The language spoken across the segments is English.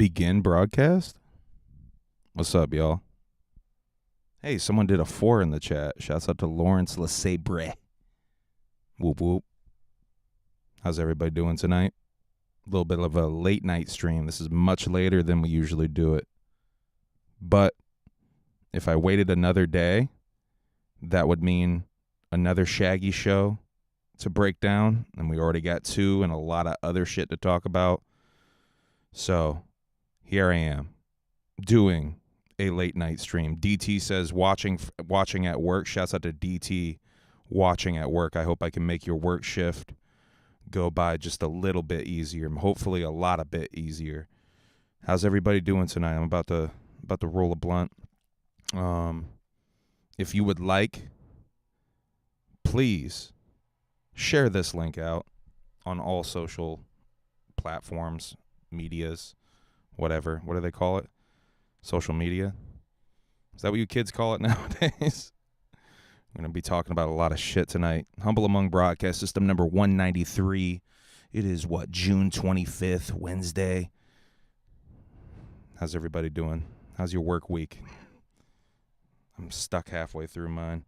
Begin broadcast? What's up, y'all? Hey, someone did a 4 in the chat. Shouts out to Lawrence Lesabre. Whoop whoop. How's everybody doing tonight? A little bit of a late night stream. This is much later than we usually do it. But if I waited another day, that would mean another Shaggy show to break down. And we already got 2 and a lot of other shit to talk about. So here I am doing a late night stream. DT says watching at work. Shouts out to DT watching at work. I hope I can make your work shift go by just a little bit easier. Hopefully a lot of bit easier. How's everybody doing tonight? I'm about to roll a blunt. If you would like, please share this link out on all social platforms, medias, whatever. What do they call it? Social media? Is that what you kids call it nowadays? I'm going to be talking about a lot of shit tonight. Humble Among Broadcast System number 193. It is, June 25th, Wednesday. How's everybody doing? How's your work week? I'm stuck halfway through mine.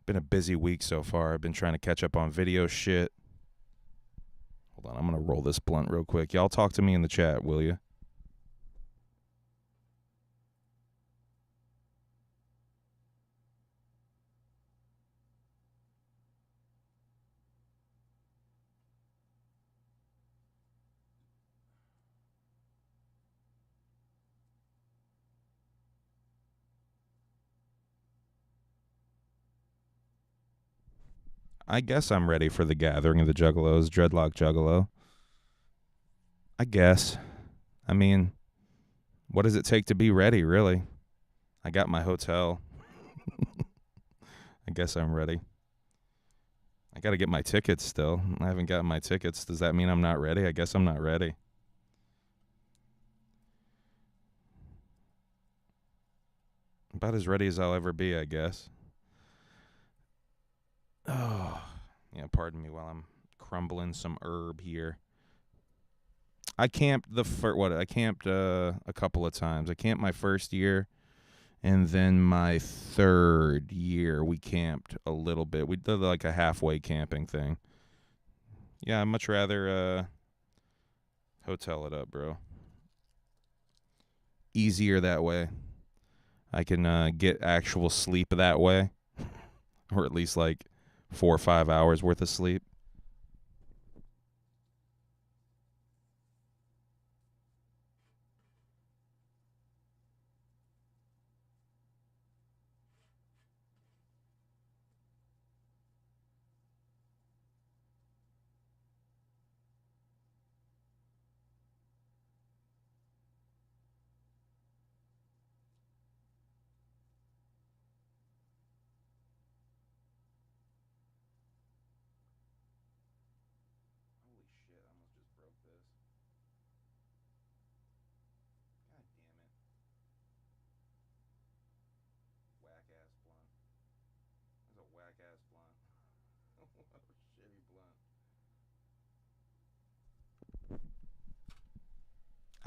Been a busy week so far. I've been trying to catch up on video shit. Hold on, I'm going to roll this blunt real quick. Y'all talk to me in the chat, will you? I guess I'm ready for the gathering of the Juggalos, Dreadlock Juggalo. I guess. I mean, what does it take to be ready, really? I got my hotel. I guess I'm ready. I got to get my tickets still. I haven't gotten my tickets. Does that mean I'm not ready? I guess I'm not ready. About as ready as I'll ever be, I guess. Oh, yeah, pardon me while I'm crumbling some herb here. I camped I camped a couple of times. I camped my first year, and then my third year we camped a little bit. We did like a halfway camping thing. Yeah, I'd much rather hotel it up, bro. Easier that way. I can get actual sleep that way, or at least like 4 or 5 hours worth of sleep.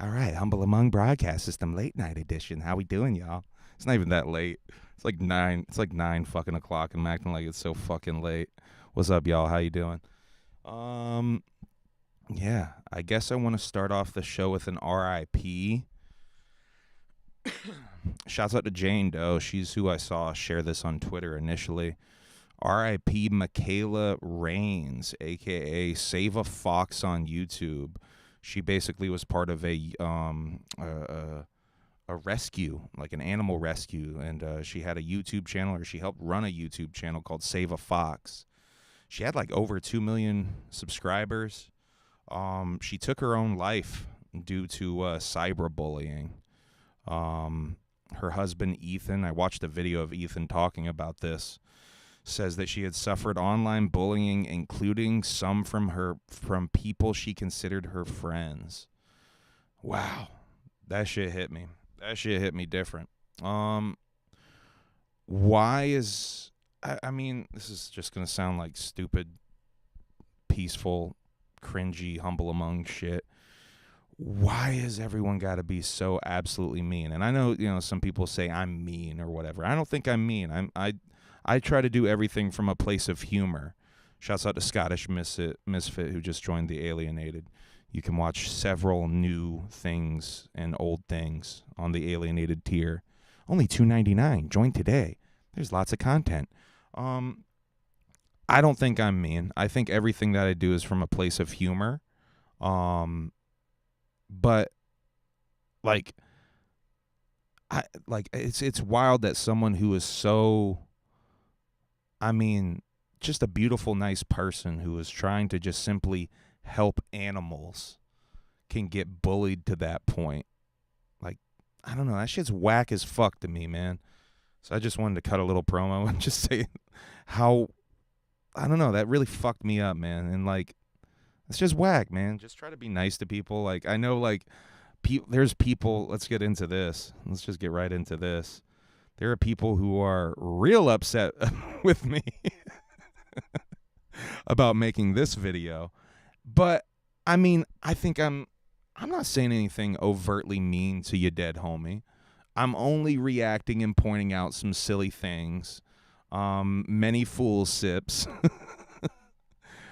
All right, Humble Among Broadcast System late night edition. How we doing, y'all? It's not even that late. It's like 9. It's like 9 fucking o'clock, and I'm acting like it's so fucking late. What's up, y'all? How you doing? Yeah, I guess I want to start off the show with an RIP. Shouts out to Jane Doe. She's who I saw share this on Twitter initially. RIP Michaela Rains, a.k.a. Save a Fox on YouTube. She basically was part of a rescue, like an animal rescue, and she had a YouTube channel, or she helped run a YouTube channel called Save a Fox. She had like over 2 million subscribers. She took her own life due to cyberbullying. Her husband, Ethan, I watched a video of Ethan talking about this, says that she had suffered online bullying, including some from people she considered her friends. Wow. That shit hit me. That shit hit me different. Why is... I mean, this is just going to sound like stupid, peaceful, cringy, humble among shit. why is everyone got to be so absolutely mean? And I know, some people say I'm mean or whatever. I don't think I'm mean. I try to do everything from a place of humor. Shouts out to Scottish Misfit who just joined the Alienated. You can watch several new things and old things on the Alienated tier. Only $2.99. Join today. There's lots of content. I don't think I'm mean. I think everything that I do is from a place of humor. But it's wild that someone who is so, just a beautiful, nice person who is trying to just simply help animals can get bullied to that point. I don't know. That shit's whack as fuck to me, man. So I just wanted to cut a little promo and just say how, I don't know, that really fucked me up, man. And it's just whack, man. Just try to be nice to people. I know, there's people, let's get into this. Let's just get right into this. There are people who are real upset with me about making this video. But, I think I'm not saying anything overtly mean to you dead homie. I'm only reacting and pointing out some silly things. Many fool sips.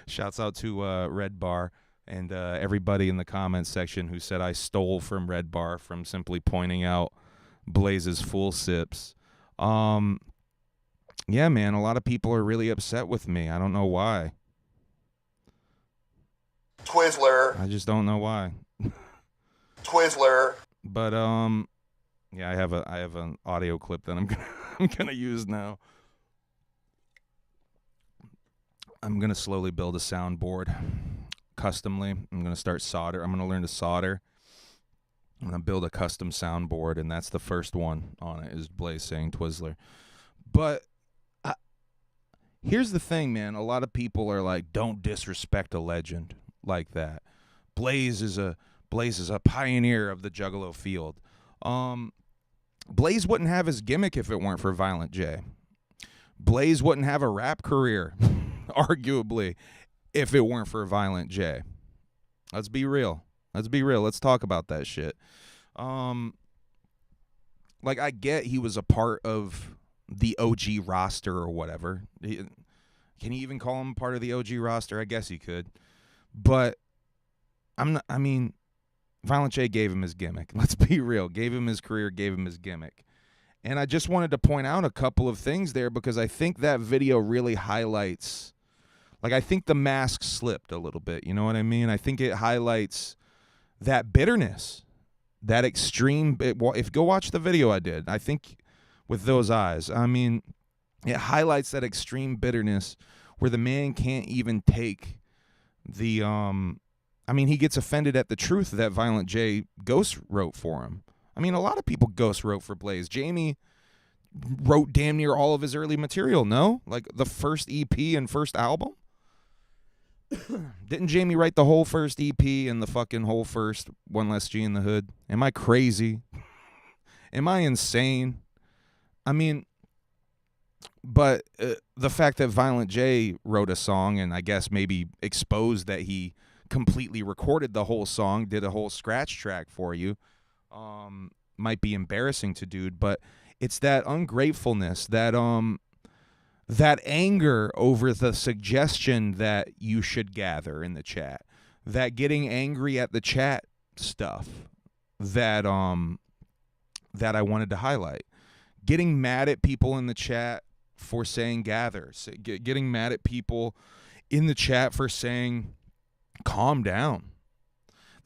Shouts out to Red Bar and everybody in the comments section who said I stole from Red Bar from simply pointing out Blaze's fool sips. Yeah, man, a lot of people are really upset with me. I don't know why. Twizzler. I just don't know why. Twizzler. But yeah, I have an audio clip that I'm gonna use now. I'm gonna slowly build a soundboard, customly. I'm gonna start solder. I'm gonna learn to solder. I'm gonna build a custom soundboard, and that's the first one on it is Blaze saying Twizzler. But here's the thing, man. A lot of people are like, "Don't disrespect a legend like that." Blaze is a pioneer of the Juggalo field. Blaze wouldn't have his gimmick if it weren't for Violent J. Blaze wouldn't have a rap career, arguably, if it weren't for Violent J. Let's be real. Let's talk about that shit. I get he was a part of the OG roster or whatever. Can you even call him part of the OG roster? I guess you could. But Violent J gave him his gimmick. Let's be real. Gave him his career, gave him his gimmick. And I just wanted to point out a couple of things there because I think that video really highlights, I think the mask slipped a little bit. You know what I mean? I think it highlights that bitterness, that extreme. If go watch the video I did, I think with those eyes, it highlights that extreme bitterness where the man can't even take the, he gets offended at the truth that Violent J ghost wrote for him. A lot of people ghost wrote for Blaze. Jamie wrote damn near all of his early material, no? The first EP and first album? Didn't Jamie write the whole first EP and the fucking whole first One Less G in the Hood? Am I crazy? Am I insane? But the fact that Violent J wrote a song and I guess maybe exposed that he completely recorded the whole song, did a whole scratch track for you, might be embarrassing to dude, but it's that ungratefulness, that anger over the suggestion that you should gather in the chat, that getting angry at the chat stuff that I wanted to highlight, getting mad at people in the chat for saying gather, getting mad at people in the chat for saying calm down.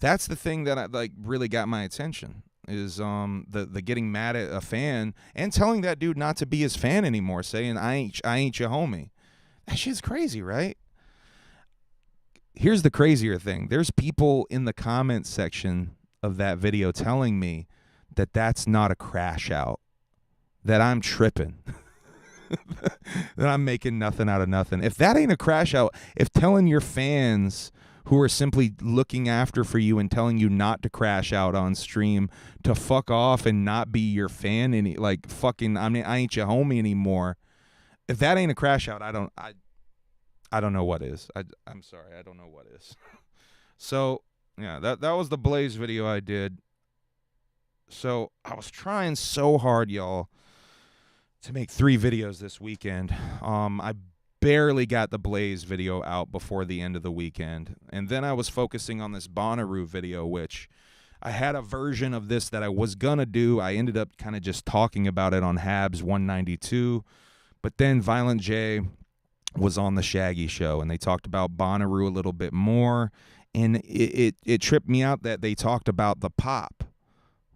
That's the thing that really got my attention is the getting mad at a fan and telling that dude not to be his fan anymore, saying I ain't your homie. That shit's crazy, right? Here's the crazier thing. There's people in the comments section of that video telling me that that's not a crash out, that I'm tripping, that I'm making nothing out of nothing. If that ain't a crash out, if telling your fans who are simply looking after for you and telling you not to crash out on stream to fuck off and not be your fan any I ain't your homie anymore. If that ain't a crash out, I don't know what is. I'm sorry, I don't know what is. So, Yeah, that was the Blaze video I did. So I was trying so hard, y'all, to make 3 videos this weekend. I barely got the Blaze video out before the end of the weekend. And then I was focusing on this Bonnaroo video, which I had a version of this that I was going to do. I ended up kind of just talking about it on HABS 192. But then Violent J was on the Shaggy show, and they talked about Bonnaroo a little bit more. And it tripped me out that they talked about the pop,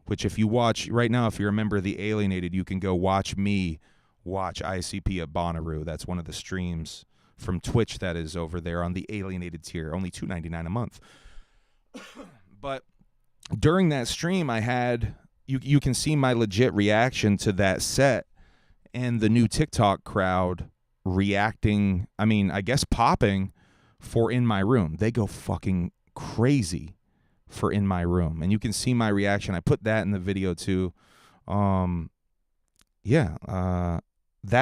which if you watch right now, if you're a member of the Alienated, you can go watch me watch ICP at Bonnaroo. That's one of the streams from Twitch that is over there on the Alienated tier, only $2.99 a month. But during that stream, I had, you can see my legit reaction to that set and the new TikTok crowd reacting, I mean, I guess popping for In My Room. They go fucking crazy for In My Room. And you can see my reaction. I put that in the video too. That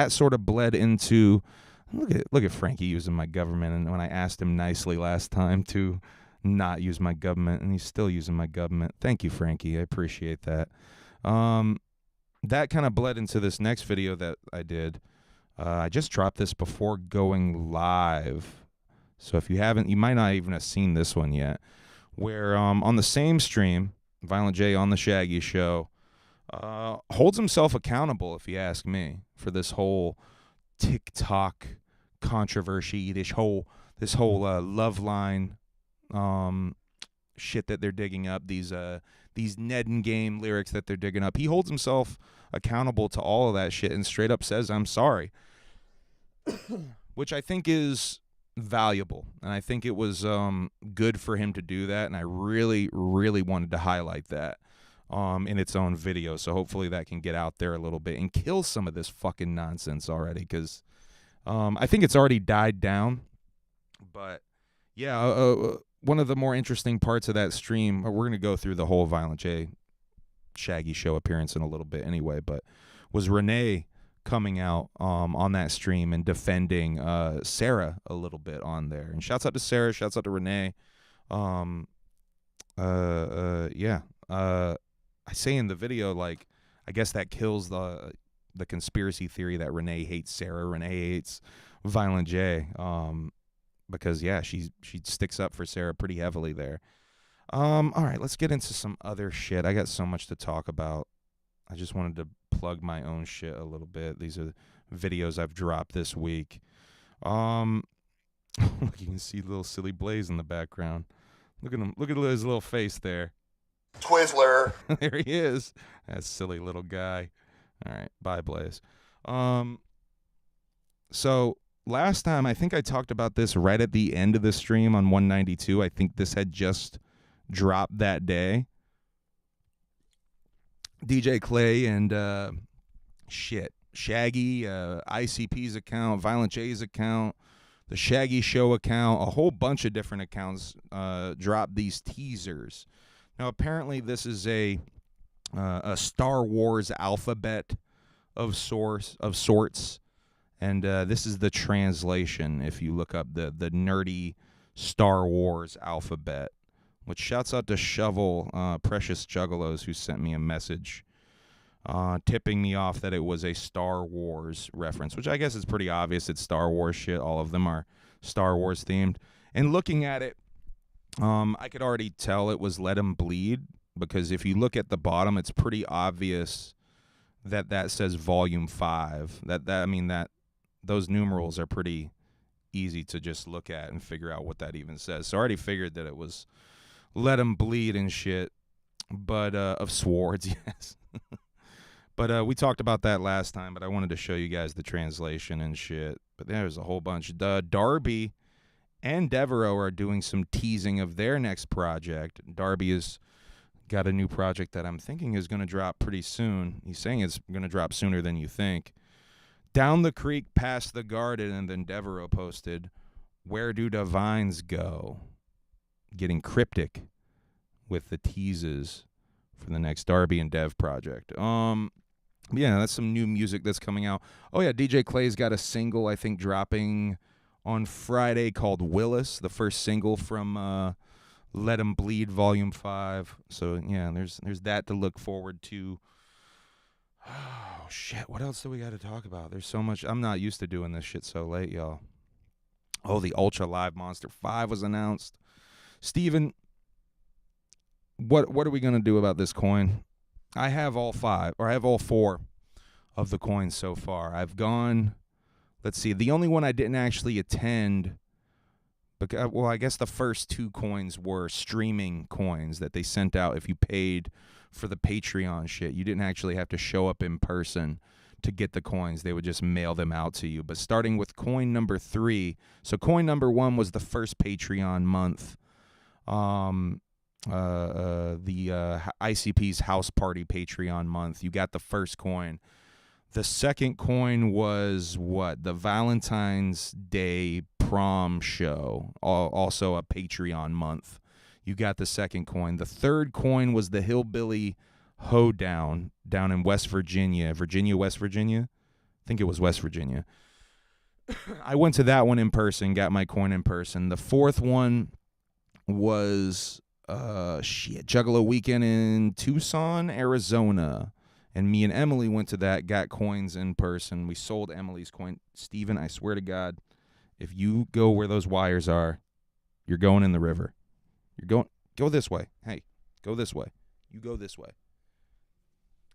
sort of bled into, look at Frankie using my government. And when I asked him nicely last time to not use my government, and he's still using my government. Thank you, Frankie. I appreciate that. That kind of bled into this next video that I did. I just dropped this before going live. So if you haven't, you might not even have seen this one yet. Where on the same stream, Violent J on the Shaggy show holds himself accountable, if you ask me, for this whole TikTok controversy, this whole love line shit that they're digging up, these Ned and Game lyrics that they're digging up. He holds himself accountable to all of that shit and straight up says, I'm sorry. Which I think is valuable. And I think it was good for him to do that. And I really, really wanted to highlight that in its own video. So hopefully that can get out there a little bit and kill some of this fucking nonsense already. Because I think it's already died down. But yeah, one of the more interesting parts of that stream, we're going to go through the whole Violent J Shaggy show appearance in a little bit anyway, but was Renee coming out on that stream and defending Sarah a little bit on there. And shouts out to Sarah, shouts out to Renee. I say in the video, like, I guess that kills the conspiracy theory that Renee hates Sarah, Renee hates Violent J. Because yeah, she sticks up for Sarah pretty heavily there. All right, let's get into some other shit. I got so much to talk about. I just wanted to plug my own shit a little bit. These are videos I've dropped this week. You can see little silly Blaze in the background. Look at him. Look at his little face there. Twizzler. There he is. That silly little guy. All right, bye, Blaze. So last time, I think I talked about this right at the end of the stream on 192. I think this had just dropped that day. DJ Clay and Shaggy, ICP's account, Violent J's account, the Shaggy Show account, a whole bunch of different accounts dropped these teasers. Now, apparently, this is a Star Wars alphabet of sorts. And this is the translation if you look up the nerdy Star Wars alphabet, which shouts out to Shovel, Precious Juggalos, who sent me a message tipping me off that it was a Star Wars reference, which I guess is pretty obvious. It's Star Wars shit. All of them are Star Wars themed. And looking at it, I could already tell it was Let 'Em Bleed, because if you look at the bottom, it's pretty obvious that says Volume 5. That those numerals are pretty easy to just look at and figure out what that even says. So I already figured that it was Let 'Em Bleed and shit, but of swords, yes. But we talked about that last time, but I wanted to show you guys the translation and shit. But there's a whole bunch. Darby and Devereaux are doing some teasing of their next project. Darby has got a new project that I'm thinking is going to drop pretty soon. He's saying it's going to drop sooner than you think. Down the creek past the garden, and then Devereaux posted, "Where do the vines go?" Getting cryptic with the teases for the next Darby and Dev project. Yeah, that's some new music that's coming out. Oh yeah, DJ Clay's got a single, I think, dropping on Friday called Willis, the first single from Let 'Em Bleed Volume 5. So, yeah, there's that to look forward to. Oh, shit. What else do we got to talk about? There's so much. I'm not used to doing this shit so late, y'all. Oh, the Ultra Live Monster 5 was announced. Steven, what are we going to do about this coin? I have all 4 of the coins so far. I've gone, let's see, the only one I didn't actually attend, because, well, I guess the first 2 coins were streaming coins that they sent out if you paid for the Patreon shit. You didn't actually have to show up in person to get the coins. They would just mail them out to you. But starting with coin number 3, so coin number 1 was the first Patreon month. The ICP's House Party Patreon month. You got the first coin. The second coin was what? The Valentine's Day prom show. Also a Patreon month. You got the second coin. The third coin was the Hillbilly Hoedown down in West Virginia. West Virginia? I think it was West Virginia. I went to that one in person, got my coin in person. The fourth one was Juggalo weekend in Tucson, Arizona. And me and Emily went to that, got coins in person. We sold Emily's coin. Steven, I swear to God, if you go where those wires are, you're going in the river. Go this way. Hey, go this way. You go this way.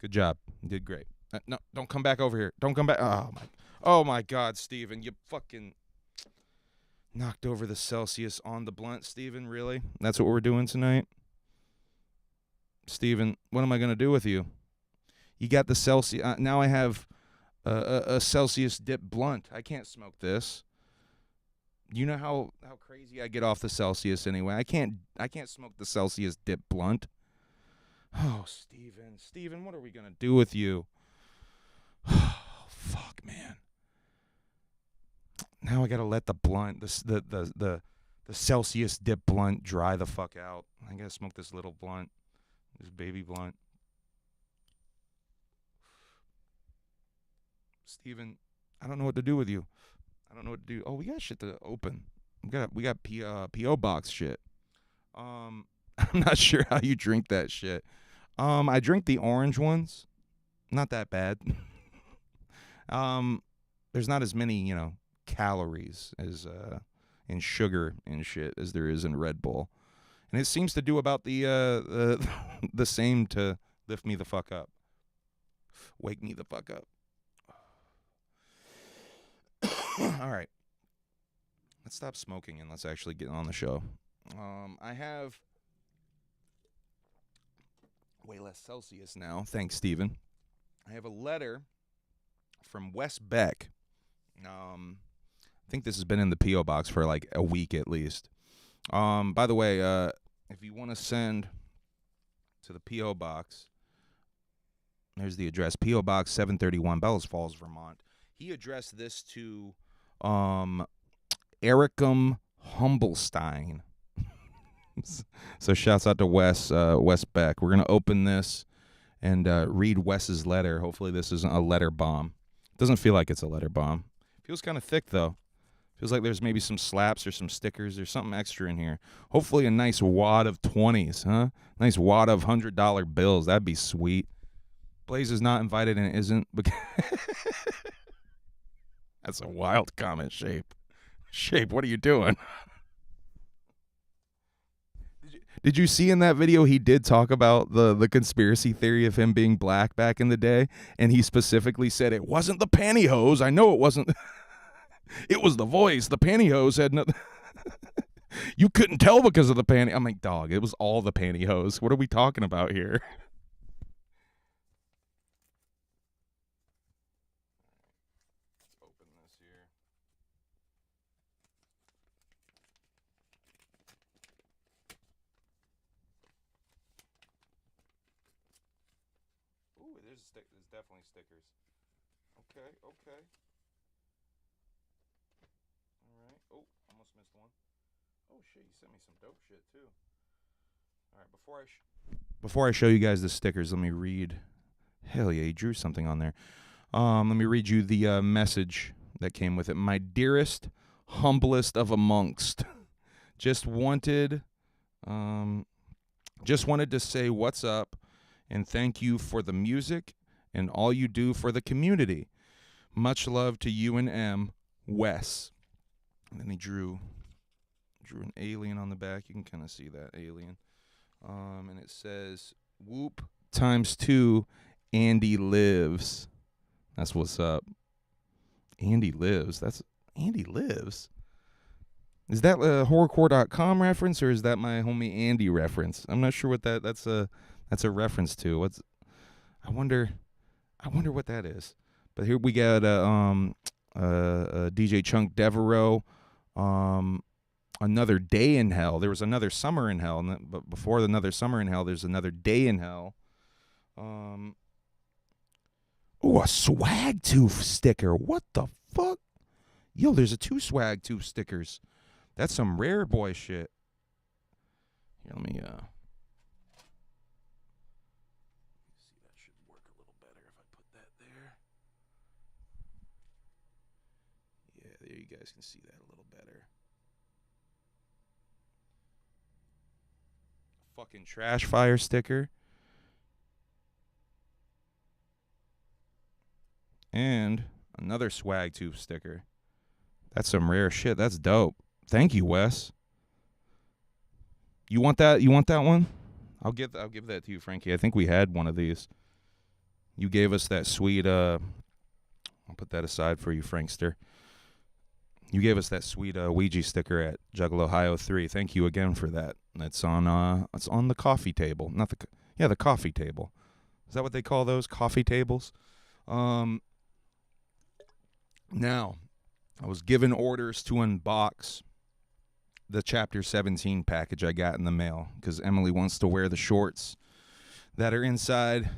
Good job. You did great. No, don't come back over here. Don't come back. Oh my God, Steven, you fucking knocked over the Celsius on the blunt, Steven, really? That's what we're doing tonight? Steven, what am I going to do with you? You got the Celsius. Now I have a Celsius dip blunt. I can't smoke this. You know how crazy I get off the Celsius anyway. I can't smoke the Celsius dip blunt. Oh, Steven, what are we going to do with you? Oh, fuck, man. Now I got to let the blunt, the Celsius dip blunt dry the fuck out. I got to smoke this little blunt, this baby blunt. Steven, I don't know what to do with you. I don't know what to do. Oh, we got shit to open. We got P.O. box shit. I'm not sure how you drink that shit. I drink the orange ones. Not that bad. There's not as many, calories as in sugar and shit as there is in Red Bull. And it seems to do about the same to lift me the fuck up. Wake me the fuck up. All right. Let's stop smoking and let's actually get on the show. I have way less Celsius now. Thanks, Steven. I have a letter from Wes Beck. I think this has been in the P.O. box for like a week at least. By the way, if you want to send to the P.O. box, there's the address. P.O. Box 731, Bellows Falls, Vermont. He addressed this to Ericum Humblestein. So shouts out to Wes Beck. We're going to open this and read Wes's letter. Hopefully this isn't a letter bomb. Doesn't feel like it's a letter bomb. Feels kind of thick, though. Feels like there's maybe some slaps or some stickers or something extra in here. Hopefully a nice wad of 20s, huh? Nice wad of $100 bills. That'd be sweet. Blaze is not invited and isn't. That's a wild comment, Shape. Shape, what are you doing? Did you see in that video he did talk about the conspiracy theory of him being black back in the day? And he specifically said it wasn't the pantyhose. I know it wasn't. It was the voice. The pantyhose had nothing. You couldn't tell because of the panty. I'm like, dog, it was all the pantyhose. What are we talking about here? There's definitely stickers. Okay. All right. Oh, almost missed one. Oh shit, you sent me some dope shit too. All right, before I show you guys the stickers, let me read. Hell yeah, he drew something on there. Let me read you the message that came with it. My dearest, humblest of amongst, just wanted Just wanted to say what's up and thank you for the music and all you do for the community. Much love to you and M, Wes. And then he drew an alien on the back. You can kind of see that alien. And it says, Whoop ×2, Andy lives. That's what's up. Andy lives. That's Andy lives. Is that a horrorcore.com reference or is that my homie Andy reference? I'm not sure what that's a reference to. I wonder what that is. But here we got DJ Chunk Devereaux, Another Day in Hell. There was Another Summer in Hell, but before Another Summer in Hell, there's Another Day in Hell. A Swag Tooth sticker. What the fuck? Yo, there's 2 Swag Tooth stickers. That's some rare boy shit. Here, let me see, that should work a little better if I put that there. Yeah, there you guys can see that a little better. Fucking Trash Fire sticker. And another Swag Tooth sticker. That's some rare shit. That's dope. Thank you, Wes. You want that? You want that one? I'll give that to you, Frankie. I think we had one of these. You gave us that sweet I'll put that aside for you, Frankster. You gave us that sweet Ouija sticker at Juggalo Ohio 3. Thank you again for that. It's on the coffee table. Not the coffee table. Is that what they call those? Coffee tables? Now, I was given orders to unbox the Chapter 17 package I got in the mail because Emily wants to wear the shorts that are inside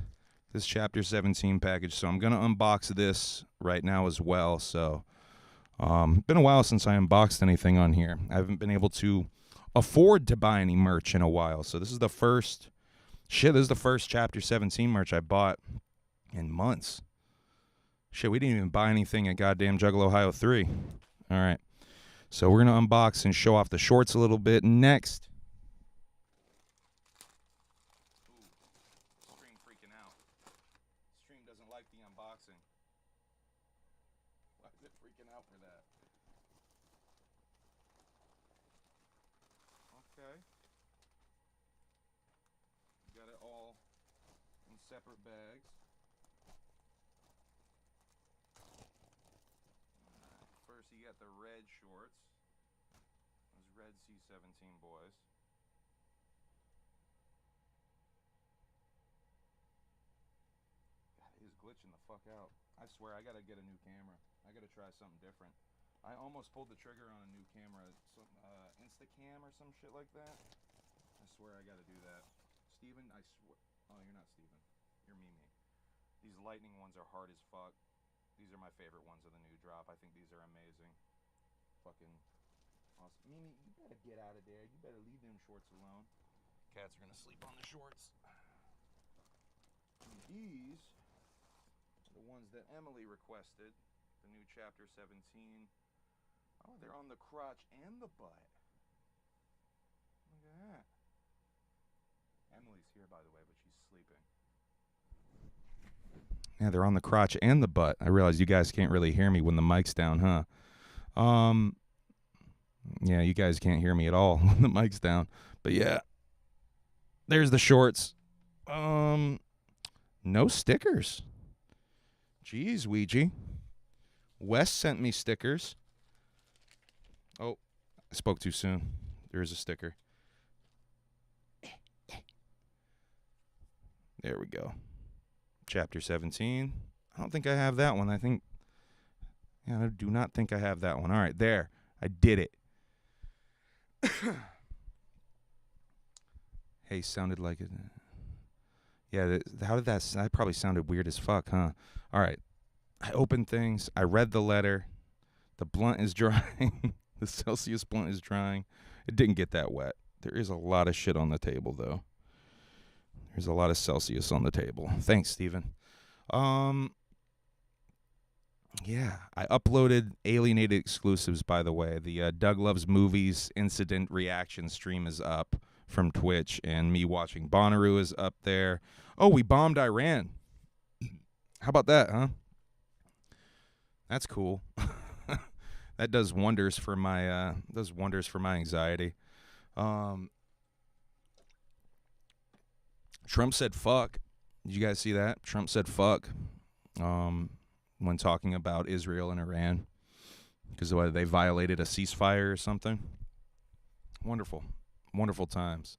this Chapter 17 package. So I'm going to unbox this right now as well. So been a while since I unboxed anything on here. I haven't been able to afford to buy any merch in a while. So this is the first Chapter 17 merch I bought in months. Shit, we didn't even buy anything at goddamn Juggalo Ohio 3. All right. So we're going to unbox and show off the shorts a little bit next. Ooh, Stream freaking out. Stream doesn't like the unboxing. Why is it freaking out for that? Okay. Got it all in separate bags. First, you got the red shorts. Those red C-17 boys. God, it is glitching the fuck out. I swear, I gotta get a new camera. I gotta try something different. I almost pulled the trigger on a new camera, some Instacam or some shit like that. I swear I gotta do that. Steven, I swear. Oh, you're not Steven. You're Mimi. These lightning ones are hard as fuck. These are my favorite ones of the new drop. I think these are amazing. Fucking awesome. Mimi, you better get out of there. You better leave them shorts alone. Cats are gonna sleep on the shorts. And these are the ones that Emily requested. The new Chapter 17. Oh, they're on the crotch and the butt. Look at that. Emily's here, by the way, but she's sleeping. Yeah, they're on the crotch and the butt. I realize you guys can't really hear me when the mic's down, huh? Yeah, you guys can't hear me at all when the mic's down. But yeah, there's the shorts. No stickers. Jeez, Ouija. Wes sent me stickers. Oh, I spoke too soon. There is a sticker. There we go. Chapter 17. I don't think I have that one. I do not think I have that one. All right, there. I did it. Hey, sounded like it. Yeah, how did that probably sounded weird as fuck, huh? All right. I opened things. I read the letter. The blunt is drying. The Celsius blunt is drying. It didn't get that wet. There is a lot of shit on the table, though. There's a lot of Celsius on the table. Thanks, Steven. Yeah, I uploaded Alienated exclusives, by the way. The Doug Loves Movies incident reaction stream is up from Twitch, and me watching Bonnaroo is up there. Oh, we bombed Iran. How about that, huh? That's cool. That does wonders for my anxiety. Trump said fuck. Did you guys see that? Trump said fuck when talking about Israel and Iran because they violated a ceasefire or something. Wonderful. Wonderful times.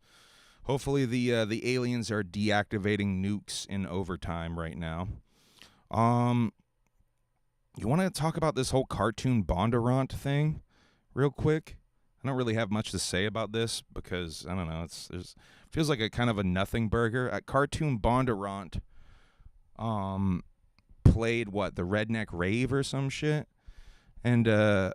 Hopefully the aliens are deactivating nukes in overtime right now. You want to talk about this whole cartoon Bondant thing real quick? I don't really have much to say about this because, I don't know, it feels like a kind of a nothing burger. At Cartoon Bondant played, the Redneck Rave or some shit? And I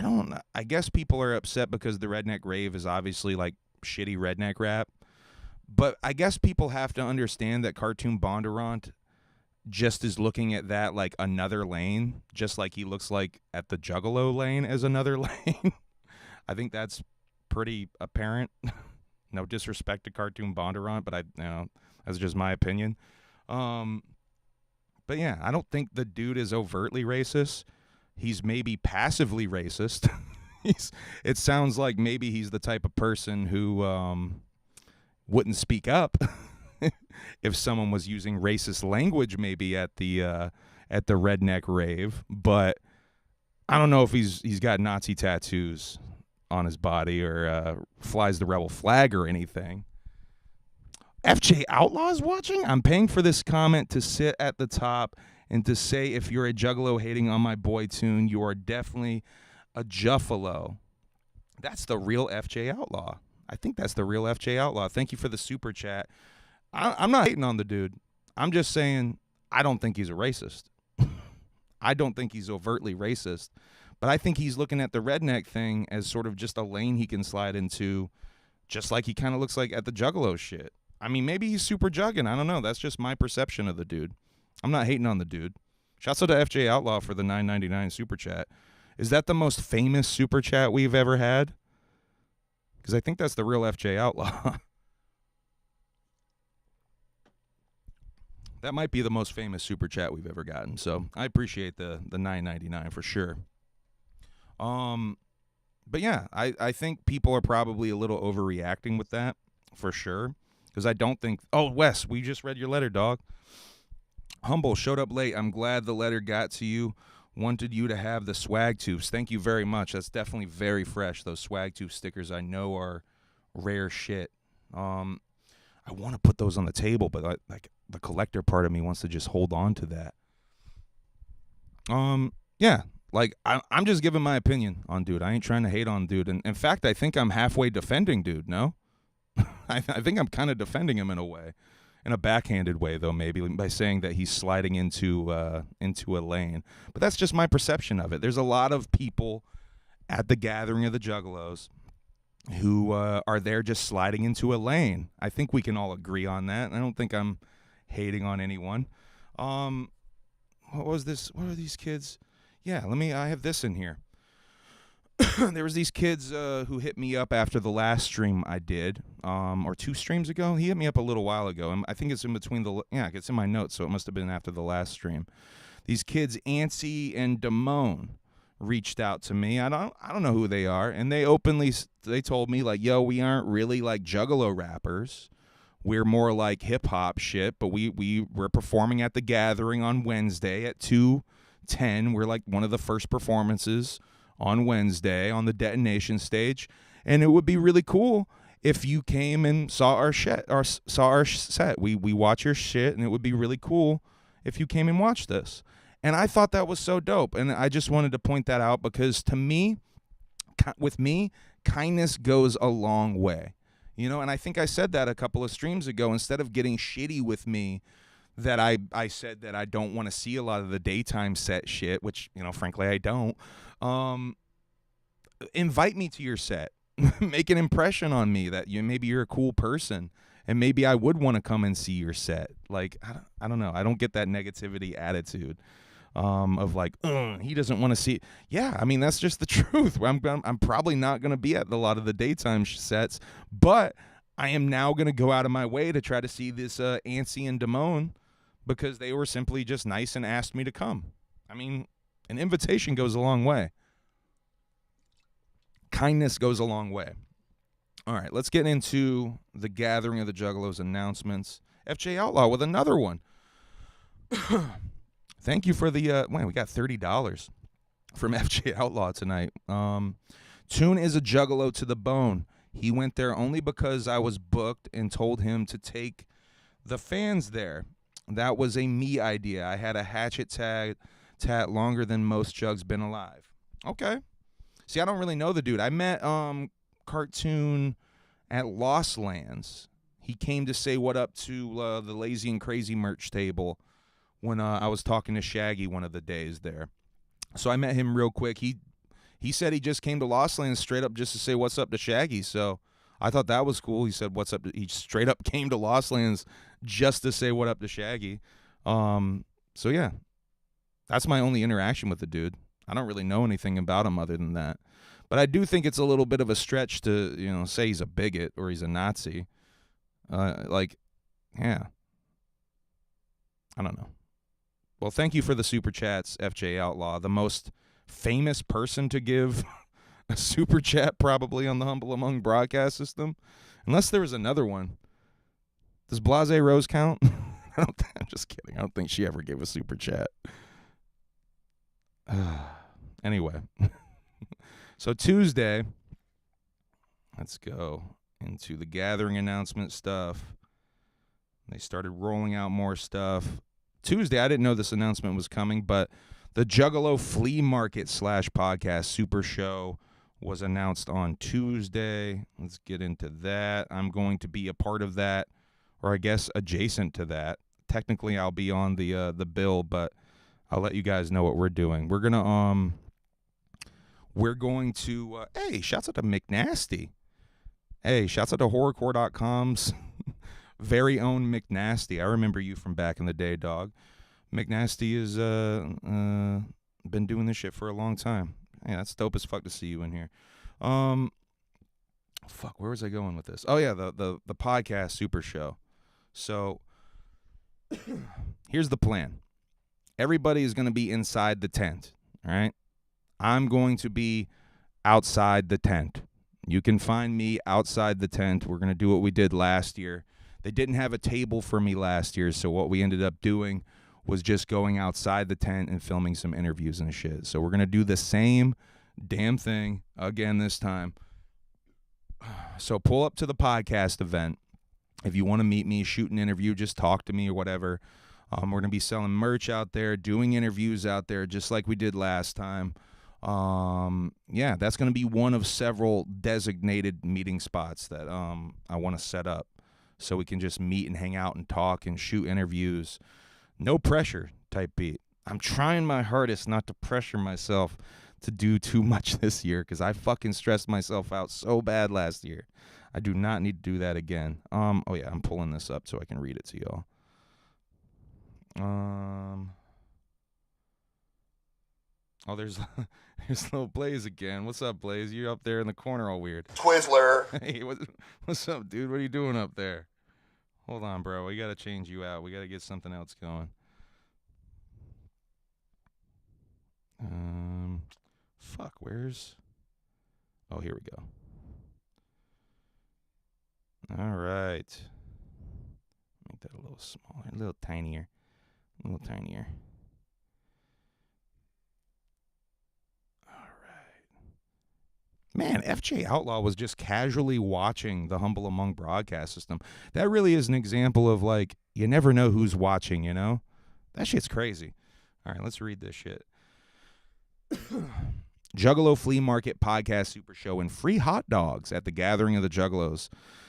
don't know. I guess people are upset because the Redneck Rave is obviously like shitty redneck rap. But I guess people have to understand that Cartoon Bondant just is looking at that like another lane, just like he looks like at the Juggalo lane as another lane. I think that's pretty apparent. No disrespect to Cartoon Bondant, but that's just my opinion. But yeah, I don't think the dude is overtly racist. He's maybe passively racist. It sounds like maybe he's the type of person who wouldn't speak up if someone was using racist language maybe at the Redneck Rave. But I don't know if he's got Nazi tattoos on his body or flies the rebel flag or anything. FJ Outlaw's watching? I'm paying for this comment to sit at the top and to say if you're a Juggalo hating on my boy Tune, you are definitely a Juffalo. That's the real FJ Outlaw. I think that's the real FJ Outlaw. Thank you for the super chat. I'm not hating on the dude. I'm just saying I don't think he's a racist. I don't think he's overtly racist. But I think he's looking at the redneck thing as sort of just a lane he can slide into, just like he kind of looks like at the Juggalo shit. I mean, maybe he's super jugging. I don't know. That's just my perception of the dude. I'm not hating on the dude. Shouts out to FJ Outlaw for the $9.99 super chat. Is that the most famous super chat we've ever had? Because I think that's the real FJ Outlaw. That might be the most famous super chat we've ever gotten. So I appreciate the $9.99 for sure. But yeah, I think people are probably a little overreacting with that for sure. Because I don't think... Oh, Wes, we just read your letter, dog. Humble, showed up late. I'm glad the letter got to you. Wanted you to have the swag tubes. Thank you very much. That's definitely very fresh. Those swag tube stickers I know are rare shit. I want to put those on the table, but like the collector part of me wants to just hold on to that. Yeah, like I'm just giving my opinion on dude. I ain't trying to hate on dude. And in fact, I think I'm halfway defending dude. No, I think I'm kind of defending him in a way, in a backhanded way though, maybe by saying that he's sliding into a lane. But that's just my perception of it. There's a lot of people at the gathering of the Juggalos who are there just sliding into a lane. I think we can all agree on that. I don't think I'm hating on anyone. What was this? What are these kids? Yeah, I have this in here. There was these kids who hit me up after the last stream I did, or 2 streams ago. He hit me up a little while ago. I think it's in between it's in my notes, so it must have been after the last stream. These kids, Anie and Demone, reached out to me. I don't know who they are, and they told me like, yo, we aren't really like Juggalo rappers. We're more like hip hop shit, but we're performing at the gathering on Wednesday at 2:10. We're like one of the first performances on Wednesday on the Detonation stage, and it would be really cool if you came and saw our shit or saw our set. We watch your shit, and it would be really cool if you came and watched this. And I thought that was so dope, and I just wanted to point that out because to me, with me, kindness goes a long way. You know, and I think I said that a couple of streams ago. Instead of getting shitty with me that I said that I don't want to see a lot of the daytime set shit, which, you know, frankly, I don't. Invite me to your set. Make an impression on me that maybe you're a cool person, and maybe I would want to come and see your set. Like, I don't know. I don't get that negativity attitude. of like, he doesn't want to see. Yeah, I mean, that's just the truth. I'm probably not going to be at a lot of the daytime sets, but I am now going to go out of my way to try to see this Anie and Demone because they were simply just nice and asked me to come. I mean, an invitation goes a long way. Kindness goes a long way. All right, let's get into the Gathering of the Juggalos announcements. FJ Outlaw with another one. Thank you for the, we got $30 from FJ Outlaw tonight. Toon is a Juggalo to the bone. He went there only because I was booked and told him to take the fans there. That was a me idea. I had a hatchet tat longer than most Jugs been alive. Okay. See, I don't really know the dude. I met Cartoon at Lost Lands. He came to say what up to the Lazy and Crazy merch table when I was talking to Shaggy one of the days there. So I met him real quick. He said he just came to Lost Lands straight up just to say what's up to Shaggy. So I thought that was cool. He said what's up. He straight up came to Lost Lands just to say what up to Shaggy. So yeah, that's my only interaction with the dude. I don't really know anything about him other than that. But I do think it's a little bit of a stretch to, say he's a bigot or he's a Nazi. Yeah. I don't know. Well, thank you for the super chats, FJ Outlaw. The most famous person to give a super chat probably on the Humble Among broadcast system. Unless there was another one. Does Blase Rose count? I'm just kidding. I don't think she ever gave a super chat. Anyway. So Tuesday, let's go into the Gathering announcement stuff. They started rolling out more stuff. Tuesday, I didn't know this announcement was coming, but the Juggalo Flea Market /podcast Super Show was announced on Tuesday. Let's get into that. I'm going to be a part of that, or I guess adjacent to that. Technically, I'll be on the bill, but I'll let you guys know what we're doing. We're going to hey, shouts out to McNasty. Hey, shouts out to horrorcore.com's very own McNasty. I remember you from back in the day, dog. McNasty has been doing this shit for a long time. Yeah, that's dope as fuck to see you in here. Fuck, where was I going with this? Oh yeah, the podcast Super Show. So here's the plan. Everybody is going to be inside the tent, all right? I'm going to be outside the tent. You can find me outside the tent. We're going to do what we did last year. They didn't have a table for me last year, so what we ended up doing was just going outside the tent and filming some interviews and shit. So we're going to do the same damn thing again this time. So pull up to the podcast event. If you want to meet me, shoot an interview, just talk to me or whatever. We're going to be selling merch out there, doing interviews out there, just like we did last time. Yeah, that's going to be one of several designated meeting spots that I want to set up so we can just meet and hang out and talk and shoot interviews. No pressure type beat. I'm trying my hardest not to pressure myself to do too much this year because I fucking stressed myself out so bad last year. I do not need to do that again. Oh yeah, I'm pulling this up so I can read it to y'all. Oh, there's little Blaze again. What's up, Blaze? You're up there in the corner all weird. Twizzler. Hey, what's up, dude? What are you doing up there? Hold on, bro. We got to change you out. We got to get something else going. Fuck, where's... Oh, here we go. All right. Make that a little smaller, a little tinier. A little tinier. Man, FJ Outlaw was just casually watching the Humble Among broadcast system. That really is an example of, like, you never know who's watching, you know? That shit's crazy. All right, let's read this shit. Juggalo Flea Market Podcast Super Show and free hot dogs at the Gathering of the Juggalos.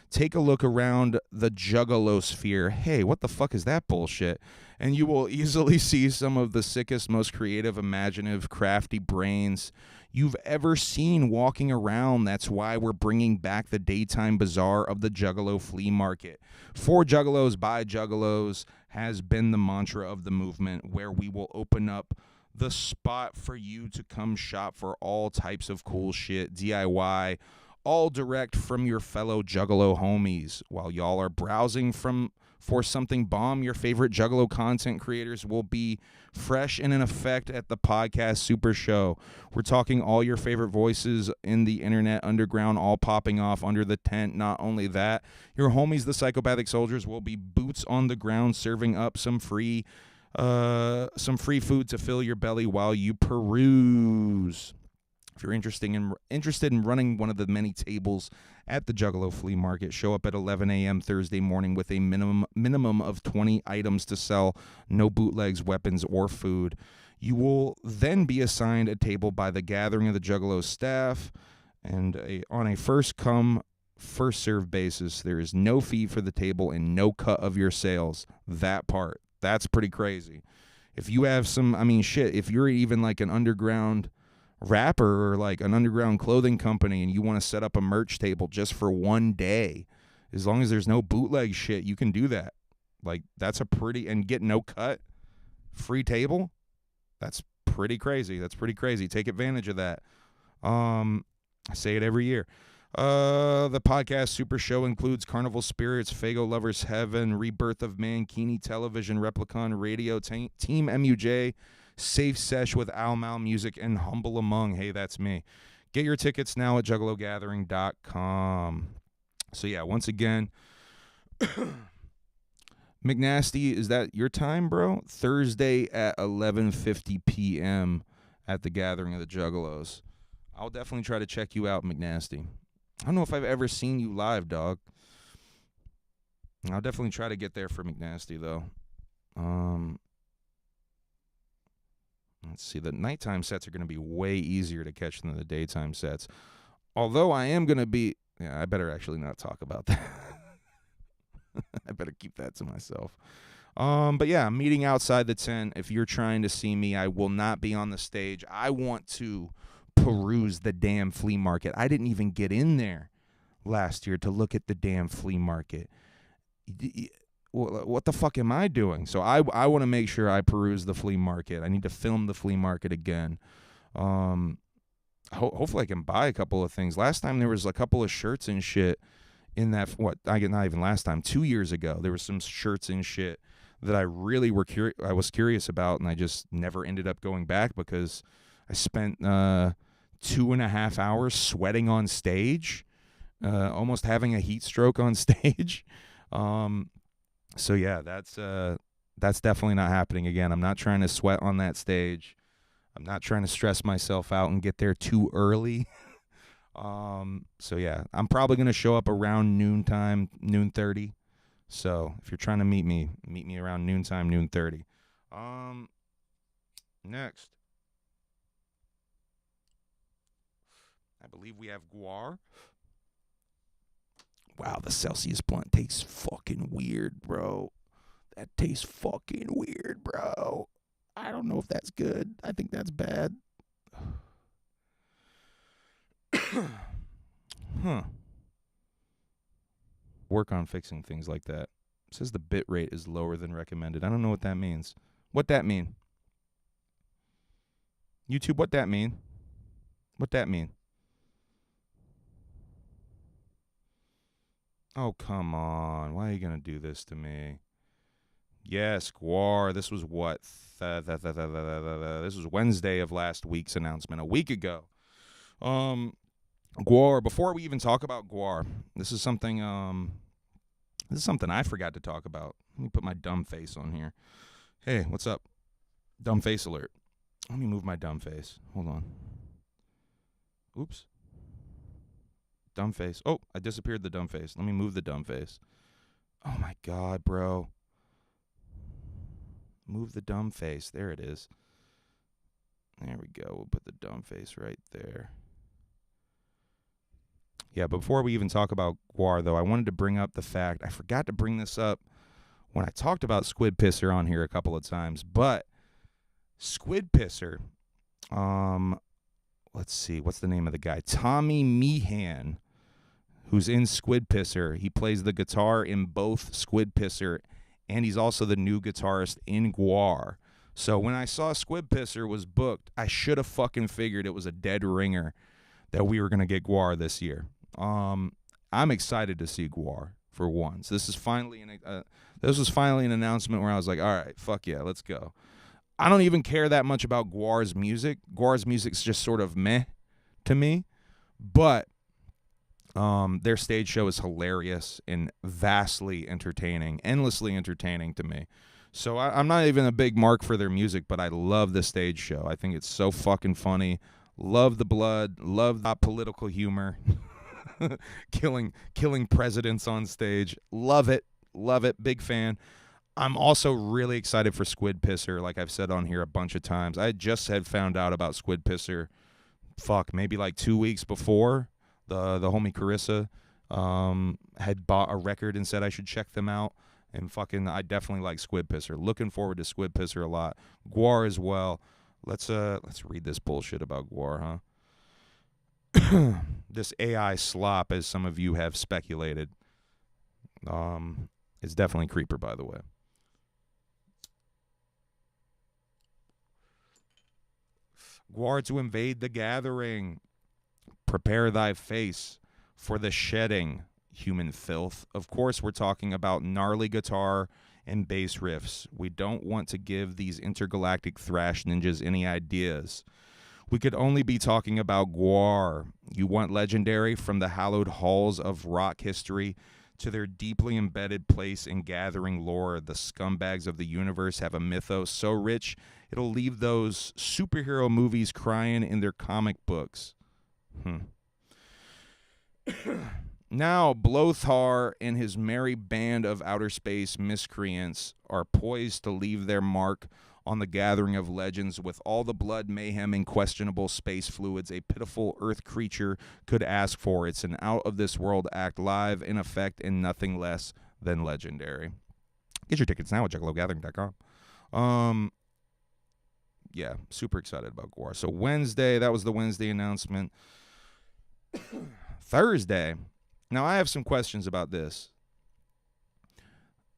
Take a look around the Juggalo sphere. Hey, what the fuck is that bullshit? And you will easily see some of the sickest, most creative, imaginative, crafty brains you've ever seen walking around. That's why we're bringing back the daytime bazaar of the Juggalo Flea Market. For Juggalos, by Juggalos has been the mantra of the movement, where we will open up the spot for you to come shop for all types of cool shit, DIY, all direct from your fellow Juggalo homies. While y'all are browsing for something bomb, your favorite Juggalo content creators will be fresh and in effect at the podcast Super Show. We're talking all your favorite voices in the internet underground, all popping off under the tent. Not only that, your homies, the Psychopathic Soldiers, will be boots on the ground serving up some free food to fill your belly while you peruse. If you're interested in running one of the many tables at the Juggalo Flea Market, show up at 11 a.m. Thursday morning with a minimum of 20 items to sell, no bootlegs, weapons, or food. You will then be assigned a table by the Gathering of the Juggalo staff, and on a first-come, first-served basis. There is no fee for the table and no cut of your sales. That's pretty crazy. If you have if you're even like an underground rapper or like an underground clothing company and you want to set up a merch table just for one day, as long as there's no bootleg shit, you can do that. Like, that's and get no cut, free table. That's pretty crazy. Take advantage of that. I say it every year. The podcast Super Show includes Carnival Spirits, Fago Lovers Heaven, Rebirth of Mankini Television, Replicon Radio, Team MUJ, Safe Sesh with Al Mal Music, and Humble Among. Hey, that's me. Get your tickets now at juggalogathering.com. So yeah, once again, McNasty, is that your time, bro? Thursday at 11:50 p.m. at the Gathering of the Juggalos. I'll definitely try to check you out, McNasty. I don't know if I've ever seen you live, dog. I'll definitely try to get there for McNasty, though. Let's see. The nighttime sets are going to be way easier to catch than the daytime sets. Although I am going to be... Yeah, I better actually not talk about that. I better keep that to myself. But yeah, meeting outside the tent. If you're trying to see me, I will not be on the stage. I want to peruse the damn flea market. I didn't even get in there last year to look at the damn flea market. What the fuck am I doing? So I want to make sure I peruse the flea market. I need to film the flea market again. Hopefully I can buy a couple of things. Last time there was a couple of shirts and shit in that, not even last time, 2 years ago, there was some shirts and shit that I really was curious about, and I just never ended up going back because I spent 2.5 hours sweating on stage, almost having a heat stroke on stage. So yeah, that's definitely not happening again. I'm not trying to sweat on that stage. I'm not trying to stress myself out and get there too early. So yeah, I'm probably going to show up around noontime, 12:30. So if you're trying to meet me around noontime, 12:30. Next, I believe we have Guar. Wow, the Celsius blunt tastes fucking weird, bro. That tastes fucking weird, bro. I don't know if that's good. I think that's bad. Huh. Work on fixing things like that. It says the bit rate is lower than recommended. I don't know what that means. What that mean? YouTube, what that mean? What that mean? Oh, come on. Why are you going to do this to me? Yes, Guar. This was what? This was Wednesday of last week's announcement, a week ago. Guar, before we even talk about Guar, this is something I forgot to talk about. Let me put my dumb face on here. Hey, what's up? Dumb face alert. Let me move my dumb face. Hold on. Oops. Dumb face. Oh, I disappeared the dumb face. Let me move the dumb face. Oh my God, bro. Move the dumb face. There it is. There we go. We'll put the dumb face right there. Yeah, before we even talk about Guar, though, I wanted to bring up the fact, I forgot to bring this up when I talked about Squid Pisser on here a couple of times, but Squid Pisser, let's see, what's the name of the guy? Tommy Meehan, who's in Squid Pisser. He plays the guitar in both Squid Pisser, and he's also the new guitarist in Guar. So when I saw Squid Pisser was booked, I should have fucking figured it was a dead ringer that we were going to get Guar this year. I'm excited to see Guar for once. This was finally an announcement where I was like, all right, fuck yeah, let's go. I don't even care that much about Guar's music. Guar's music's just sort of meh to me, but their stage show is hilarious and vastly entertaining, endlessly entertaining to me. So I'm not even a big mark for their music, but I love the stage show. I think it's so fucking funny. Love the blood. Love the political humor. killing presidents on stage. Love it. Love it. Big fan. I'm also really excited for Squid Pisser, like I've said on here a bunch of times. I just had found out about Squid Pisser, maybe like 2 weeks before. The homie Carissa had bought a record and said I should check them out. And I definitely like Squid Pisser. Looking forward to Squid Pisser a lot. Guar as well. Let's read this bullshit about Guar, huh? This AI slop, as some of you have speculated, is definitely Creeper, by the way. Guar to invade the gathering. Prepare thy face for the shedding, human filth. Of course, we're talking about gnarly guitar and bass riffs. We don't want to give these intergalactic thrash ninjas any ideas. We could only be talking about Guar. You want legendary from the hallowed halls of rock history to their deeply embedded place in gathering lore. The scumbags of the universe have a mythos so rich it'll leave those superhero movies crying in their comic books. Now, Blothar and his merry band of outer space miscreants are poised to leave their mark on the gathering of legends with all the blood, mayhem, and questionable space fluids a pitiful earth creature could ask for. It's an out-of-this-world act live, in effect, and nothing less than legendary. Get your tickets now at juggalogathering.com. Yeah, super excited about Guar. So Wednesday, that was the Wednesday announcement. Thursday. Now, I have some questions about this.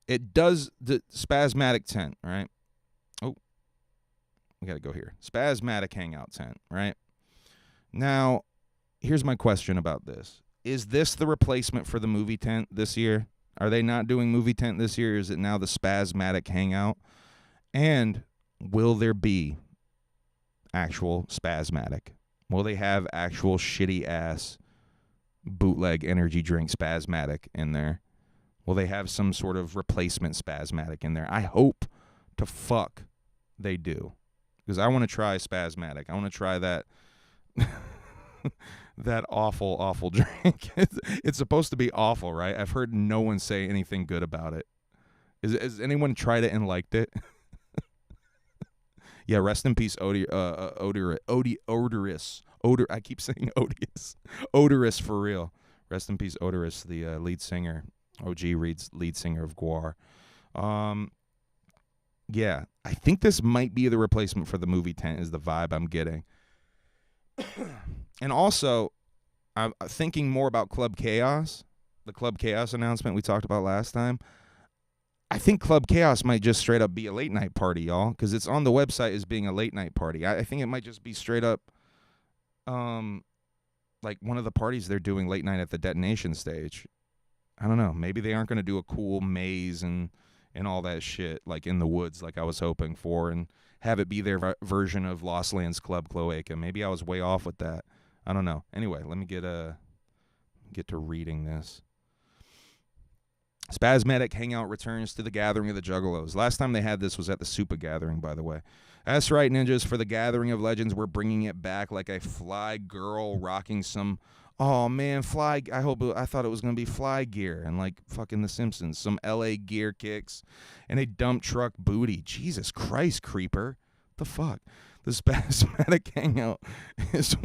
It does the Spasmatic tent, right? Oh, we got to go here. Spasmatic hangout tent, right? Now, here's my question about this. Is this the replacement for the movie tent this year? Are they not doing movie tent this year? Or is it now the Spasmatic hangout? And will there be actual Spasmatic? Will they have actual shitty-ass bootleg energy drink Spasmatic in there? Will they have some sort of replacement Spasmatic in there? I hope to fuck they do. Because I want to try Spasmatic. I want to try that that awful, awful drink. It's supposed to be awful, right? I've heard no one say anything good about it. Has anyone tried it and liked it? Yeah, rest in peace, Odorous. I keep saying odious. Odorous for real. Rest in peace, Odorous, the lead singer. OG Reed's lead singer of Guar. Yeah, I think this might be the replacement for the movie tent is the vibe I'm getting. And also, I'm thinking more about Club Chaos, the Club Chaos announcement we talked about last time. I think Club Chaos might just straight up be a late night party, y'all, because it's on the website as being a late night party. I think it might just be straight up like one of the parties they're doing late night at the detonation stage. I don't know. Maybe they aren't going to do a cool maze and all that shit like in the woods like I was hoping for and have it be their version of Lost Lands Club Cloaca. Maybe I was way off with that. I don't know. Anyway, let me get to reading this. Spasmatic Hangout returns to the Gathering of the Juggalos. Last time they had this was at the Super Gathering, by the way. That's right, ninjas. For the Gathering of Legends, we're bringing it back like a fly girl rocking some... Oh, man, I thought it was going to be fly gear and like fucking The Simpsons. Some L.A. gear kicks and a dump truck booty. Jesus Christ, Creeper. The fuck? The Spasmatic Hangout is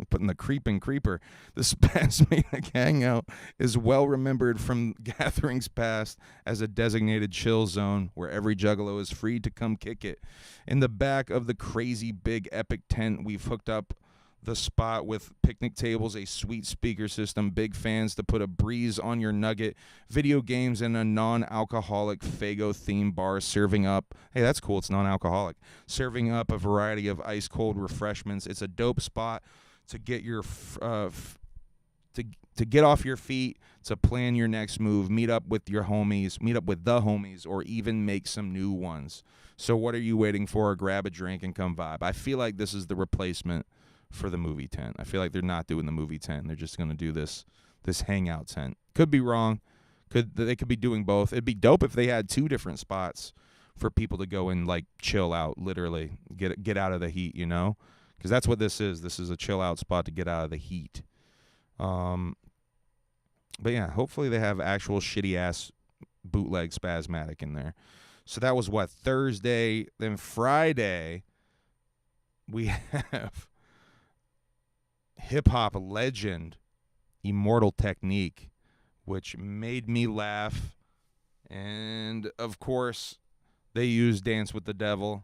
putting the creeping creeper. The Spasmatic Hangout is well remembered from gatherings past as a designated chill zone where every Juggalo is free to come kick it. In the back of the crazy big epic tent, we've hooked up the spot with picnic tables, a sweet speaker system, big fans to put a breeze on your nugget, video games, and a non-alcoholic Fago-themed bar serving up. Hey, that's cool. It's non-alcoholic. Serving up a variety of ice-cold refreshments. It's a dope spot to get your to get off your feet, to plan your next move, meet up with the homies, or even make some new ones. So what are you waiting for? Grab a drink and come vibe. I feel like this is the replacement for the movie tent. I feel like they're not doing the movie tent. They're just going to do this hangout tent. Could be wrong. They could be doing both. It'd be dope if they had 2 different spots for people to go and like chill out, literally get out of the heat, you know? Because that's what this is. This is a chill out spot to get out of the heat. But yeah, hopefully they have actual shitty ass bootleg Spasmatic in there. So that was what, Thursday. Then Friday we have hip hop legend Immortal Technique, which made me laugh. And of course, they used Dance with the Devil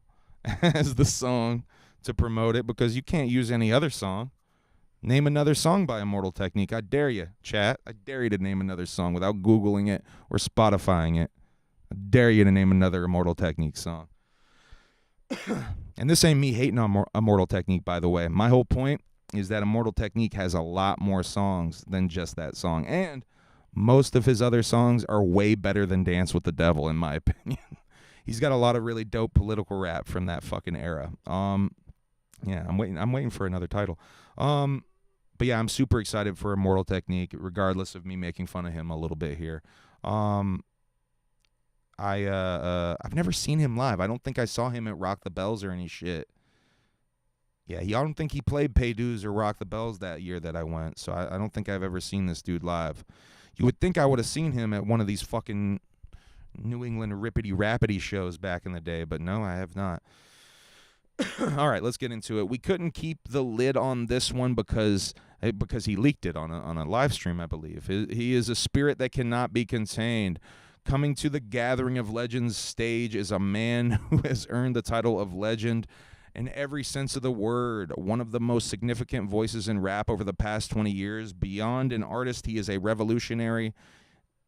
as the song to promote it, because you can't use any other song. Name another song by Immortal Technique. I dare you, chat. I dare you to name another song without Googling it or Spotifying it. I dare you to name another Immortal Technique song. And this ain't me hating on Immortal Technique, by the way. My whole point is that Immortal Technique has a lot more songs than just that song. And most of his other songs are way better than Dance with the Devil, in my opinion. He's got a lot of really dope political rap from that fucking era. Yeah, I'm waiting for another title. But yeah, I'm super excited for Immortal Technique, regardless of me making fun of him a little bit here. I've never seen him live. I don't think I saw him at Rock the Bells or any shit. Yeah, I don't think he played Pay Dues or Rock the Bells that year that I went, so I don't think I've ever seen this dude live. You would think I would have seen him at one of these fucking New England rippity-rappity shows back in the day, but no, I have not. All right, let's get into it. We couldn't keep the lid on this one because he leaked it on a live stream, I believe. He is a spirit that cannot be contained. Coming to the Gathering of Legends stage is a man who has earned the title of legend in every sense of the word. One of the most significant voices in rap over the past 20 years. Beyond an artist, he is a revolutionary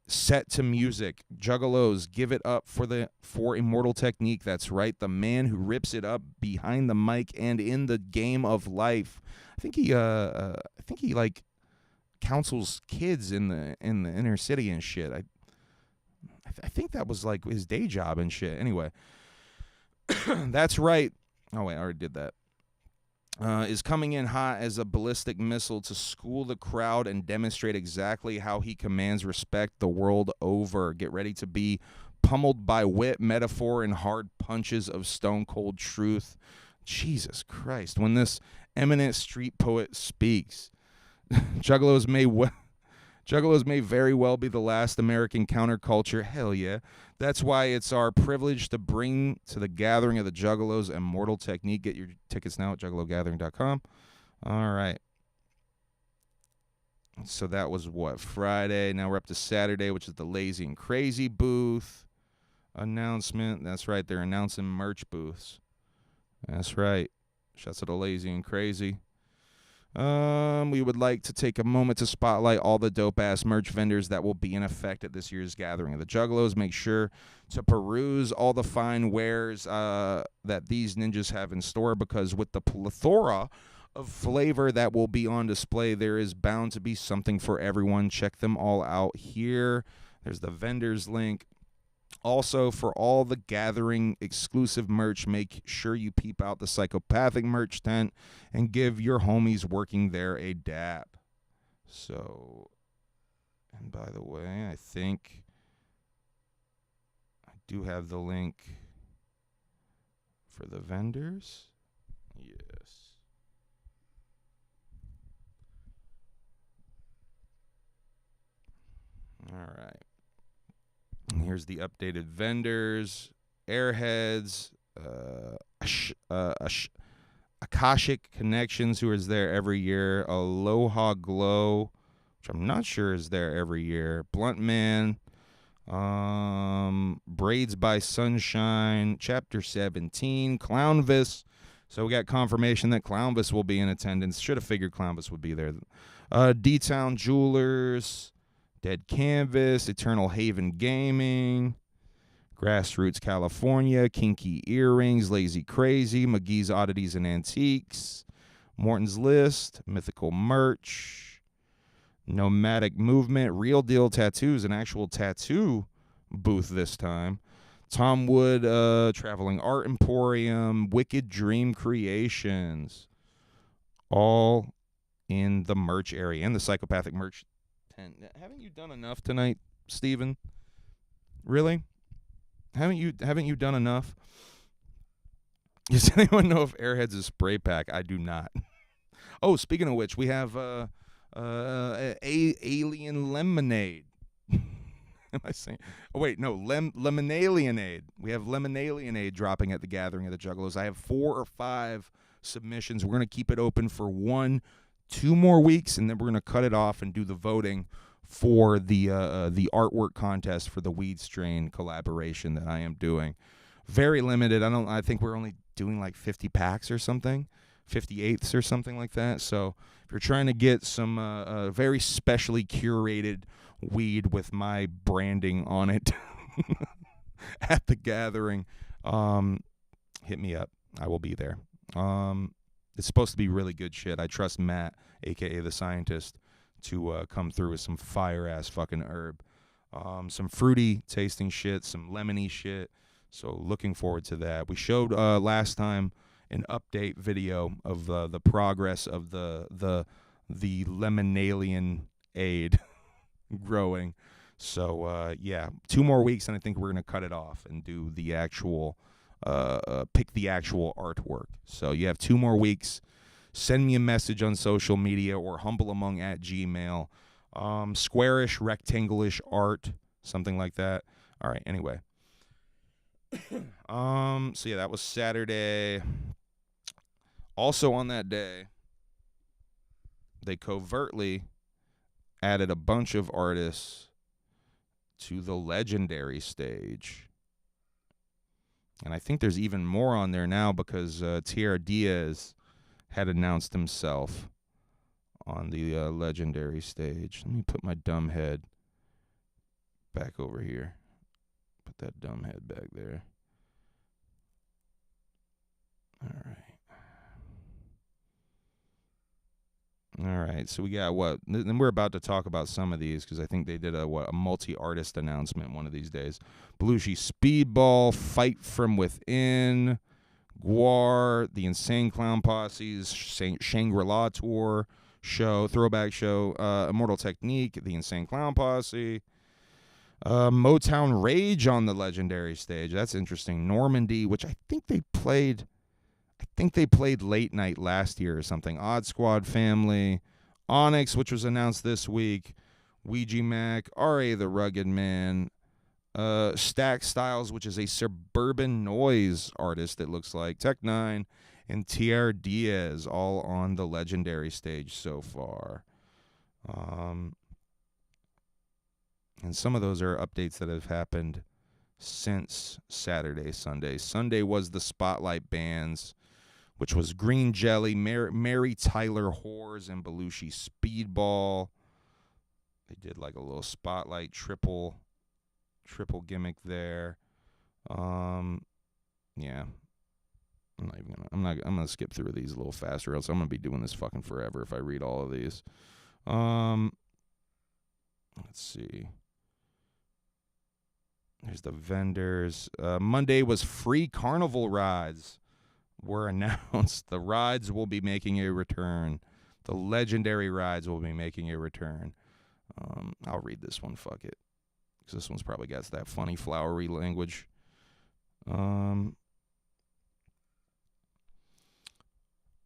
set to music. Juggalos, give it up for Immortal Technique. That's right, the man who rips it up behind the mic and in the game of life. I think he like counsels kids in the inner city and shit. I think that was like his day job and shit. Anyway, that's right. Oh wait, I already did that. Is coming in hot as a ballistic missile to school the crowd and demonstrate exactly how he commands respect the world over. Get ready to be pummeled by wit, metaphor, and hard punches of stone cold truth. Jesus Christ, when this eminent street poet speaks, Juggalos may very well be the last American counterculture. Hell yeah. That's why it's our privilege to bring to the Gathering of the Juggalos Immortal Technique. Get your tickets now at juggalogathering.com. All right. So that was what, Friday. Now we're up to Saturday, which is the Lazy and Crazy booth announcement. That's right. They're announcing merch booths. That's right. Shouts to the Lazy and Crazy. We would like to take a moment to spotlight all the dope-ass merch vendors that will be in effect at this year's Gathering of the Juggalos. Make sure to peruse all the fine wares that these ninjas have in store, because with the plethora of flavor that will be on display, there is bound to be something for everyone. Check them all out here. There's the vendors link. Also, for all the Gathering exclusive merch, make sure you peep out the Psychopathic merch tent and give your homies working there a dap. So, and by the way, I think I do have the link for the vendors. Yes. All right. Here's the updated vendors. Airheads, Akashic Connections, who is there every year. Aloha Glow, which I'm not sure is there every year. Blunt Man, Braids by Sunshine, Chapter 17, Clownvis, So we got confirmation that Clownvis will be in attendance. Should have figured Clownvis would be there. D-Town Jewelers, Dead Canvas, Eternal Haven Gaming, Grassroots California, Kinky Earrings, Lazy Crazy, McGee's Oddities and Antiques, Morton's List, Mythical Merch, Nomadic Movement, Real Deal Tattoos, an actual tattoo booth this time, Tom Wood, Traveling Art Emporium, Wicked Dream Creations, all in the merch area and the Psychopathic merch tent. Haven't you done enough tonight, Steven? Really? Haven't you done enough? Does anyone know if Airheads is spray pack? I do not. Oh, speaking of which, we have Alien Lemonade. Am I saying? Oh, wait, no, Lemonalienade. We have Lemonalienade dropping at the Gathering of the Juggalos. I have 4 or 5 submissions. We're going to keep it open for 1-2 more weeks, and then we're going to cut it off and do the voting for the artwork contest for the Weed Strain collaboration that I am doing. Very limited. I think we're only doing like 50 packs or something, 58ths or something like that. So if you're trying to get some very specially curated weed with my branding on it at the Gathering, hit me up. I will be there. It's supposed to be really good shit. I trust Matt, a.k.a. the scientist, to come through with some fire-ass fucking herb. Some fruity tasting shit, some lemony shit. So looking forward to that. We showed last time an update video of the progress of the Lemonalian aid growing. So yeah, 2 more weeks and I think we're gonna cut it off and do the actual pick the actual artwork. So you have 2 more weeks. Send me a message on social media or humbleamong@gmail. Squarish, rectangle-ish art, something like that. All right, anyway. So yeah, that was Saturday. Also on that day, they covertly added a bunch of artists to the legendary stage. And I think there's even more on there now because Tierra Diaz had announced himself on the legendary stage. Let me put my dumb head back over here. Put that dumb head back there. All right, so we got what? And we're about to talk about some of these because I think they did a multi-artist announcement one of these days. Belushi Speedball, Fight From Within, Guar, the Insane Clown Posse's Shangri-La Tour show, throwback show, Immortal Technique, the Insane Clown Posse, Motown Rage on the legendary stage. That's interesting. Normandy, which I think they played late night last year or something. Odd Squad Family, Onyx, which was announced this week, Ouija Mac, R.A. the Rugged Man, Stack Styles, which is a suburban noise artist, it looks like, Tech Nine, and Tierra Diaz, all on the legendary stage so far. And some of those are updates that have happened since Saturday, Sunday. Sunday was the Spotlight bands, which was Green Jelly, Mary Tyler Whores, and Belushi Speedball. They did like a little Spotlight triple gimmick there. Yeah. I'm gonna skip through these a little faster, else I'm gonna be doing this fucking forever if I read all of these. Let's see. There's the vendors. Monday was free carnival rides were announced. The rides will be making a return. The legendary rides will be making a return. I'll read this one, fuck it. Because this one's probably got that funny flowery language.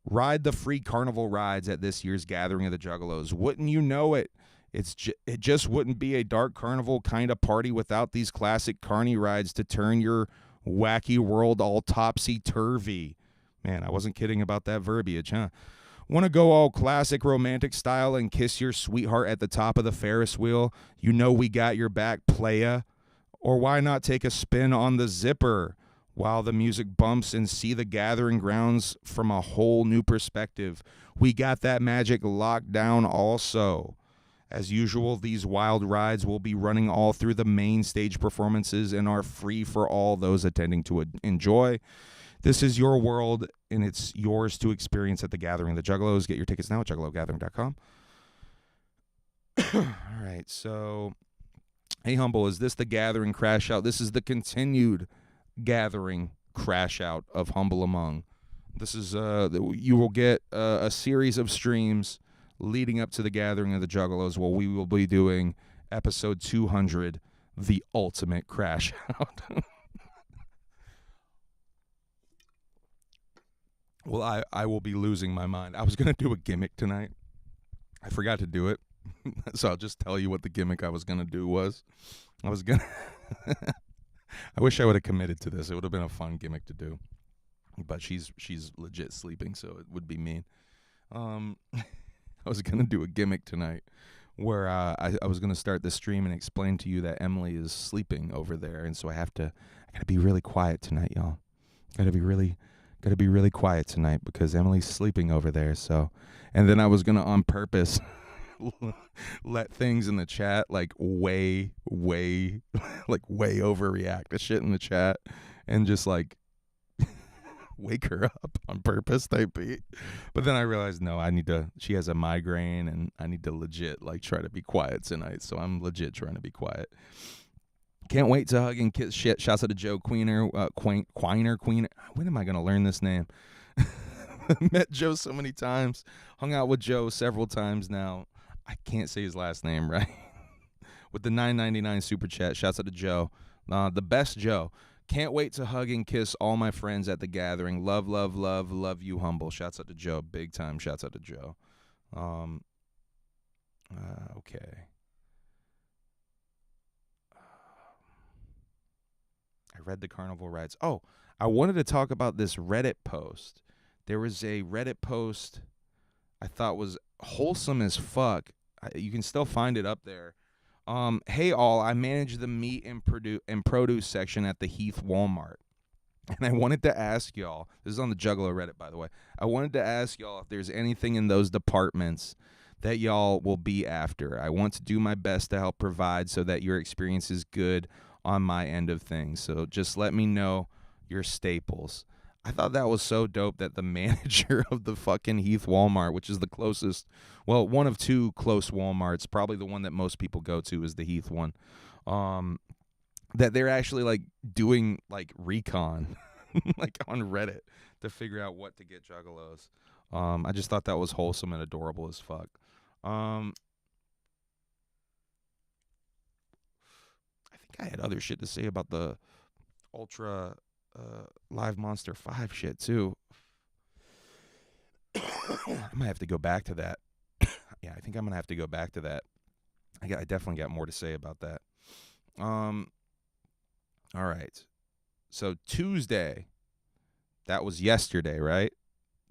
Ride the free carnival rides at this year's Gathering of the Juggalos. Wouldn't you know it? It just wouldn't be a dark carnival kind of party without these classic carny rides to turn your wacky world all topsy-turvy. Man, I wasn't kidding about that verbiage, huh? Want to go all classic romantic style and kiss your sweetheart at the top of the Ferris wheel? You know we got your back, playa. Or why not take a spin on the zipper? while the music bumps and see the gathering grounds from a whole new perspective. We got that magic locked down also. As usual, these wild rides will be running all through the main stage performances and are free for all those attending to enjoy. This is your world, and it's yours to experience at the Gathering of the Juggalos. Get your tickets now at juggalogathering.com. All right, so, hey, Humble, is this the Gathering Crashout? This is the continued Gathering Crashout of Humble Among. This is, you will get a series of streams leading up to the Gathering of the Juggalos, where we will be doing episode 200, the ultimate Crashout. Well, I will be losing my mind. I was going to do a gimmick tonight. I forgot to do it. So I'll just tell you what the gimmick I was going to do was. I was going to... I wish I would have committed to this. It would have been a fun gimmick to do. But she's legit sleeping, so it would be mean. I was going to do a gimmick tonight where I was going to start the stream and explain to you that Emily is sleeping over there. And so I got to be really quiet tonight, y'all. Got to be really quiet tonight because Emily's sleeping over there. So, and then I was going to on purpose let things in the chat like way overreact to shit in the chat and just like wake her up on purpose type beat. But then I realized, no, she has a migraine and I need to legit like try to be quiet tonight. So I'm legit trying to be quiet. Can't wait to hug and kiss shit. Shouts out to Joe Queener. When am I going to learn this name? Met Joe so many times. Hung out with Joe several times now. I can't say his last name right. With the $9.99 super chat. Shouts out to Joe. The best Joe. Can't wait to hug and kiss all my friends at the Gathering. Love, love, love, love you, Humble. Shouts out to Joe. Big time. Shouts out to Joe. Okay. I read the carnival rides. Oh, I wanted to talk about this Reddit post. There was a Reddit post I thought was wholesome as fuck. You can still find it up there. Hey all, I manage the meat and produce section at the Heath Walmart. And I wanted to ask y'all, this is on the Juggalo Reddit, by the way. I wanted to ask y'all if there's anything in those departments that y'all will be after. I want to do my best to help provide so that your experience is good on my end of things. So just let me know your staples. I thought that was so dope that the manager of the fucking Heath Walmart, which is the closest, well, one of two close Walmarts, probably the one that most people go to is the Heath one, that they're actually like doing like recon like on Reddit to figure out what to get Juggalos. I just thought that was wholesome and adorable as fuck. I think I had other shit to say about the Ultra Live Monster 5 shit too. I might have to go back to that. Yeah, I think I'm gonna have to go back to that. I definitely got more to say about that. All right. So Tuesday, that was yesterday, right?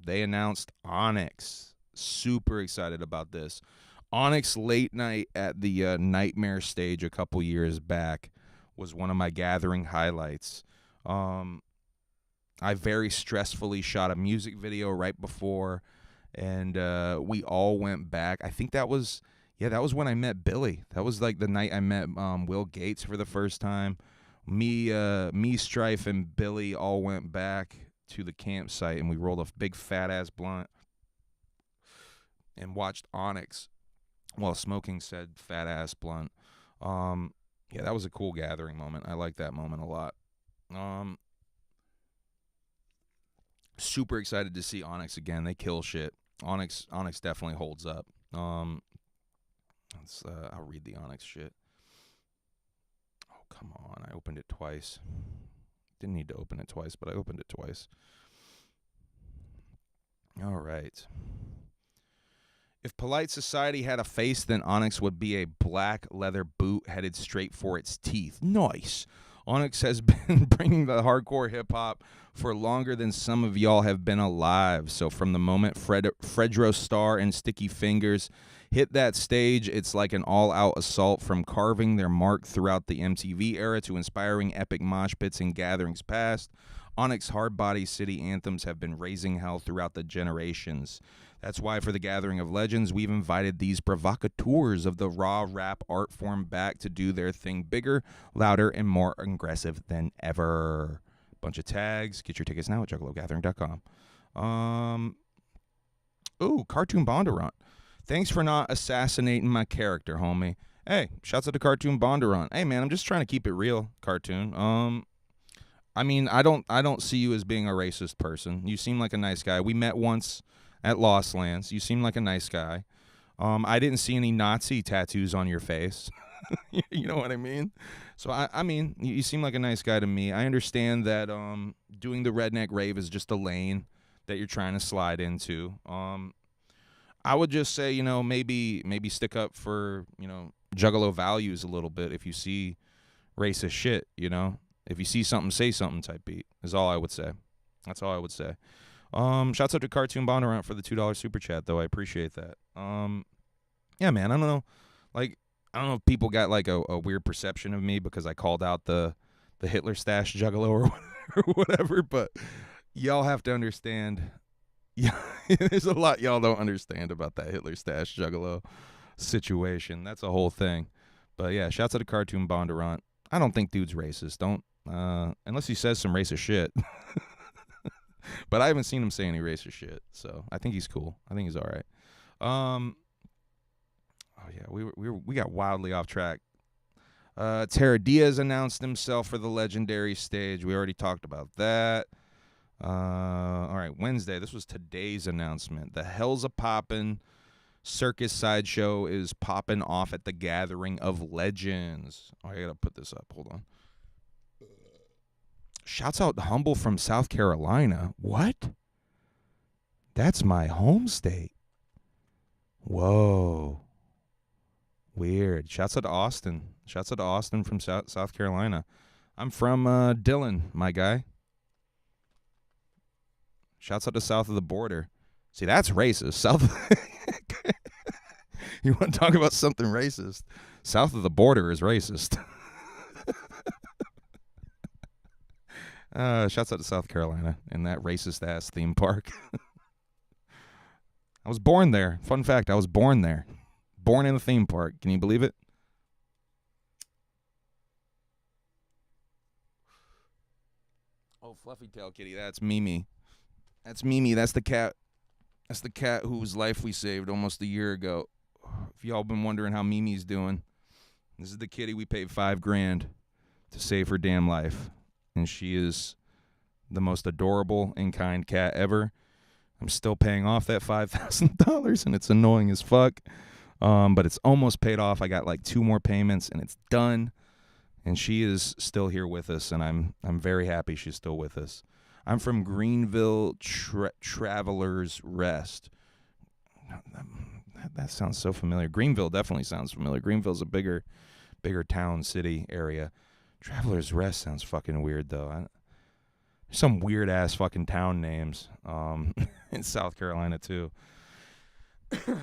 They announced Onyx. Super excited about this. Onyx late night at the Nightmare stage a couple years back was one of my Gathering highlights. I very stressfully shot a music video right before, and we all went back. I think that was when I met Billy. That was like the night I met Will Gates for the first time. Me, Strife, and Billy all went back to the campsite, and we rolled a big fat-ass blunt and watched Onyx while smoking said fat-ass blunt. Yeah, that was a cool Gathering moment. I like that moment a lot. Super excited to see Onyx again. They kill shit. Onyx definitely holds up. I'll read the Onyx shit. Oh, come on. I opened it twice. Didn't need to open it twice, but I opened it twice. All right. If polite society had a face, then Onyx would be a black leather boot headed straight for its teeth. Nice. Onyx has been bringing the hardcore hip-hop for longer than some of y'all have been alive. So from the moment Fredro Starr and Sticky Fingers hit that stage, it's like an all-out assault, from carving their mark throughout the MTV era to inspiring epic mosh pits and gatherings past. Onyx hard-body city anthems have been raising hell throughout the generations. That's why for the Gathering of Legends, we've invited these provocateurs of the raw rap art form back to do their thing bigger, louder, and more aggressive than ever. Bunch of tags. Get your tickets now at juggalogathering.com. Cartoon Bondurant. Thanks for not assassinating my character, homie. Hey, shouts out to Cartoon Bondurant. Hey, man, I'm just trying to keep it real, Cartoon. I mean, I don't see you as being a racist person. You seem like a nice guy. We met once at Lost Lands. You seem like a nice guy. I didn't see any Nazi tattoos on your face. You know what I mean? So, I mean, you seem like a nice guy to me. I understand that doing the redneck rave is just a lane that you're trying to slide into. I would just say, you know, maybe stick up for, you know, Juggalo values a little bit if you see racist shit, you know? If you see something, say something type beat is all I would say. That's all I would say. Shouts out to Cartoon Bondurant for the $2 super chat, though. I appreciate that. Yeah, man, I don't know. Like, I don't know if people got like a weird perception of me because I called out the Hitler stash Juggalo or whatever, but y'all have to understand. Yeah, there's a lot y'all don't understand about that Hitler stash Juggalo situation. That's a whole thing. But yeah, shouts out to Cartoon Bondurant. I don't think dude's racist. Don't unless he says some racist shit. But I haven't seen him say any racist shit, so I think he's cool. I think he's all right. Oh yeah, we got wildly off track. Tara Diaz announced himself for the legendary stage. We already talked about that. All right, Wednesday. This was today's announcement. The Hell's a Poppin' Circus Sideshow is popping off at the Gathering of Legends. Oh, I gotta put this up. Hold on. Shouts out Humble from South Carolina. What? That's my home state. Whoa. Weird. Shouts out to Austin. Shouts out to Austin from South Carolina. I'm from Dillon, my guy. Shouts out to south of the border. See, that's racist. South. You want to talk about something racist? South of the border is racist. Shouts out to South Carolina and that racist-ass theme park. I was born there. Fun fact, I was born there. Born in a theme park. Can you believe it? Oh, Fluffy Tail Kitty, that's Mimi. That's Mimi. That's the cat. That's the cat whose life we saved almost a year ago. If y'all been wondering how Mimi's doing, this is the kitty we paid $5,000 to save her damn life. And she is the most adorable and kind cat ever. I'm still paying off that $5,000, and it's annoying as fuck. But it's almost paid off. I got like 2 more payments, and it's done. And she is still here with us, and I'm very happy she's still with us. I'm from Greenville Travelers Rest. That sounds so familiar. Greenville definitely sounds familiar. Greenville's a bigger town, city area. Travelers Rest sounds fucking weird, though. There's some weird-ass fucking town names in South Carolina, too.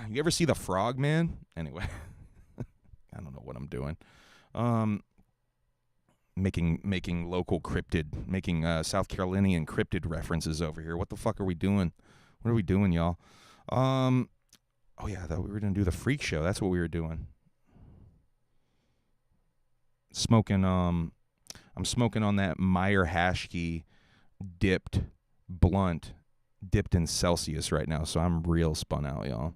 You ever see The Frog Man? Anyway, I don't know what I'm doing. Making local cryptid, making South Carolinian cryptid references over here. What the fuck are we doing? What are we doing, y'all? Oh, yeah, I thought we were going to do the freak show. That's what we were doing. I'm smoking on that Meyer Hashkey dipped blunt, dipped in Celsius right now, so I'm real spun out, y'all.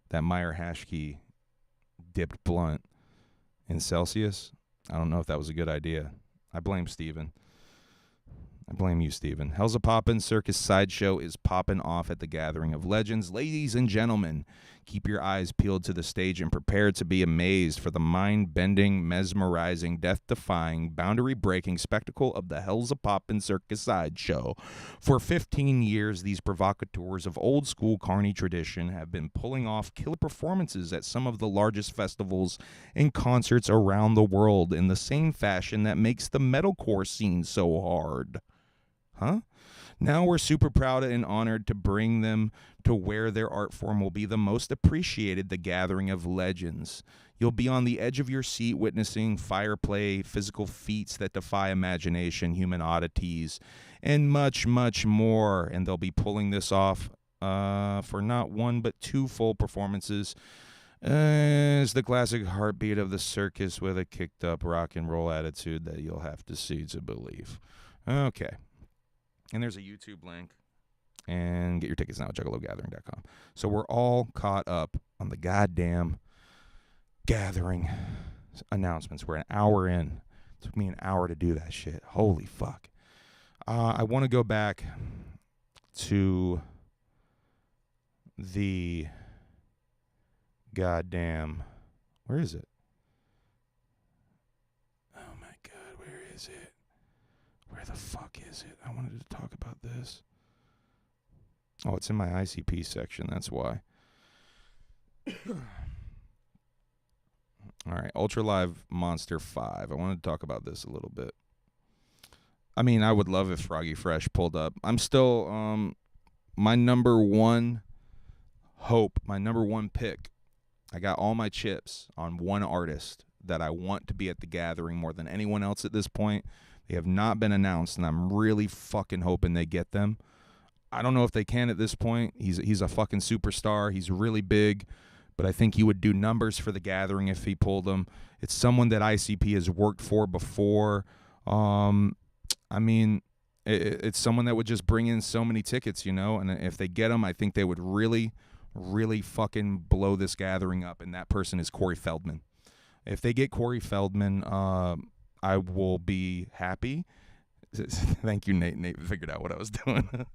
That Meyer Hashkey dipped blunt in Celsius, I don't know if that was a good idea. I blame Steven. I blame you, Steven. Hell's a Poppin' Circus Sideshow is popping off at the Gathering of Legends. Ladies and gentlemen, Keep your eyes peeled to the stage and prepare to be amazed for the mind-bending, mesmerizing, death-defying, boundary-breaking spectacle of the Hells of Poppin' Circus Sideshow. For 15 years, these provocateurs of old-school carny tradition have been pulling off killer performances at some of the largest festivals and concerts around the world in the same fashion that makes the metalcore scene so hard. Huh? Now we're super proud and honored to bring them to where their art form will be the most appreciated, the gathering of legends. You'll be on the edge of your seat witnessing fire play, physical feats that defy imagination, human oddities, and much, much more. And they'll be pulling this off for not one but two full performances. It's the classic heartbeat of the circus with a kicked up rock and roll attitude that you'll have to see to believe. Okay. And there's a YouTube link. And get your tickets now at juggalogathering.com. So we're all caught up on the goddamn gathering announcements. We're an hour in. It took me an hour to do that shit. Holy fuck. I want to go back to the goddamn... Where is it? Oh my God, where is it? Where the fuck is it? I wanted to talk about this. Oh, it's in my ICP section. That's why. All right. Ultra Live Monster 5. I wanted to talk about this a little bit. I mean, I would love if Froggy Fresh pulled up. I'm still, my number one hope, my number one pick. I got all my chips on one artist that I want to be at the gathering more than anyone else at this point. They have not been announced, and I'm really fucking hoping they get them. I don't know if they can at this point. He's a fucking superstar. He's really big, but I think he would do numbers for the gathering if he pulled them. It's someone that ICP has worked for before. I mean, it's someone that would just bring in so many tickets, you know, and if they get him, I think they would really, really fucking blow this gathering up, and that person is Corey Feldman. If they get Corey Feldman, I will be happy. Thank you, Nate. Nate figured out what I was doing.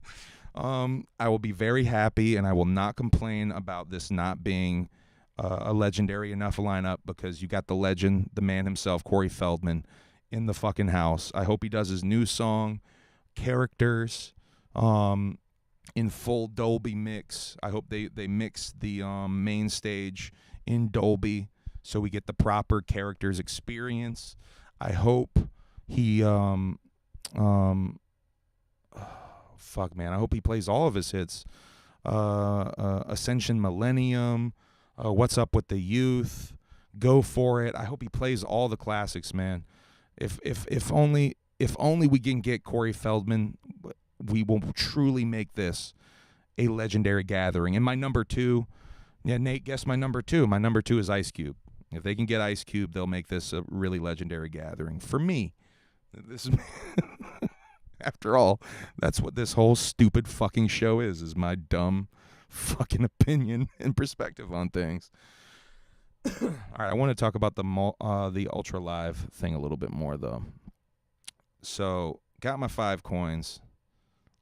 I will be very happy, and I will not complain about this not being a legendary enough lineup, because you got the legend, the man himself, Corey Feldman, in the fucking house. I hope he does his new song, Characters, in full Dolby mix. I hope they mix the main stage in Dolby so we get the proper Characters experience. I hope he fuck, man. I hope he plays all of his hits. Ascension Millennium, What's Up with the Youth, Go For It. I hope he plays all the classics, man. If only we can get Corey Feldman, we will truly make this a legendary gathering. And my number two, yeah, Nate, guess my number two. My number two is Ice Cube. If they can get Ice Cube, they'll make this a really legendary gathering. For me, this is... After all, that's what this whole stupid fucking show is my dumb fucking opinion and perspective on things. All right, I want to talk about the Ultra Live thing a little bit more, though. So, got my 5 coins,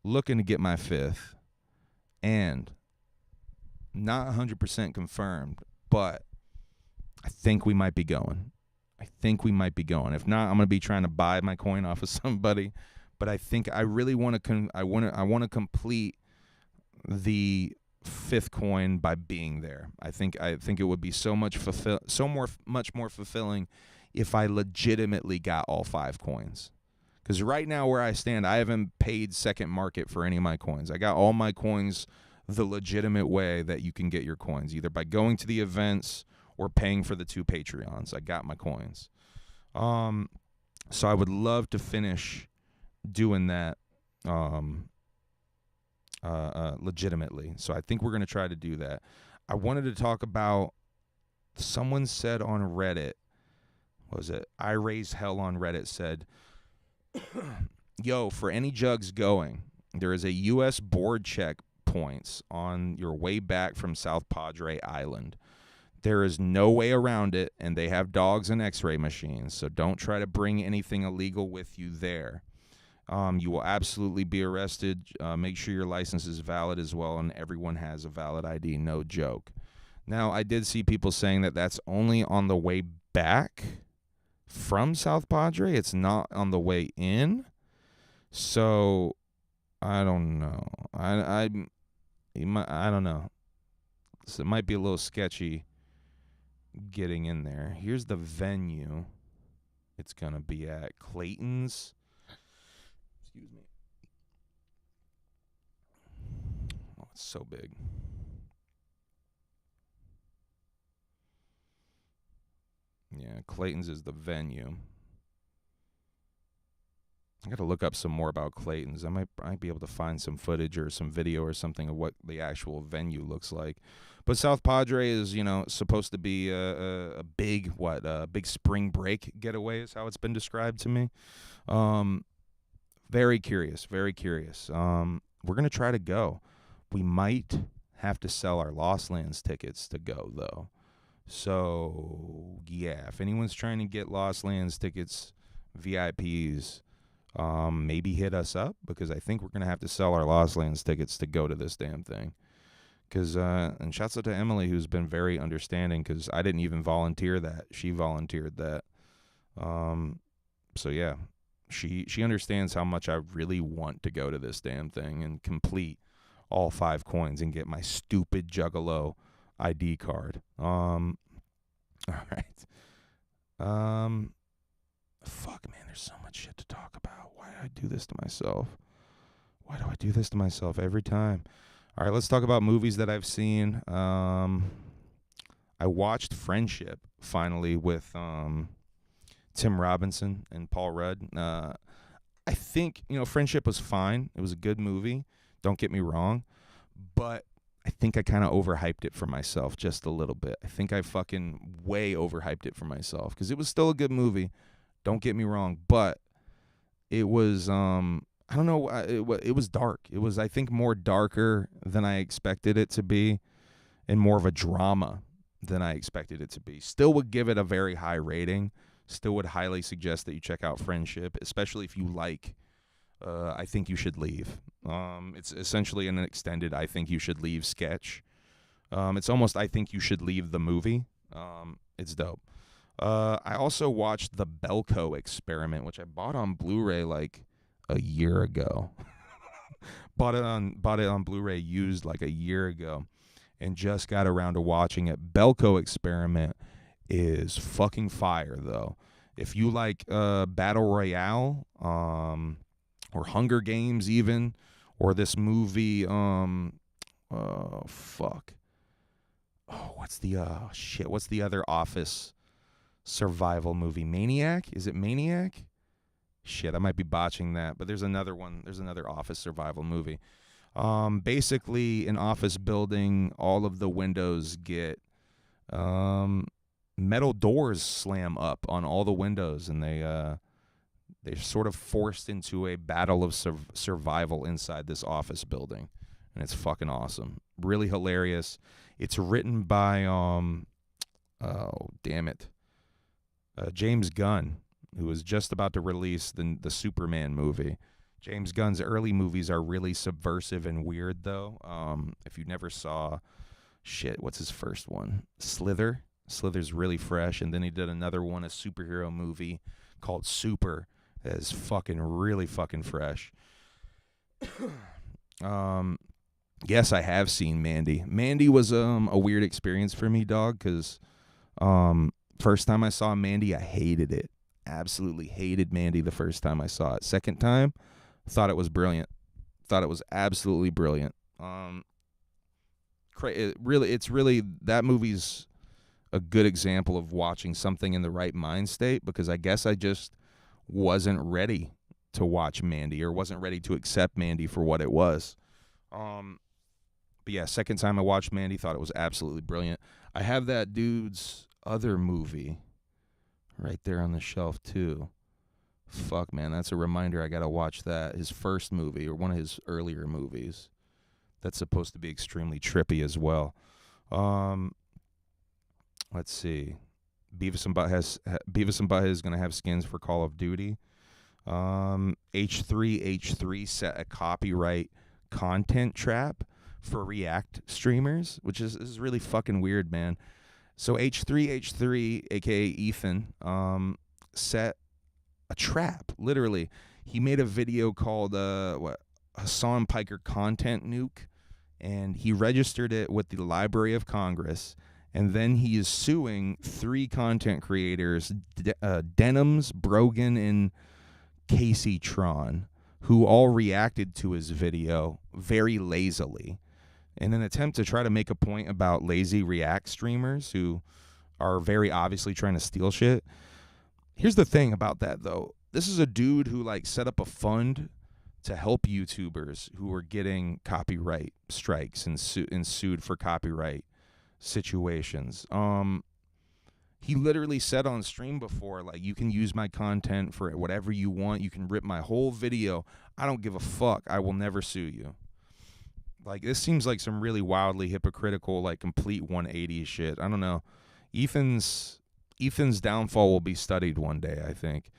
looking to get my 5th, and not 100% confirmed, but I think we might be going. If not, I'm going to be trying to buy my coin off of somebody. But I think I really want to I want to complete the 5th coin by being there. I think it would be much more fulfilling if I legitimately got all 5 coins. Because right now where I stand, I haven't paid second market for any of my coins. I got all my coins the legitimate way that you can get your coins, either by going to the events or paying for the 2 Patreons. I got my coins. So I would love to finish doing that legitimately. So I think we're going to try to do that. I wanted to talk about, someone said on Reddit, what was it? I Raise Hell on Reddit said, yo, for any jugs going, there is a U.S. board check points on your way back from South Padre Island. There is no way around it, and they have dogs and x-ray machines, so don't try to bring anything illegal with you there. You will absolutely be arrested. Make sure your license is valid as well, and everyone has a valid ID. No joke. Now, I did see people saying that that's only on the way back from South Padre. It's not on the way in. So, I don't know. I don't know. So it might be a little sketchy getting in there. Here's the venue. It's going to be at Clayton's. Excuse me. Oh, it's so big. Yeah, Clayton's is the venue. I got to look up some more about Clayton's. I might be able to find some footage or some video or something of what the actual venue looks like. But South Padre is, supposed to be a big spring break getaway is how it's been described to me. Very curious, very curious. We're going to try to go. We might have to sell our Lost Lands tickets to go, though. So, yeah, if anyone's trying to get Lost Lands tickets, VIPs, maybe hit us up, because I think we're going to have to sell our Lost Lands tickets to go to this damn thing. Because, and shouts out to Emily, who's been very understanding, because I didn't even volunteer that. She volunteered that. So, yeah, she understands how much I really want to go to this damn thing and complete all 5 coins and get my stupid Juggalo ID card. All right. Fuck, man, there's so much shit to talk about. Why do I do this to myself? Why do I do this to myself every time? All right, let's talk about movies that I've seen. I watched Friendship finally with Tim Robinson and Paul Rudd. I think, Friendship was fine. It was a good movie. Don't get me wrong. But I think I kind of overhyped it for myself just a little bit. I think I fucking way overhyped it for myself, because it was still a good movie. Don't get me wrong, but it was, I don't know, it was dark. It was, I think, more darker than I expected it to be, and more of a drama than I expected it to be. Still would give it a very high rating. Still would highly suggest that you check out Friendship, especially if you like I Think You Should Leave. It's essentially an extended I Think You Should Leave sketch. It's almost I Think You Should Leave the movie. It's dope. I also watched The Belko Experiment, which I bought on Blu-ray like a year ago. bought it on Blu-ray used like a year ago, and just got around to watching it. Belko Experiment is fucking fire, though. If you like Battle Royale, or Hunger Games even, or this movie, what's the other Office survival movie? Maniac? Is it Maniac? Shit, I might be botching that, but there's another one. There's another Office survival movie. Basically, an office building, all of the windows get metal doors slam up on all the windows, and they're sort of forced into a battle of survival inside this office building, and it's fucking awesome. Really hilarious. It's written by James Gunn, who was just about to release the Superman movie. James Gunn's early movies are really subversive and weird, though. If you never saw, what's his first one? Slither. Slither's really fresh, and then he did another one, a superhero movie called Super, that is fucking really fucking fresh. Yes, I have seen Mandy. Mandy was a weird experience for me, dog, because first time I saw Mandy, I hated it. Absolutely hated Mandy the first time I saw it. Second time, thought it was brilliant. Thought it was absolutely brilliant. It's really that movie's a good example of watching something in the right mind state, because I guess I just wasn't ready to watch Mandy, or wasn't ready to accept Mandy for what it was. But yeah, second time I watched Mandy, thought it was absolutely brilliant. I have that dude's other movie right there on the shelf too. Fuck, man, that's a reminder. I gotta watch that. His first movie, or one of his earlier movies, that's supposed to be extremely trippy as well. Let's see. Beavis and Butthead is gonna have skins for Call of Duty. H3 set a copyright content trap for React streamers, which is really fucking weird, man. So H3H3, aka Ethan, set a trap. Literally, he made a video called Hassan Piker Content Nuke, and he registered it with the Library of Congress. And then he is suing 3 content creators, Denims, Brogan, and Casey Tron, who all reacted to his video very lazily in an attempt to try to make a point about lazy React streamers who are very obviously trying to steal shit. Here's the thing about that, though. This is a dude who like set up a fund to help YouTubers who were getting copyright strikes and sued for copyright situations. He literally said on stream before, like, you can use my content for whatever you want. You can rip my whole video. I don't give a fuck. I will never sue you. Like, this seems like some really wildly hypocritical, like, complete 180 shit. I don't know. Ethan's downfall will be studied one day, I think.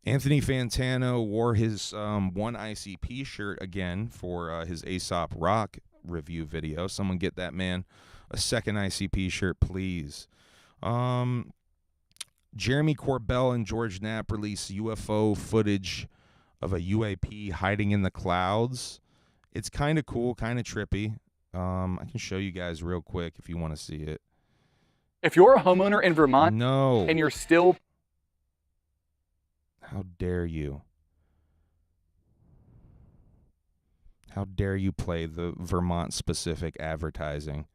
Anthony Fantano wore his one ICP shirt again for his Aesop Rock review video. Someone get that man a second ICP shirt, please. Jeremy Corbell and George Knapp released UFO footage of a UAP hiding in the clouds. It's kind of cool, kind of trippy. I can show you guys real quick if you want to see it. If you're a homeowner in Vermont and you're still... How dare you? How dare you play the Vermont-specific advertising?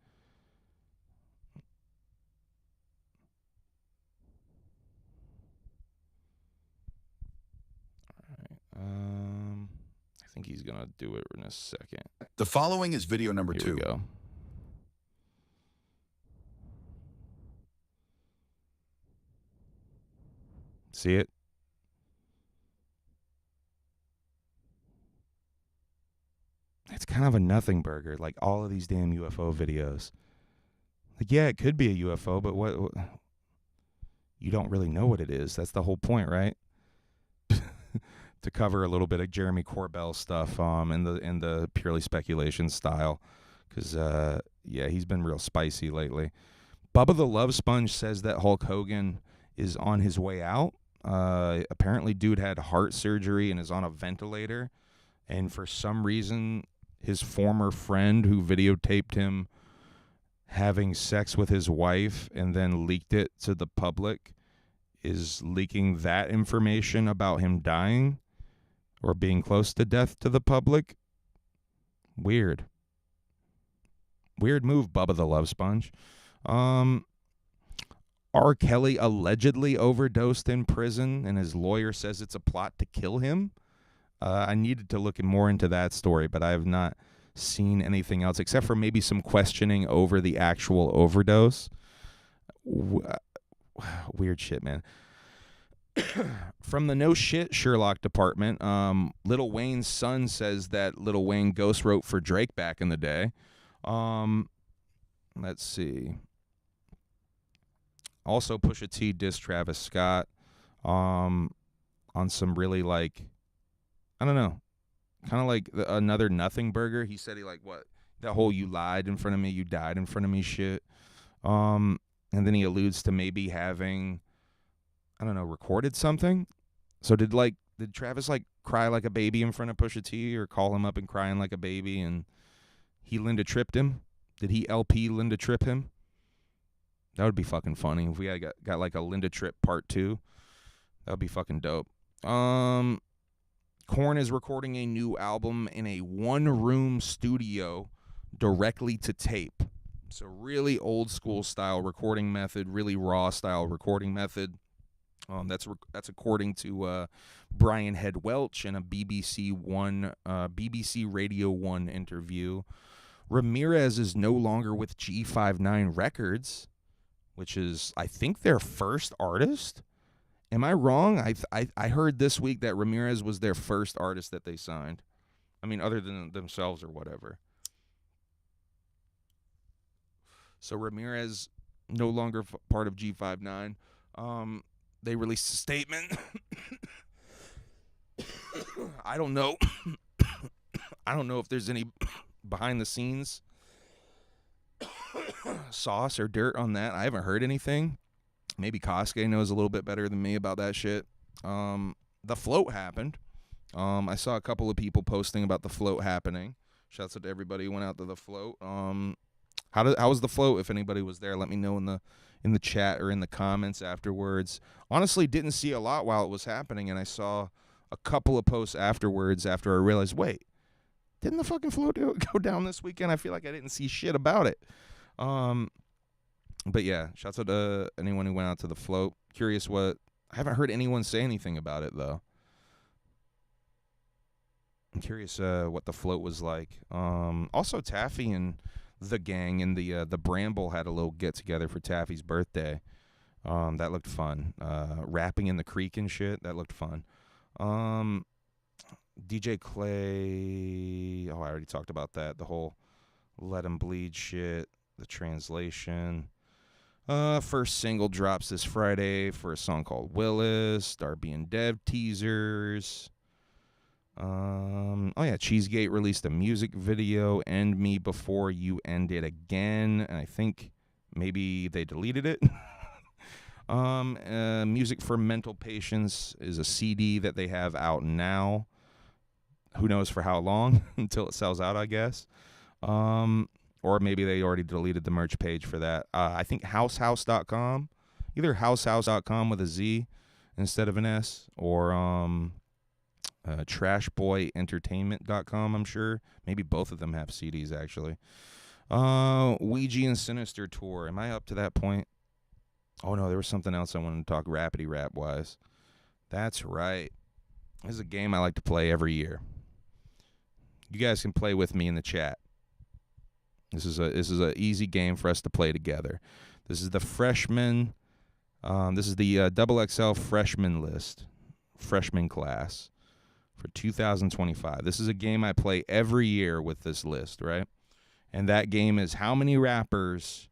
I think he's gonna do it in a second. The following is video number 2. Here we go. See it? It's kind of a nothing burger, like all of these damn UFO videos. Like, yeah, it could be a UFO, but what you don't really know what it is. That's the whole point, right? To cover a little bit of Jeremy Corbell stuff in the purely speculation style, because yeah, he's been real spicy lately. Bubba the Love Sponge says that Hulk Hogan is on his way out. Apparently dude had heart surgery and is on a ventilator, and for some reason his former friend who videotaped him having sex with his wife and then leaked it to the public is leaking that information about him dying or being close to death to the public. Weird move, Bubba the Love Sponge. R. Kelly allegedly overdosed in prison, and his lawyer says it's a plot to kill him. I needed to look more into that story, but I have not seen anything else except for maybe some questioning over the actual overdose. Weird shit, man. From the No Shit Sherlock department, Lil Wayne's son says that Lil Wayne ghost wrote for Drake back in the day. Let's see. Also, Pusha T dissed Travis Scott on some really, like, I don't know, kind of like another nothing burger. He said he, like, what, that whole you lied in front of me, you died in front of me shit. And then he alludes to maybe having, I don't know, recorded something. So did Travis, like, cry like a baby in front of Pusha T, or call him up and crying like a baby, and he Linda tripped him? Did he LP Linda trip him? That would be fucking funny if we had got like a Linda Trip part 2. That would be fucking dope. Korn is recording a new album in a one-room studio directly to tape. So really old school style recording method, really raw style recording method. That's according to Brian Head Welch in a BBC Radio 1 interview. Ramirez is no longer with G59 Records, which is, I think, their first artist. Am I wrong? I heard this week that Ramirez was their first artist that they signed. I mean, other than themselves or whatever. So Ramirez no longer part of G59. They released a statement. I don't know. I don't know if there's any behind the scenes sauce or dirt on that. I haven't heard anything. Maybe Kosuke knows a little bit better than me about that shit. The float happened. I saw a couple of people posting about the float happening. Shouts out to everybody who went out to the float. How was the float? If anybody was there, let me know in the chat or in the comments afterwards. Honestly, didn't see a lot while it was happening, and I saw a couple of posts afterwards after I realized, wait, didn't the fucking float go down this weekend? I feel like I didn't see shit about it. But yeah, shouts out to anyone who went out to the float. Curious I haven't heard anyone say anything about it, though. I'm curious what the float was like. Also, Taffy and the gang and the Bramble had a little get-together for Taffy's birthday. That looked fun. Rapping in the creek and shit, that looked fun. DJ Clay, I already talked about that. The whole Let 'Em Bleed shit, the translation. First single drops this Friday for a song called Willis. Darby and Dev teasers. Cheesegate released a music video, End Me Before You End It Again, and I think maybe they deleted it. Music for Mental Patients is a CD that they have out now. Who knows for how long until it sells out, I guess. Or maybe they already deleted the merch page for that. I think househouse.com, either househouse.com with a Z instead of an S, or trashboyentertainment.com, I'm sure. Maybe both of them have CDs, actually. Ouija and Sinister tour. Am I up to that point? Oh, no, there was something else I wanted to talk rapidy rap-wise. That's right. This is a game I like to play every year. You guys can play with me in the chat. This is a easy game for us to play together. This is the freshman. This is the XXL freshman list, freshman class for 2025. This is a game I play every year with this list, right? And that game is how many rappers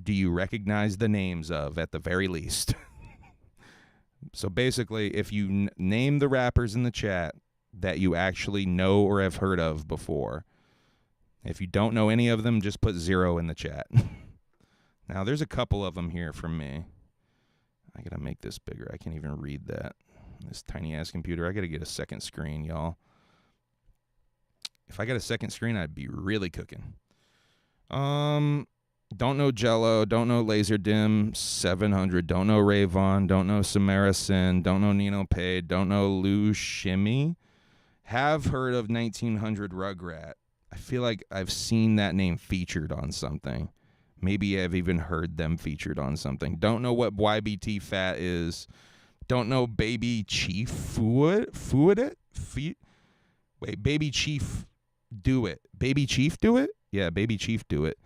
do you recognize the names of at the very least? So basically, if you name the rappers in the chat that you actually know or have heard of before, if you don't know any of them, just put 0 in the chat. Now, there's a couple of them here from me. I got to make this bigger. I can't even read that. This tiny-ass computer. I got to get a second screen, y'all. If I got a second screen, I'd be really cooking. Don't know Jello. Don't know Laserdim 700. Don't know Rayvon. Don't know Samarison. Don't know Nino Pade. Don't know Lou Shimmy. Have heard of 1900 Rugrat. I feel like I've seen that name featured on something. Maybe I've even heard them featured on something. Don't know what YBT Fat is. Don't know Baby Chief Fouet? Wait, Baby Chief Do It. Baby Chief Do It? Yeah, Baby Chief Do It.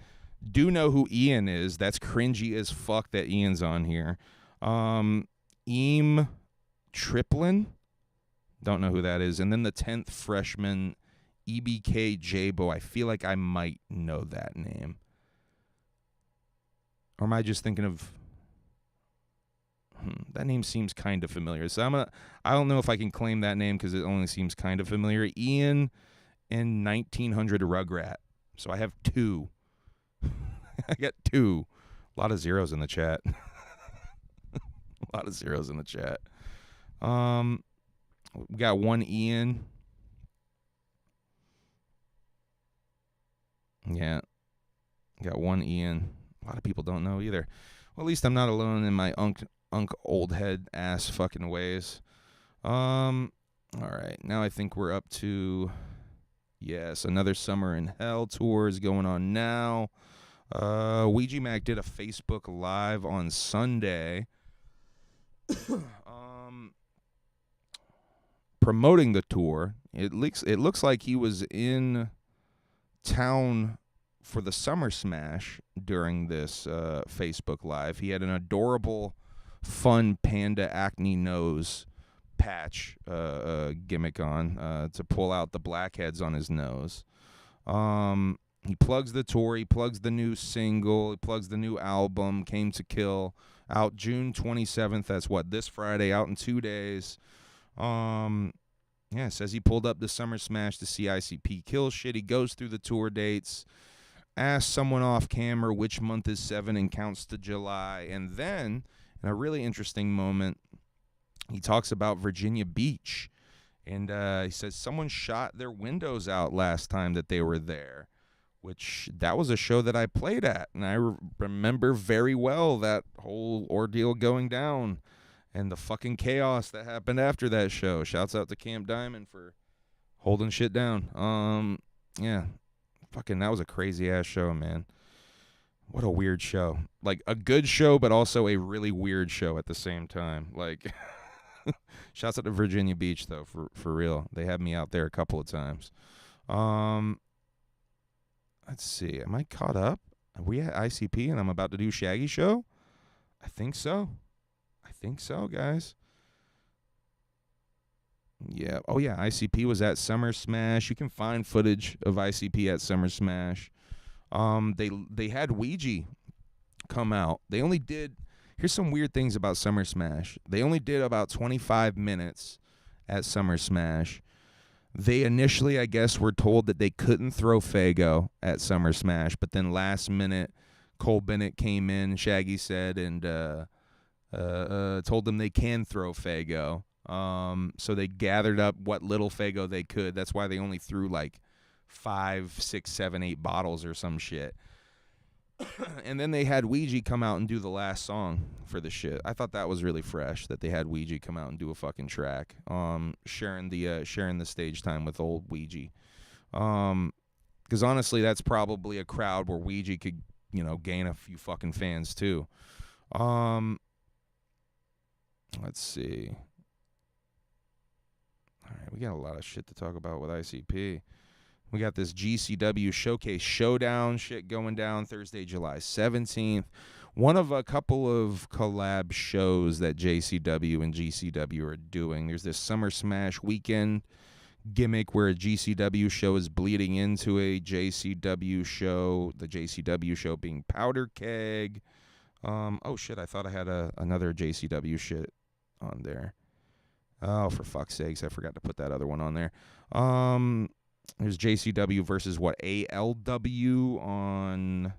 Do know who Ian is. That's cringy as fuck that Ian's on here. Eam Triplin. Don't know who that is. And then the 10th freshman, EBK Jabo. I feel like I might know that name. Or am I just thinking of... that name seems kind of familiar. So I don't know if I can claim that name because it only seems kind of familiar. Ian and 1900 Rugrat. So I have 2. I got 2. A lot of zeros in the chat. A lot of zeros in the chat. We got 1 Ian. Yeah. Got 1 Ian. A lot of people don't know either. Well, at least I'm not alone in my unk old head ass fucking ways. All right. Now I think we're up to, yes, another Summer in Hell tour is going on now. Ouija Mac did a Facebook Live on Sunday. Promoting the tour. It looks like he was in town for the Summer Smash during this Facebook Live. He had an adorable, fun panda acne nose patch gimmick on to pull out the blackheads on his nose. He plugs the tour. He plugs the new single. He plugs the new album, Came to Kill, out June 27th. That's this Friday, out in 2 days. Says he pulled up the Summer Smash to see ICP kill shit. He goes through the tour dates. asked someone off camera which month is 7 and counts to July. And then, in a really interesting moment, he talks about Virginia Beach. And he says someone shot their windows out last time that they were there, which that was a show that I played at. And I remember very well that whole ordeal going down and the fucking chaos that happened after that show. Shouts out to Camp Diamond for holding shit down. Yeah, fucking that was a crazy-ass show, man. What a weird show. Like, a good show, but also a really weird show at the same time. Like... Shouts out to Virginia Beach, though, for real. They had me out there a couple of times. Let's see. Am I caught up? Are we at ICP and I'm about to do Shaggy Show? I think so. Guys. Yeah. Oh, yeah. ICP was at Summer Smash. You can find footage of ICP at Summer Smash. They had Ouija come out. They only did... Here's some weird things about Summer Smash. They only did about 25 minutes at Summer Smash. They initially, I guess, were told that they couldn't throw Fago at Summer Smash, but then last minute, Cole Bennett came in, Shaggy said, and told them they can throw Fago. So they gathered up what little Fago they could. That's why they only threw like 5, 6, 7, 8 bottles or some shit. And then they had Ouija come out and do the last song for the shit. I thought that was really fresh that they had Ouija come out and do a fucking track, sharing the stage time with old Ouija. Because honestly, that's probably a crowd where Ouija could, gain a few fucking fans too. Let's see. All right, we got a lot of shit to talk about with ICP. We got this GCW Showcase Showdown shit going down Thursday, July 17th. One of a couple of collab shows that JCW and GCW are doing. There's this Summer Smash weekend gimmick where a GCW show is bleeding into a JCW show, the JCW show being Powder Keg. Oh, shit, I thought I had another JCW shit on there. Oh, for fuck's sakes, I forgot to put that other one on there. There's JCW versus ALW on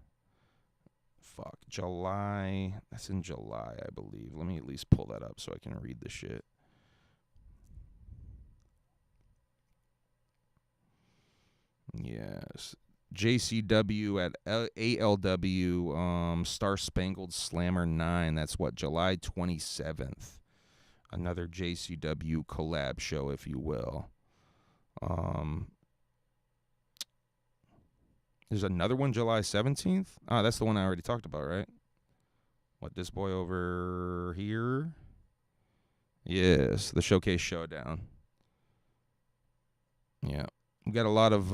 July. That's in July, I believe. Let me at least pull that up so I can read the shit. Yes. JCW at ALW Star Spangled Slammer 9. That's July 27th. Another JCW collab show, if you will. There's another one July 17th. Ah, that's the one I already talked about, right? This boy over here? Yes, the Showcase Showdown. Yeah. We got a lot of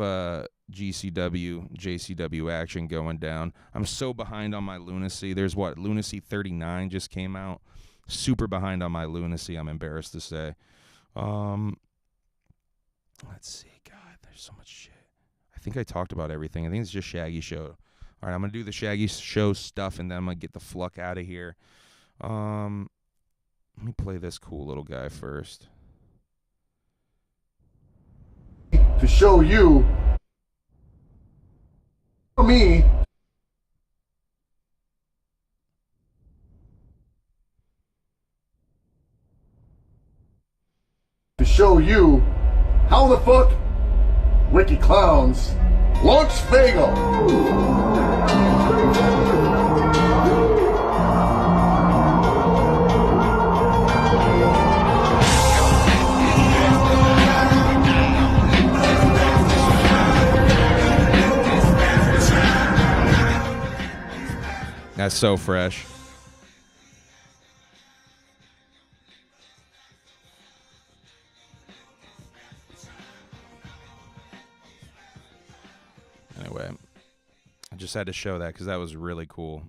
GCW, JCW action going down. I'm so behind on my Lunacy. There's Lunacy 39 just came out. Super behind on my Lunacy, I'm embarrassed to say. Let's see. God, there's so much shit. I think I talked about everything. I think it's just Shaggy Show. All right, I'm going to do the Shaggy Show stuff, and then I'm going to get the fuck out of here. Let me play this cool little guy first. To show you, me, to show you how the fuck Ricky Clowns launch Fago. That's so fresh. Anyway, I just had to show that because that was really cool.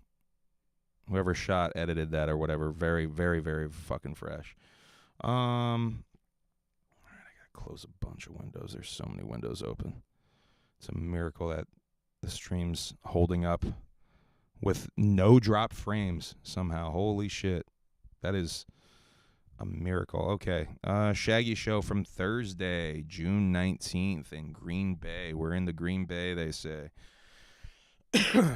Whoever shot, edited that or whatever, very, very, very fucking fresh. All right, I gotta close a bunch of windows. There's so many windows open. It's a miracle that the stream's holding up with no drop frames somehow. Holy shit. That is a miracle. Okay. Shaggy Show from Thursday, June 19th in Green Bay. We're in the Green Bay, they say.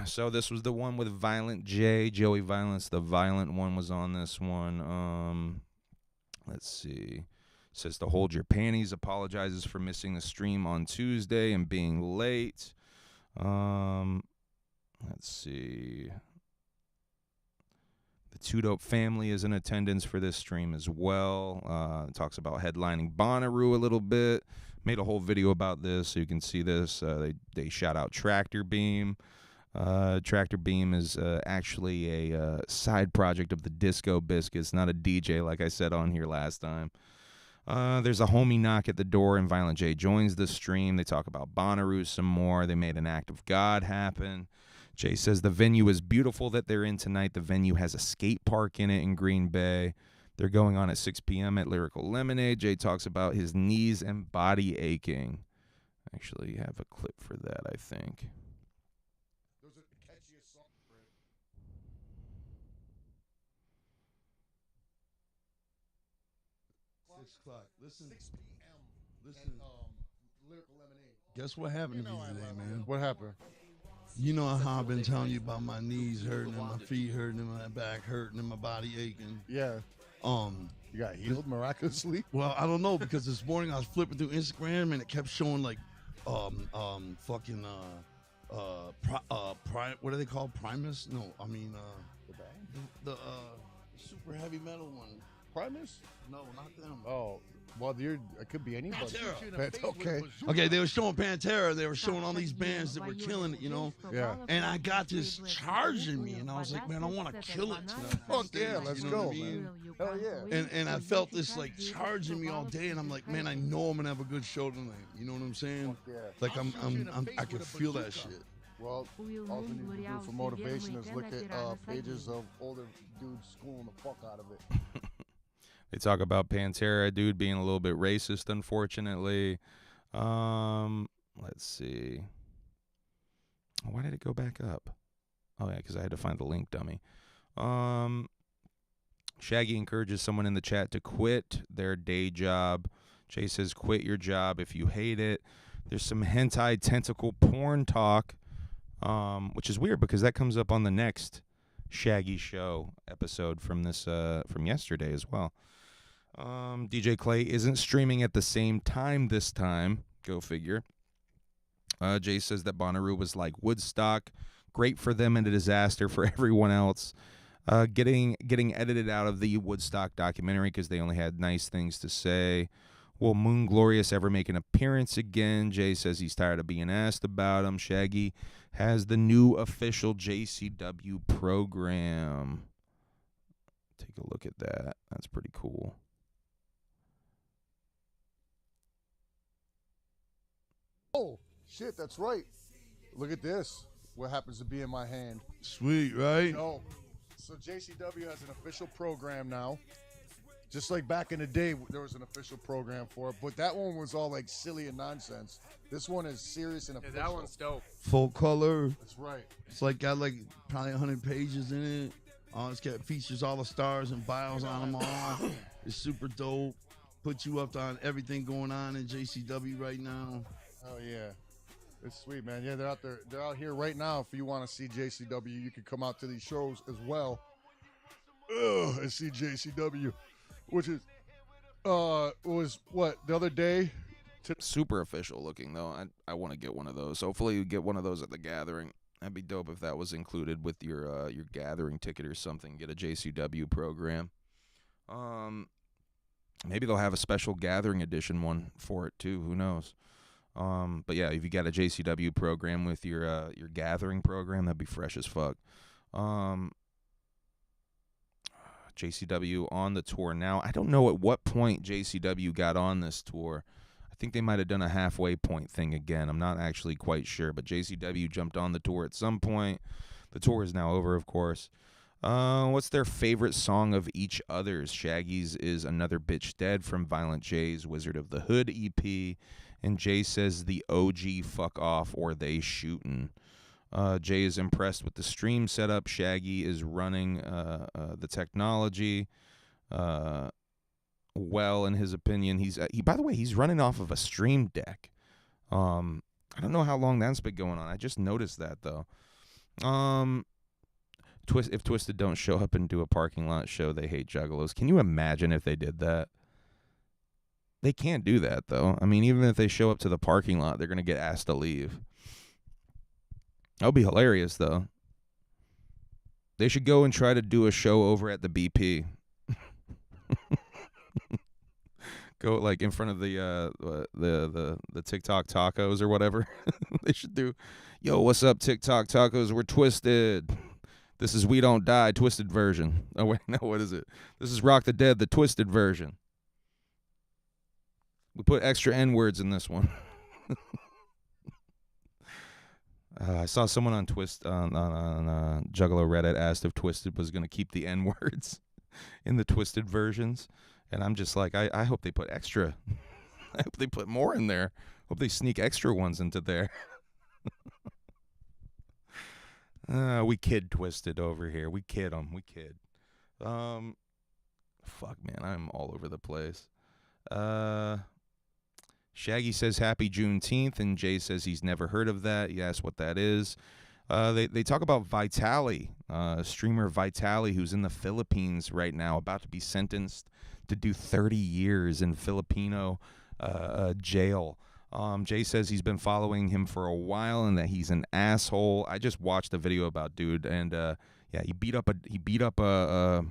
So this was the one with Violent J, Joey Violence. The Violent one was on this one. Let's see. Says to hold your panties. Apologizes for missing the stream on Tuesday and being late. Let's see. The Two Dope family is in attendance for this stream as well. Talks about headlining Bonnaroo a little bit. Made a whole video about this, so you can see this. They shout out Tractor Beam. Tractor Beam is actually a side project of the Disco Biscuits, not a DJ like I said on here last time. There's a homie knock at the door, and Violent J joins the stream. They talk about Bonnaroo some more. They made an act of God happen. Jay says the venue is beautiful that they're in tonight. The venue has a skate park in it in Green Bay. They're going on at 6 p.m. at Lyrical Lemonade. Jay talks about his knees and body aching. Actually, you have a clip for that, I think. There's a catchiest song for it. 6 o'clock. Listen. 6 p.m. Listen. Lyrical Lemonade. Guess what happened to me today, man? What happened? You know how I've been telling you about my knees hurting and my feet hurting and my back hurting and my body aching. Yeah. You got healed miraculously? Well, I don't know, because this morning I was flipping through Instagram and it kept showing like what are they called? Primus? No, I mean the super heavy metal one. Primus? No, not them. Oh, well, it could be anybody. Okay. Okay, they were showing Pantera. They were showing all these bands that were killing it, you know? Yeah. And I got this charge in me, and I was like, man, I want to kill it tonight. Fuck yeah, let's You know go, what I mean? man. Hell yeah. And I felt this like charge in me all day, and I'm like, man, I know I'm gonna have a good show tonight. You know what I'm saying? Fuck yeah. Like I can feel that shit. Well, all we need to do for motivation is look at pages of older dudes schooling the fuck out of it. They talk about Pantera, dude, being a little bit racist, unfortunately. Let's see. Why did it go back up? Oh, yeah, because I had to find the link, dummy. Shaggy encourages someone in the chat to quit their day job. Jay says, quit your job if you hate it. There's some hentai tentacle porn talk, which is weird because that comes up on the next Shaggy Show episode from this from yesterday as well. DJ Clay isn't streaming at the same time this time. Go figure. Jay says that Bonnaroo was like Woodstock, great for them and a disaster for everyone else. Getting edited out of the Woodstock documentary because they only had nice things to say. Will Moon Glorious ever make an appearance again? Jay says he's tired of being asked about him. Shaggy has the new official JCW program. Take a look at that. That's pretty cool. Oh, shit, that's right. Look at this. What happens to be in my hand? Sweet, right? No. So JCW has an official program now. Just like back in the day, there was an official program for it. But that one was all like silly and nonsense. This one is serious and official. Yeah, that one's dope. Full color. That's right. It's like got like probably 100 pages in it. It's got features all the stars and bios on them all. It's super dope. Put you up on everything going on in JCW right now. Oh yeah, it's sweet, man. Yeah, they're out there. They're out here right now. If you want to see JCW, you can come out to these shows as well. And see JCW, which is was what the other day. Super official looking though. I want to get one of those. Hopefully you get one of those at the gathering. That'd be dope if that was included with your gathering ticket or something. Get a JCW program. Maybe they'll have a special gathering edition one for it too. Who knows? But yeah, if you got a JCW program with your gathering program, that'd be fresh as fuck. JCW on the tour now. I don't know at what point JCW got on this tour. I think they might have done a halfway point thing again. I'm not actually quite sure, but JCW jumped on the tour at some point. The tour is now over, of course. What's their favorite song of each other's? Shaggy's is Another Bitch Dead from Violent J's Wizard of the Hood EP. And Jay says the OG Fuck Off or They Shootin'. Jay is impressed with the stream setup. Shaggy is running the technology well, in his opinion. By the way, he's running off of a stream deck. I don't know how long that's been going on. I just noticed that, though. If Twisted don't show up and do a parking lot show, they hate Juggalos. Can you imagine if they did that? They can't do that, though. I mean, even if they show up to the parking lot, they're going to get asked to leave. That would be hilarious, though. They should go and try to do a show over at the BP. Go like in front of the TikTok tacos or whatever. They should do, yo, what's up, TikTok tacos? We're Twisted. This is We Don't Die, Twisted version. Oh wait, no, what is it? This is Rock the Dead, the Twisted version. We put extra N-words in this one. I saw someone on Juggalo Reddit asked if Twisted was going to keep the N-words in the Twisted versions. And I'm just like, I hope they put extra. I hope they put more in there. Hope they sneak extra ones into there. We kid Twisted over here. We kid them. We kid. Fuck, man. I'm all over the place. Shaggy says happy Juneteenth, and Jay says he's never heard of that. He asked what that is. They talk about Vitali, streamer Vitali, who's in the Philippines right now, about to be sentenced to do 30 years in Filipino jail. Jay says he's been following him for a while and that he's an asshole. I just watched a video about dude, and yeah, he beat up a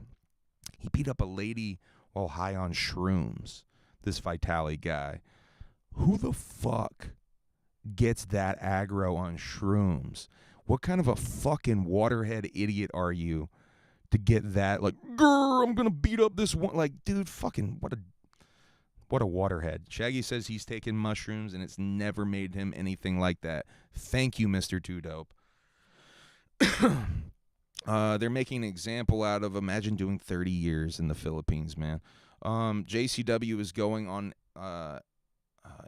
lady while high on shrooms. This Vitali guy. Who the fuck gets that aggro on shrooms? What kind of a fucking waterhead idiot are you to get that, like, grr, I'm gonna beat up this one? Like, dude, fucking, what a waterhead. Shaggy says he's taken mushrooms and it's never made him anything like that. Thank you, Mr. Too Dope. They're making an example out of, imagine doing 30 years in the Philippines, man. JCW is going on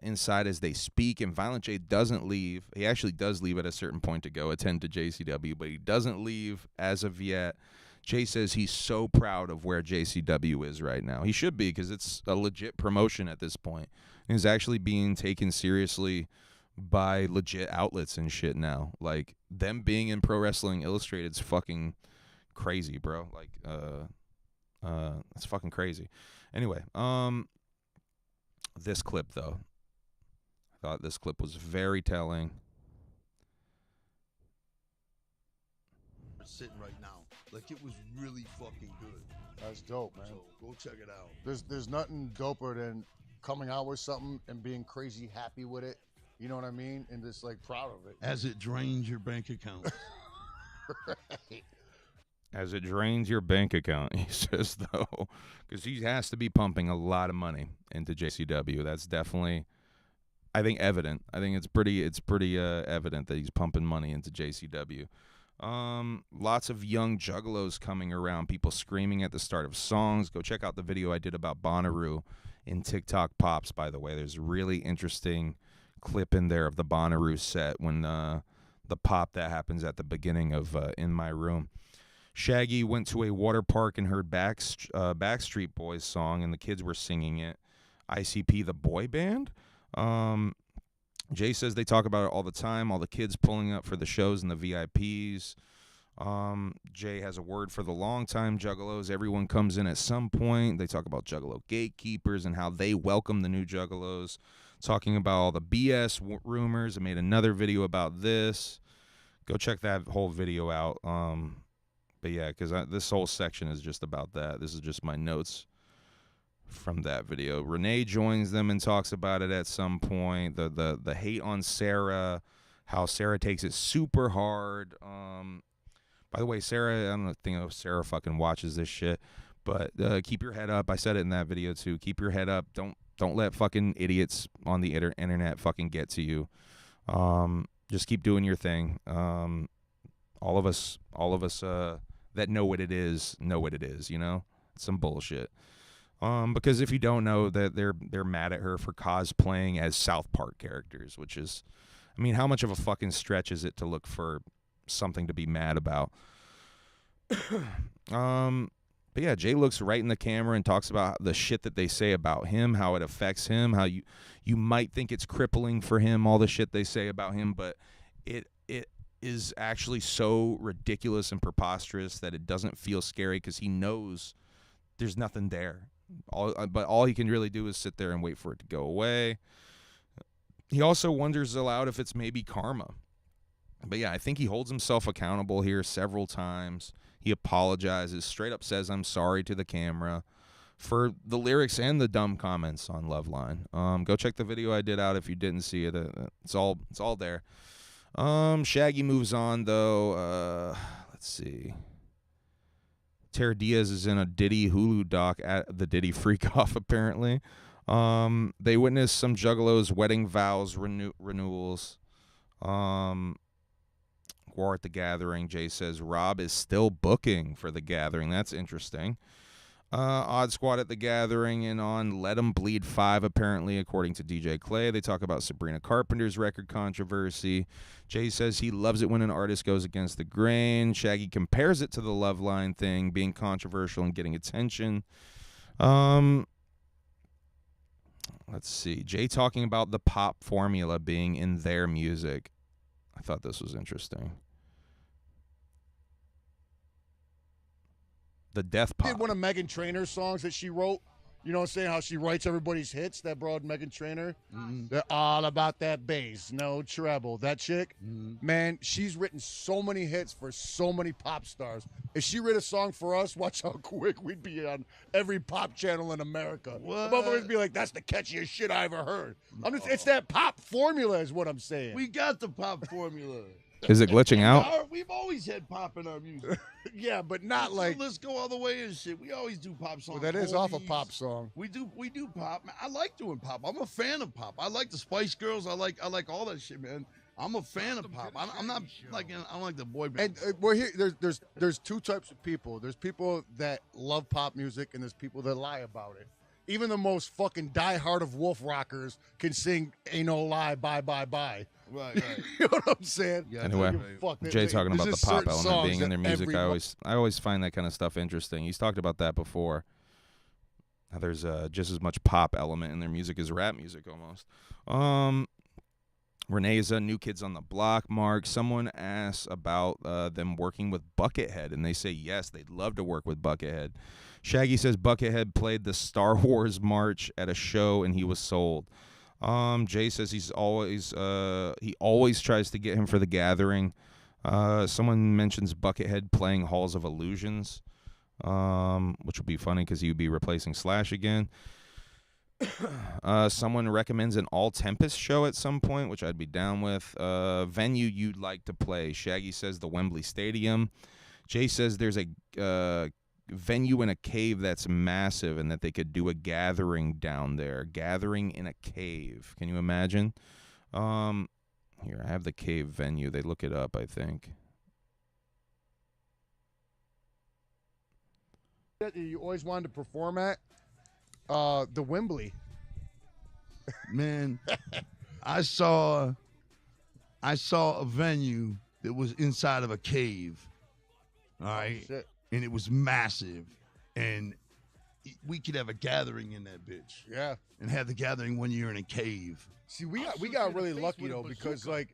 inside as they speak, and Violent J doesn't leave. He actually does leave at a certain point to go attend to JCW, but he doesn't leave as of yet. Jay says he's so proud of where JCW is right now. He should be, because it's a legit promotion at this point. He's actually being taken seriously by legit outlets and shit now. Like, them being in Pro Wrestling Illustrated's fucking crazy, bro. Like, it's fucking crazy. Anyway, this clip, though. I thought this clip was very telling. Sitting right now. Like, it was really fucking good. That's dope, man. So go check it out. There's nothing doper than coming out with something and being crazy happy with it. You know what I mean? And just like proud of it. As it drains your bank account. Right. As it drains your bank account, he says, though, because he has to be pumping a lot of money into JCW. That's definitely, I think, evident. I think it's pretty evident that he's pumping money into JCW. Lots of young juggalos coming around, people screaming at the start of songs. Go check out the video I did about Bonnaroo in TikTok Pops, by the way. There's a really interesting clip in there of the Bonnaroo set when the pop that happens at the beginning of In My Room. Shaggy went to a water park and heard Backstreet Boys song, and the kids were singing it. ICP, the boy band. Jay says they talk about it all the time, all the kids pulling up for the shows and the VIPs. Jay has a word for the longtime Juggalos. Everyone comes in at some point. They talk about Juggalo gatekeepers and how they welcome the new Juggalos. Talking about all the BS rumors. I made another video about this. Go check that whole video out. But yeah, because this whole section is just about that. This is just my notes from that video. Renee joins them and talks about it at some point. The hate on Sarah, how Sarah takes it super hard. By the way, Sarah, I don't think Sarah fucking watches this shit, but keep your head up. I said it in that video too. Keep your head up. Don't let fucking idiots on the internet fucking get to you. Just keep doing your thing. All of us that know what it is, you know? It's some bullshit. Because if you don't know, that they're mad at her for cosplaying as South Park characters, which is, I mean, how much of a fucking stretch is it to look for something to be mad about? But yeah, Jay looks right in the camera and talks about the shit that they say about him, how it affects him, how you might think it's crippling for him, all the shit they say about him, but is actually so ridiculous and preposterous that it doesn't feel scary because he knows there's nothing there. But all he can really do is sit there and wait for it to go away. He also wonders aloud if it's maybe karma. But yeah, I think he holds himself accountable here several times. He apologizes, straight up says, "I'm sorry" to the camera for the lyrics and the dumb comments on Loveline. Go check the video I did out if you didn't see it. It's all there. Shaggy moves on though. Let's see. Tara Diaz is in a Diddy Hulu doc at the Diddy Freak Off apparently. They witness some Juggalos' wedding vows renewals. War at the Gathering. Jay says Rob is still booking for the Gathering. That's interesting. Odd Squad at the Gathering and on Let 'Em Bleed 5, apparently, according to DJ Clay. They talk about Sabrina Carpenter's record controversy. Jay says he loves it when an artist goes against the grain. Shaggy compares it to the Loveline thing, being controversial and getting attention. Let's see. Jay talking about the pop formula being in their music. I thought this was interesting. The Death Pop. Did one of Meghan Trainor's songs that she wrote. You know what I'm saying? How she writes everybody's hits, that broad Meghan Trainor. They're all about that bass, no treble. That chick, man, she's written so many hits for so many pop stars. If she wrote a song for us, watch how quick we'd be on every pop channel in America. Motherfuckers be like, that's the catchiest shit I ever heard. It's that pop formula is what I'm saying. We got the pop formula. Is it glitching out? We've always had pop in our music. Yeah, but not like. Let's go all the way and shit. We always do pop songs. Well, that is off a pop song. We do pop. Man, I like doing pop. I'm a fan of pop. I like the Spice Girls. I like all that shit, man. I'm a fan of pop. I'm not like I don't like the boy band. And we're here. There's two types of people. There's people that love pop music, and there's people that lie about it. Even the most fucking diehard of wolf rockers can sing "Ain't No Lie, Bye Bye Bye." Right. You know what I'm saying? Yeah, anyway, Jay talking about the pop element being in their music. Every I always find that kind of stuff interesting. He's talked about that before. How there's just as much pop element in their music as rap music almost. Renee's New Kids on the Block. Mark, someone asks about them working with Buckethead, and they say yes, they'd love to work with Buckethead. Shaggy says Buckethead played the Star Wars march at a show and he was sold. Jay says he always tries to get him for the Gathering. Someone mentions Buckethead playing Halls of Illusions, which would be funny because he would be replacing Slash again. Someone recommends an All Tempest show at some point, which I'd be down with. Venue you'd like to play. Shaggy says the Wembley Stadium. Jay says there's a venue in a cave that's massive and that they could do a gathering down there. Gathering in a cave. Can you imagine? Here, I have the cave venue. They look it up, I think. You always wanted to perform at the Wembley. Man, I saw a venue that was inside of a cave. All right. Shit. And it was massive, and we could have a gathering in that bitch. Yeah, and have the gathering one year in a cave. See, we got really lucky though because like,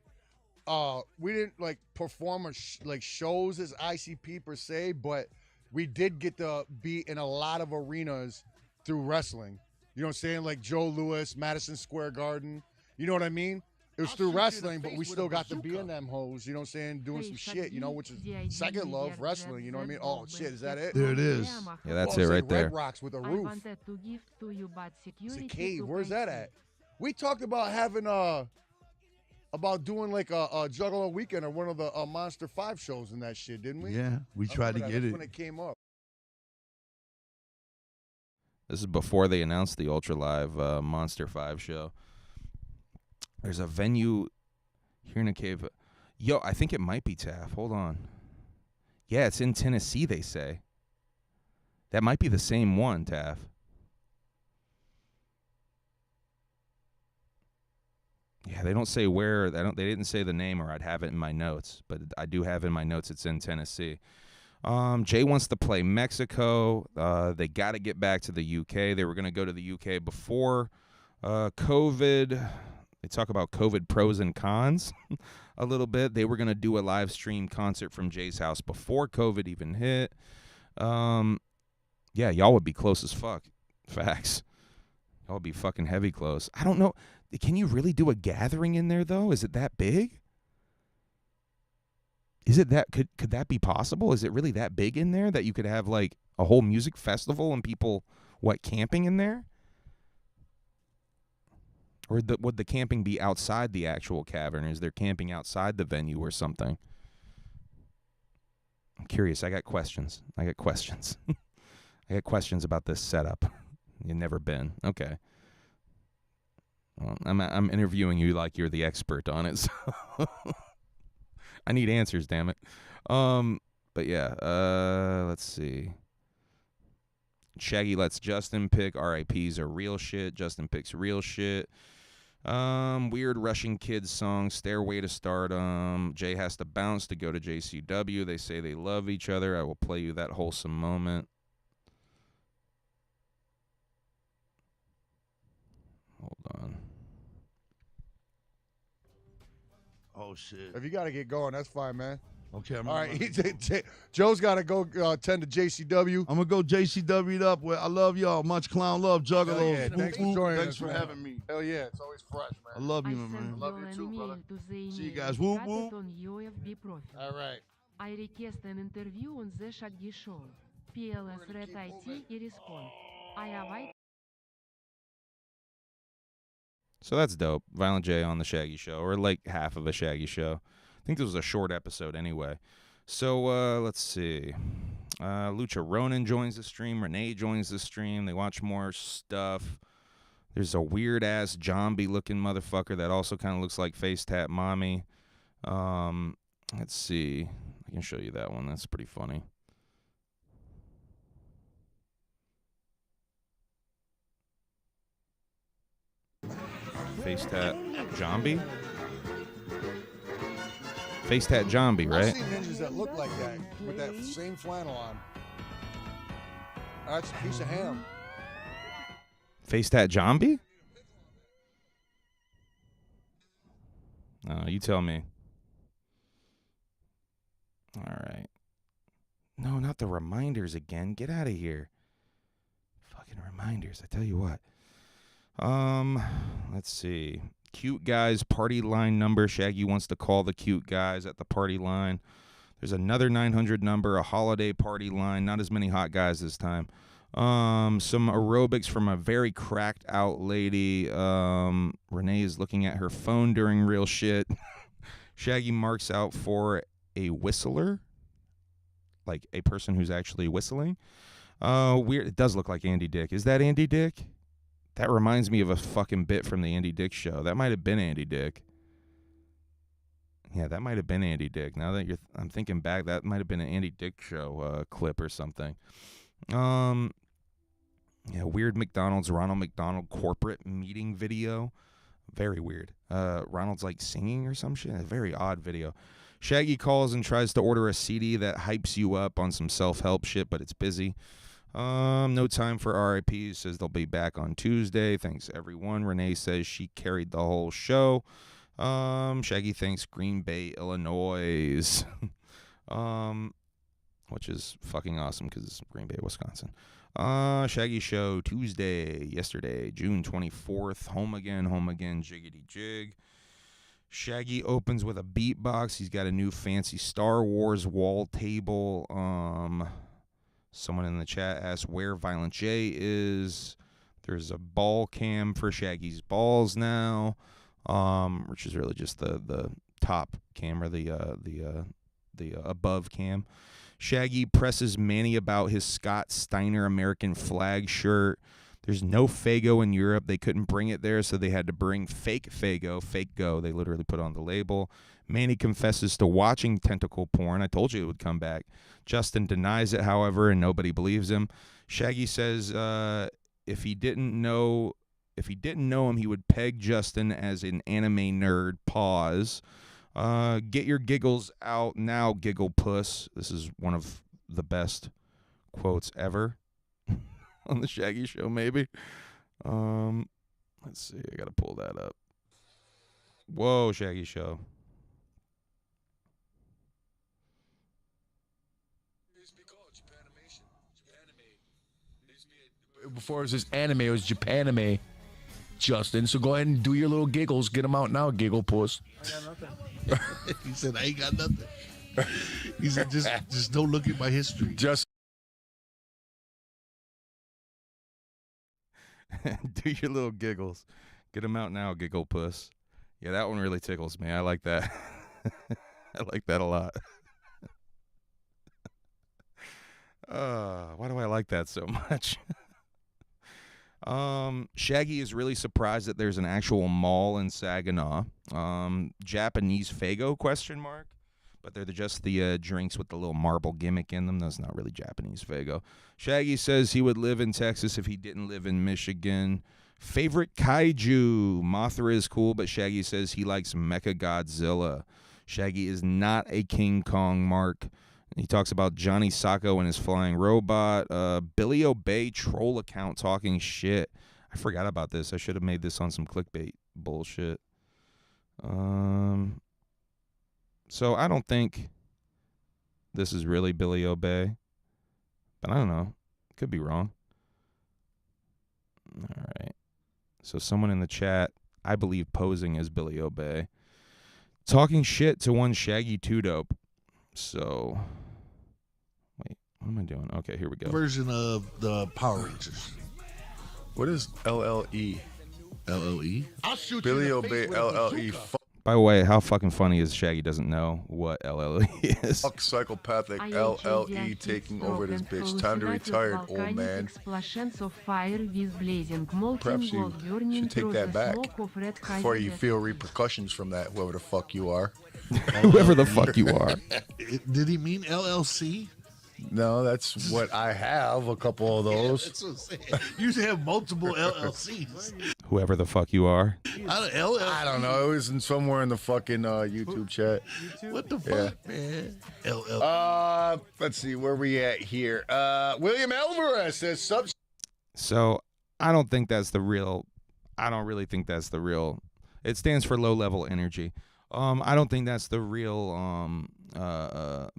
we didn't like perform like shows as ICP per se, but we did get to be in a lot of arenas through wrestling. You know what I'm saying? Like Joe Louis, Madison Square Garden. You know what I mean? It was through wrestling, but we still got to be in them hoes, you know what I'm saying? Doing some shit, you know, which is second love, wrestling, you know what I mean? Oh, shit, is that it? There it is. Yeah, that's it right there. Red Rocks with a roof. It's a cave. Where's that at? We talked about having, about doing like a Juggalo weekend or one of the Monster 5 shows and that shit, didn't we? Yeah, we tried to get it. That's when it came up. This is before they announced the Ultra Live Monster 5 show. There's a venue here in a cave. Yo, I think it might be Taff. Hold on. Yeah, it's in Tennessee, they say. That might be the same one, Taff. Yeah, they don't say where. They didn't say the name, or I'd have it in my notes. But I do have in my notes it's in Tennessee. Jay wants to play Mexico. They got to get back to the UK. They were going to go to the UK before COVID. They talk about COVID pros and cons a little bit. They were going to do a live stream concert from Jay's house before COVID even hit. Yeah, y'all would be close as fuck. Facts. Y'all would be fucking heavy close. I don't know. Can you really do a gathering in there, though? Is it that big? Is it that, could that be possible? Is it really that big in there that you could have, like, a whole music festival and people, camping in there? Or would the camping be outside the actual cavern? Is there camping outside the venue or something? I'm curious. I got questions. I got questions about this setup. You've never been. Okay. Well, I'm interviewing you like you're the expert on it. So I need answers, damn it. But yeah, let's see. Shaggy lets Justin pick. RIPs are real shit. Justin picks real shit. Weird Russian Kids song, Stairway to Stardom. Jay has to bounce to go to JCW. They say they love each other. I will play you that wholesome moment. Hold on. Oh, shit. If you got to get going, that's fine, man. Okay, all right. Joe's got to go attend to JCW. I'm going to go JCW'd up. Where I love y'all. Much clown love. Juggalos. Yeah. Thanks for joining us. Thanks for having me. Hell yeah. It's always fresh, man. I love you, man. I love you too, brother. See you guys. Whoop, whoop. All right. I request an interview on the Shaggy Show. PLS Red IT и respond. I await. So that's dope. Violent J on the Shaggy Show, or like half of a Shaggy Show. I think this was a short episode anyway. So let's see. Lucha Ronin joins the stream. Renee joins the stream. They watch more stuff. There's a weird-ass zombie-looking motherfucker that also kind of looks like Face Tat Mommy. Let's see. I can show you that one. That's pretty funny. Face Tat Zombie? Face Tat Zombie, right? I've seen ninjas that look like that with that same flannel on. That's a piece of ham. Face Tat Zombie? You tell me. All right. No, not the reminders again. Get out of here. Fucking reminders. I tell you what. Let's see. Cute guys party line number. Shaggy wants to call the cute guys at the party line. There's another 900 number, a holiday party line. Not as many hot guys this time. Some aerobics from a very cracked out lady. Renee is looking at her phone during real shit. Shaggy marks out for a whistler, like a person who's actually whistling. Weird. It does look like Andy Dick. Is that Andy Dick? That reminds me of a fucking bit from the Andy Dick show. That might have been Andy Dick. Yeah, that might have been Andy Dick. Now that I'm thinking back, that might have been an Andy Dick show clip or something. Yeah, weird Ronald McDonald corporate meeting video. Very weird. Ronald's like singing or some shit. A very odd video. Shaggy calls and tries to order a CD that hypes you up on some self-help shit, but it's busy. No time for RIPs. Says they'll be back on Tuesday. Thanks, everyone. Renee says she carried the whole show. Shaggy thanks Green Bay, Illinois. Which is fucking awesome because it's Green Bay, Wisconsin. Shaggy show yesterday, June 24th. Home again, jiggity jig. Shaggy opens with a beatbox. He's got a new fancy Star Wars wall table. Someone in the chat asked where Violent J is. There's a ball cam for Shaggy's balls now, which is really just the top camera, the above cam. Shaggy presses Manny about his Scott Steiner American flag shirt. There's no Fago in Europe. They couldn't bring it there, so they had to bring fake Fago, fake Go. They literally put on the label. Manny confesses to watching tentacle porn. I told you it would come back. Justin denies it, however, and nobody believes him. Shaggy says if he didn't know him, he would peg Justin as an anime nerd. Pause. Get your giggles out now, giggle puss. This is one of the best quotes ever on the Shaggy show, maybe. Let's see. I got to pull that up. Whoa, Shaggy Show. Before it was just anime, it was Japanime, Justin. So go ahead and do your little giggles. Get them out now, giggle puss. I got nothing. He said, I ain't got nothing. He said, just don't look at my history. Just do your little giggles. Get them out now, giggle puss. Yeah, that one really tickles me. I like that. I like that a lot. Why do I like that so much? Shaggy is really surprised that there's an actual mall in Saginaw. Japanese Fago ? But they're just the drinks with the little marble gimmick in them. That's not really Japanese Fago. Shaggy says he would live in Texas if he didn't live in Michigan. Favorite kaiju. Mothra is cool, but Shaggy says he likes Mechagodzilla. Shaggy is not a King Kong mark. He talks about Johnny Sacco and his flying robot. Billy Obey troll account talking shit. I forgot about this. I should have made this on some clickbait bullshit. So I don't think this is really Billy Obey. But I don't know. Could be wrong. All right. So someone in the chat, I believe posing as Billy Obey, talking shit to one Shaggy 2 Dope. So, wait, what am I doing? Okay, here we go. Version of the Power Rangers. what is LLE? LLE? I'll shoot Billy you in the Obey face with a LLE. bazooka. By the way, how fucking funny is Shaggy doesn't know what LLE is? Fuck psychopathic LLE taking over this bitch. Time to retire, old man. Perhaps you should take that back before you feel repercussions from that, whoever the fuck you are. Whoever the fuck you are. Did he mean LLC? No, that's what I have, a couple of those. That's what I'm saying. You should have multiple LLCs. Whoever the fuck you are. I don't know. It was somewhere in the fucking YouTube chat. What the fuck, man? Let's see where we at here. William Alvarez says sub. So I don't think that's the real. I don't really think that's the real. It stands for low level energy. I don't think that's the real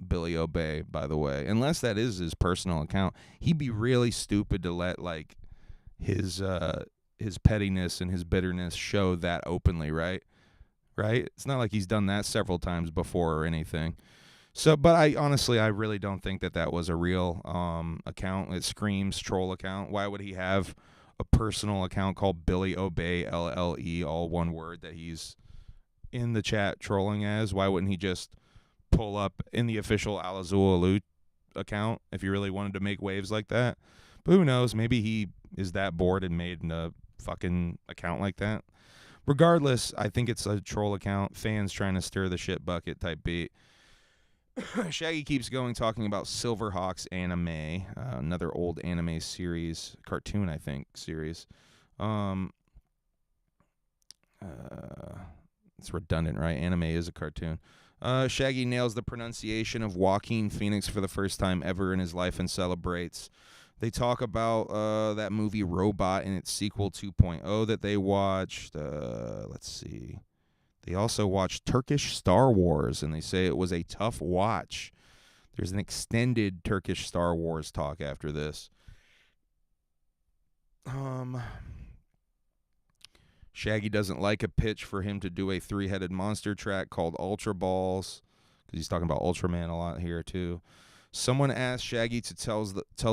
Billy Obey, by the way. Unless that is his personal account. He'd be really stupid to let like his pettiness and his bitterness show that openly, right? Right? It's not like he's done that several times before or anything. So, but I honestly, I really don't think that was a real account. It screams troll account. Why would he have a personal account called Billy Obey LLE, all one word, that he's in the chat trolling as? Why wouldn't he just pull up in the official Alazul account if he really wanted to make waves like that? But who knows? Maybe he is that bored and made a fucking account like that. Regardless, I think it's a troll account. Fans trying to stir the shit bucket type beat. Shaggy keeps going, talking about Silverhawks anime, another old anime series, cartoon, I think, series. It's redundant, right? Anime is a cartoon. Shaggy nails the pronunciation of Joaquin Phoenix for the first time ever in his life and celebrates. They talk about that movie Robot and its sequel 2.0 that they watched. Let's see. They also watched Turkish Star Wars, and they say it was a tough watch. There's an extended Turkish Star Wars talk after this. Shaggy doesn't like a pitch for him to do a three-headed monster track called Ultra Balls, because he's talking about Ultraman a lot here, too. Someone asked Shaggy to tell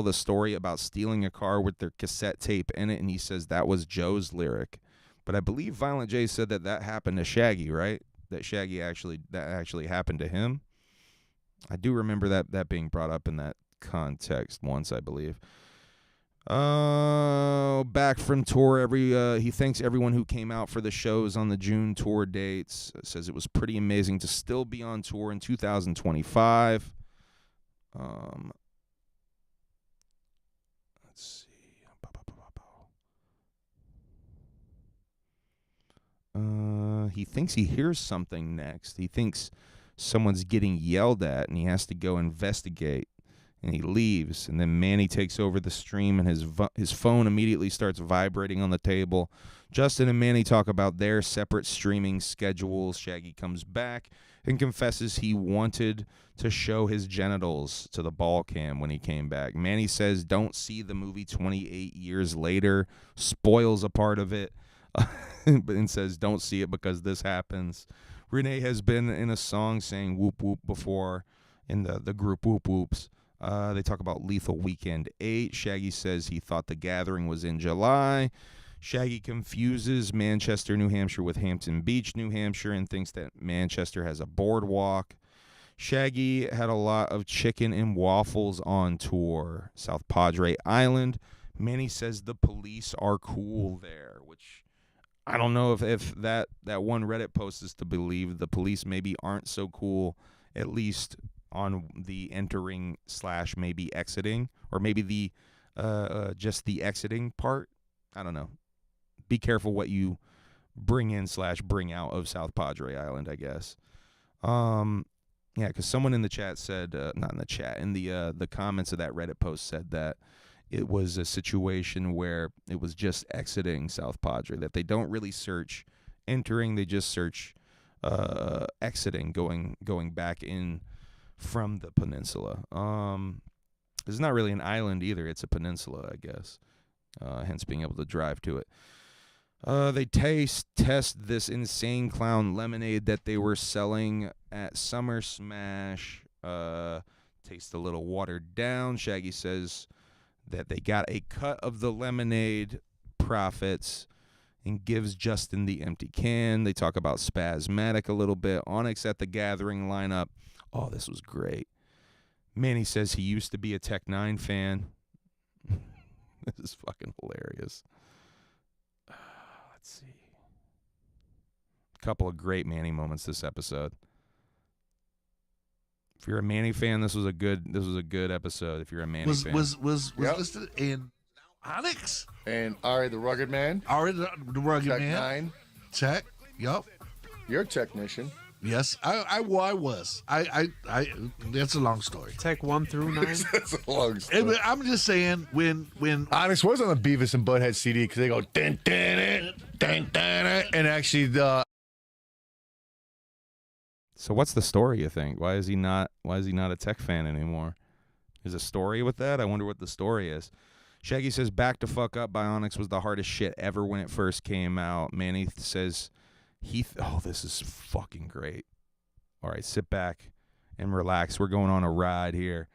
the story about stealing a car with their cassette tape in it, and he says that was Joe's lyric. But I believe Violent J said that happened to Shaggy, right? That actually happened to him. I do remember that being brought up in that context once, I believe. Back from tour. He thanks everyone who came out for the shows on the June tour dates. Says it was pretty amazing to still be on tour in 2025. Let's see. He thinks he hears something next. He thinks someone's getting yelled at, and he has to go investigate. and he leaves. And then Manny takes over the stream, and his phone immediately starts vibrating on the table. Justin and Manny talk about their separate streaming schedules. Shaggy comes back and confesses he wanted to show his genitals to the ball cam when he came back. Manny says, don't see the movie 28 years later, spoils a part of it, and says, don't see it because this happens. Renee has been in a song saying whoop whoop before in the group Whoop Whoops. They talk about Lethal Weekend 8. Shaggy says he thought The Gathering was in July. Shaggy confuses Manchester, New Hampshire with Hampton Beach, New Hampshire, and thinks that Manchester has a boardwalk. Shaggy had a lot of chicken and waffles on tour. South Padre Island. Manny says the police are cool there, which I don't know if that one Reddit post is to believe. The police maybe aren't so cool, at least on the entering / maybe exiting, or maybe the just the exiting part. I don't know. Be careful what you bring in / bring out of South Padre Island, I guess. Yeah, because someone in the chat said, not in the chat, in the comments of that Reddit post said that it was a situation where it was just exiting South Padre, that they don't really search entering, they just search exiting, going back in from the peninsula. It's not really an island either, it's a peninsula, I guess, hence being able to drive to it. They test this Insane Clown lemonade that they were selling at Summer Smash. Tastes a little watered down. Shaggy says that they got a cut of the lemonade profits and gives Justin the empty can. They talk about Spasmatic a little bit. Onyx at the Gathering lineup. Oh, this was great. Manny says he used to be a Tech 9 fan. This is fucking hilarious. Let's see. A couple of great Manny moments this episode. If you're a Manny fan, this was a good episode. If you're a Manny fan, was listed in Onyx And Ari the Rugged Man. Ari the Rugged Tech Man. 9. Tech. Yup. You're a technician. Yes, I was. I that's a long story. Tech 1 through 9. That's a long story. I'm just saying when Onyx was on the Beavis and Butthead CD because they go dun, dun, dun, dun, and actually the. So what's the story, you think? Why is he not a Tech fan anymore? There's a story with that? I wonder what the story is. Shaggy says Back to Fuck Up by Onyx was the hardest shit ever when it first came out. Manny says oh, this is fucking great. All right, sit back and relax. We're going on a ride here.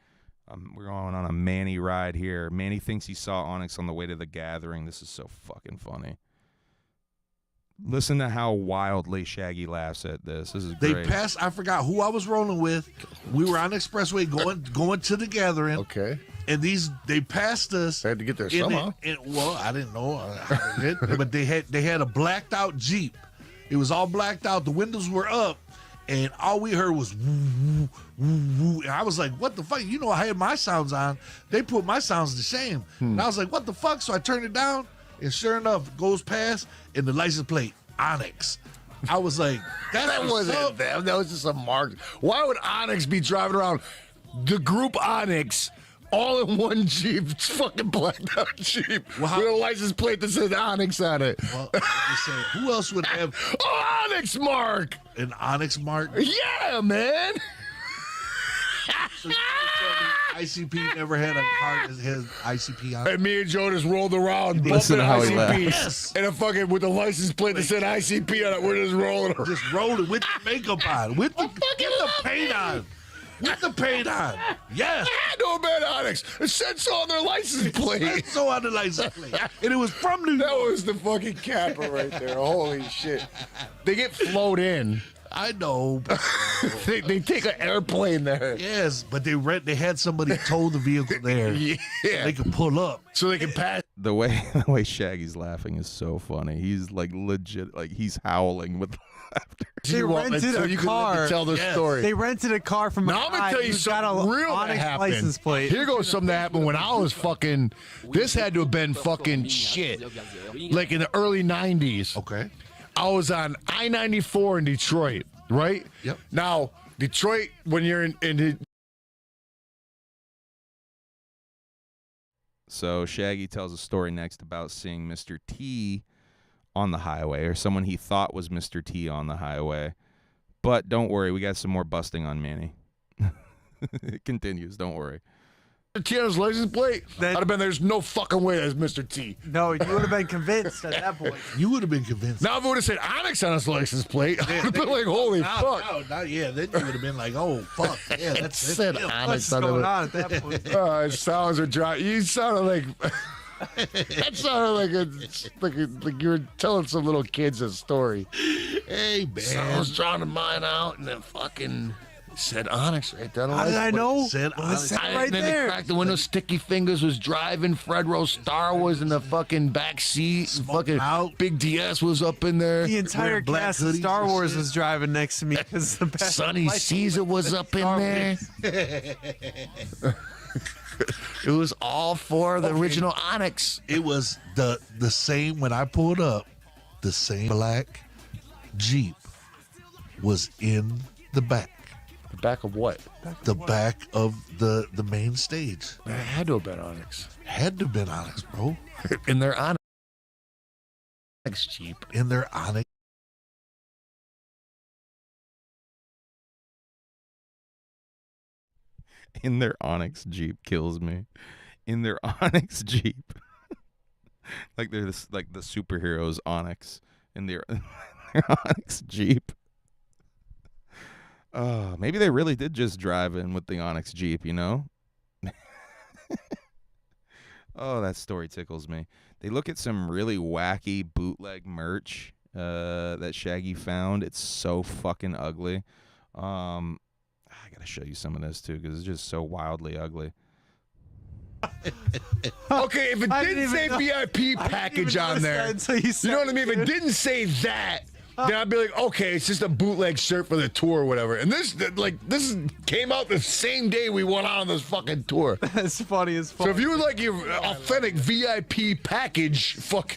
We're going on a Manny ride here. Manny thinks he saw Onyx on the way to the Gathering. This is so fucking funny. Listen to how wildly Shaggy laughs at this. This is great. they passed, I forgot who I was rolling with. We were on the expressway going to the Gathering. Okay. And they passed us. They had to get there somehow. Well, I didn't know how to get, but they had a blacked out Jeep. It was all blacked out. The windows were up, and all we heard was woo, woo, woo, woo. And I was like, what the fuck? You know, I had my sounds on. They put my sounds to shame. And I was like, what the fuck? So I turned it down, and sure enough, it goes past, and the license plate, Onyx. I was like, That wasn't them. That was just a mark. Why would Onyx be driving around the group Onyx all in one Jeep? It's fucking blacked out Jeep with a license plate that says Onyx on it. Well, I'm just saying, who else would have Onyx mark? an Onyx mark? Yeah, man. So you tell me ICP never had a car that has ICP on it? And me and Joe just rolled around, Listen to bumping how he ICP, laughs. and a fucking with the license plate that said ICP on it. We're just rolling around. Just rolling with the makeup on, with the paint on. With the paint on. Yes. No man, Onyx. It said so on their license plate. That's so on the license plate. And it was from New York. That was the fucking capper right there. Holy shit. They get flown in. I know. They take an airplane there. Yes, but they had somebody tow the vehicle there. Yeah. They could pull up. So they can pass. The way Shaggy's laughing is so funny. He's like legit, like he's howling with laughter. They rented a car. Tell the story. They rented a car from a Now I'm guy gonna tell you who's got something a real that Onyx happened. license plate. Here goes something that happened when I was fucking. This had to have been fucking shit. Like in the early 90s. Okay. I was on I-94 in Detroit, right? Yep. Now, Detroit, when you're in So Shaggy tells a story next about seeing Mr. T on the highway, or someone he thought was Mr. T on the highway. But don't worry, we got some more busting on Manny. It continues, don't worry. Mr. T on his license plate? I'd have been, there's no fucking way that's Mr. T. No, you would have been convinced at that point. You would have been convinced. Now if it would have said Onyx on his license plate, I would have been like, holy fuck. Yeah, then you would have been like, oh, fuck. Yeah, that's said it. Onyx What's on going it. on at that point? His sounds are dry. You sounded like that sounded like you were telling some little kids a story. Hey, man. Sounds trying to mine out, and then fucking said Onyx right there. How did I know? Said Onyx. Right and then there. they cracked the window. Sticky Fingers was driving. Fred Rose Star was in the fucking back seat. Fucking out. Big DS was up in there. The entire Wearing black cast of hoodies Star and Wars shit. was driving next to me because the best Sonny license Caesar plate was up in Star there. Wars. It was all for the original Onyx. It was the same when I pulled up. The same black Jeep was in the back. The back of what? The back of the main stage. It had to have been Onyx. Had to have been Onyx, bro. In their Onyx Jeep. In their Onyx. In their Onyx Jeep kills me. In their Onyx Jeep. Like they're this, like the superheroes Onyx in their Onyx Jeep. Maybe they really did just drive in with the Onyx Jeep, you know? Oh, that story tickles me. They look at some really wacky bootleg merch that Shaggy found. It's so fucking ugly. I gotta show you some of this too because it's just so wildly ugly. Okay, if it didn't say VIP package on there, you know what I mean? If it didn't say that, then I'd be like, okay, it's just a bootleg shirt for the tour or whatever. And this came out the same day we went on this fucking tour. That's funny as fuck. So if you would like your authentic VIP package, fuck.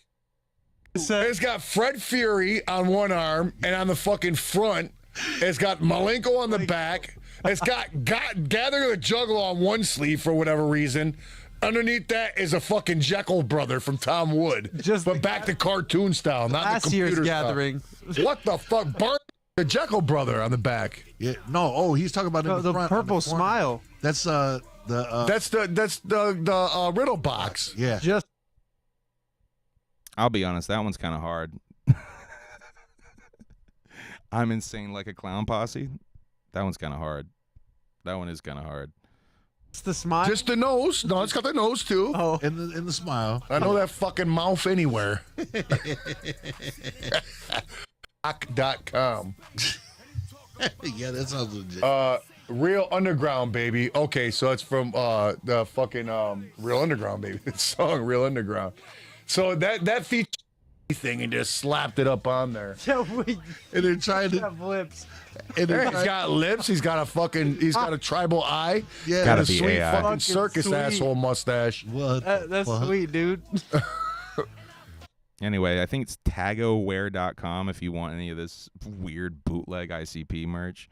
It's got Fred Fury on one arm, and on the fucking front, it's got Malenko on the back. It's got Gathering the Juggalo on one sleeve for whatever reason. Underneath that is a fucking Jekyll brother from Tom Wood. But back to cartoon style, not Last the computer year's style. Gathering. What the fuck? Bart the Jekyll brother on the back. Yeah, no. Oh, he's talking about in The front, purple on the corner. smile. That's That's the riddle box. Yeah. Just I'll be honest, that one's kind of hard. I'm insane like a clown posse. That one's kind of hard. That one is kind of hard. it's the smile. Just the nose. No, it's got the nose too. Oh, in the smile. I know that fucking mouth anywhere. .com. Yeah, that sounds legit. Real Underground, baby. Okay, so it's from the fucking Real Underground, baby. The song Real Underground. So that feature thing and just slapped it up on there. And they're trying to have lips. and they're He's trying, got lips. He's got a tribal eye. yeah. Gotta And a be sweet AI. fucking Fucking circus sweet. asshole mustache. What? That's the fuck? sweet, dude. Anyway, I think it's tagoware.com if you want any of this weird bootleg ICP merch.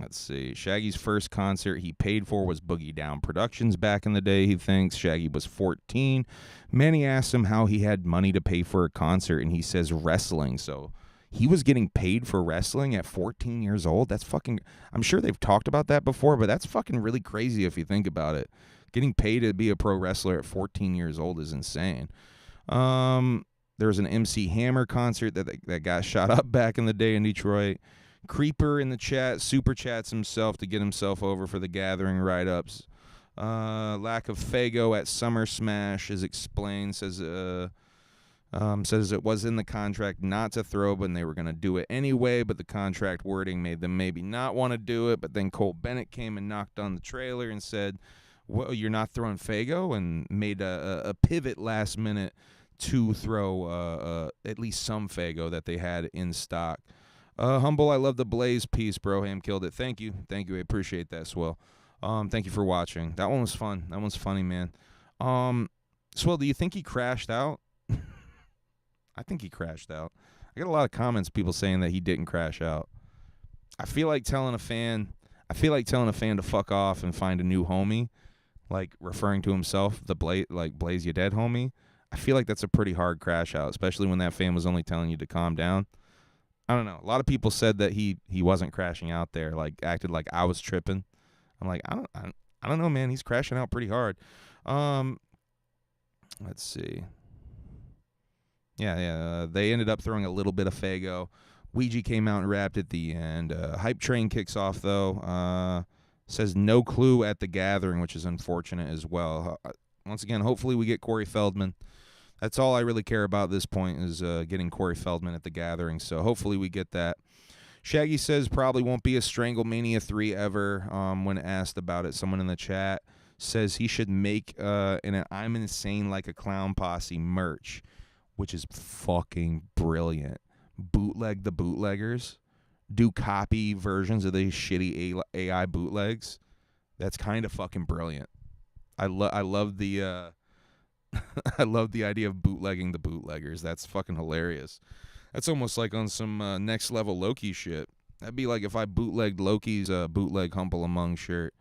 Let's see. Shaggy's first concert he paid for was Boogie Down Productions back in the day, he thinks. Shaggy was 14. Manny asked him how he had money to pay for a concert, and he says wrestling. So he was getting paid for wrestling at 14 years old? That's fucking... I'm sure they've talked about that before, but that's fucking really crazy if you think about it. Getting paid to be a pro wrestler at 14 years old is insane. There was an MC Hammer concert that got shot up back in the day in Detroit. Creeper in the chat super chats himself to get himself over for the Gathering write-ups. Lack of Fago at Summer Smash is explained. Says it was in the contract not to throw, but they were going to do it anyway. But the contract wording made them maybe not want to do it. But then Cole Bennett came and knocked on the trailer and said, "Well, you're not throwing Fago," and made a pivot last minute to throw at least some Fago that they had in stock. Humble, I love the Blaze piece, bro. Ham killed it. Thank you. I appreciate that, Swell. Thank you for watching. That one was fun. That one's funny, man. Swell, do you think he crashed out? I think he crashed out. I got a lot of comments, people saying that he didn't crash out. I feel like telling a fan to fuck off and find a new homie. like referring to himself, Blaze you dead, homie. I feel like that's a pretty hard crash out, especially when that fan was only telling you to calm down. I don't know. A lot of people said that he wasn't crashing out there, like acted like I was tripping. I'm like, I don't know, man. He's crashing out pretty hard. Let's see. Yeah. They ended up throwing a little bit of Fago. Ouija came out and rapped at the end. Hype Train kicks off, though. Says no clue at the gathering, which is unfortunate as well. Once again, hopefully we get Corey Feldman. That's all I really care about at this point is getting Corey Feldman at the gathering. So hopefully we get that. Shaggy says probably won't be a Stranglemania 3 ever. When asked about it, someone in the chat says he should make an I'm Insane Like a Clown Posse merch, which is fucking brilliant. Bootleg the bootleggers. Do copy versions of these shitty AI bootlegs. That's kind of fucking brilliant. I love the I love the idea of bootlegging the bootleggers. That's fucking hilarious. That's almost like on some next level Loki shit. That'd be like if I bootlegged Loki's bootleg Humble Among shirt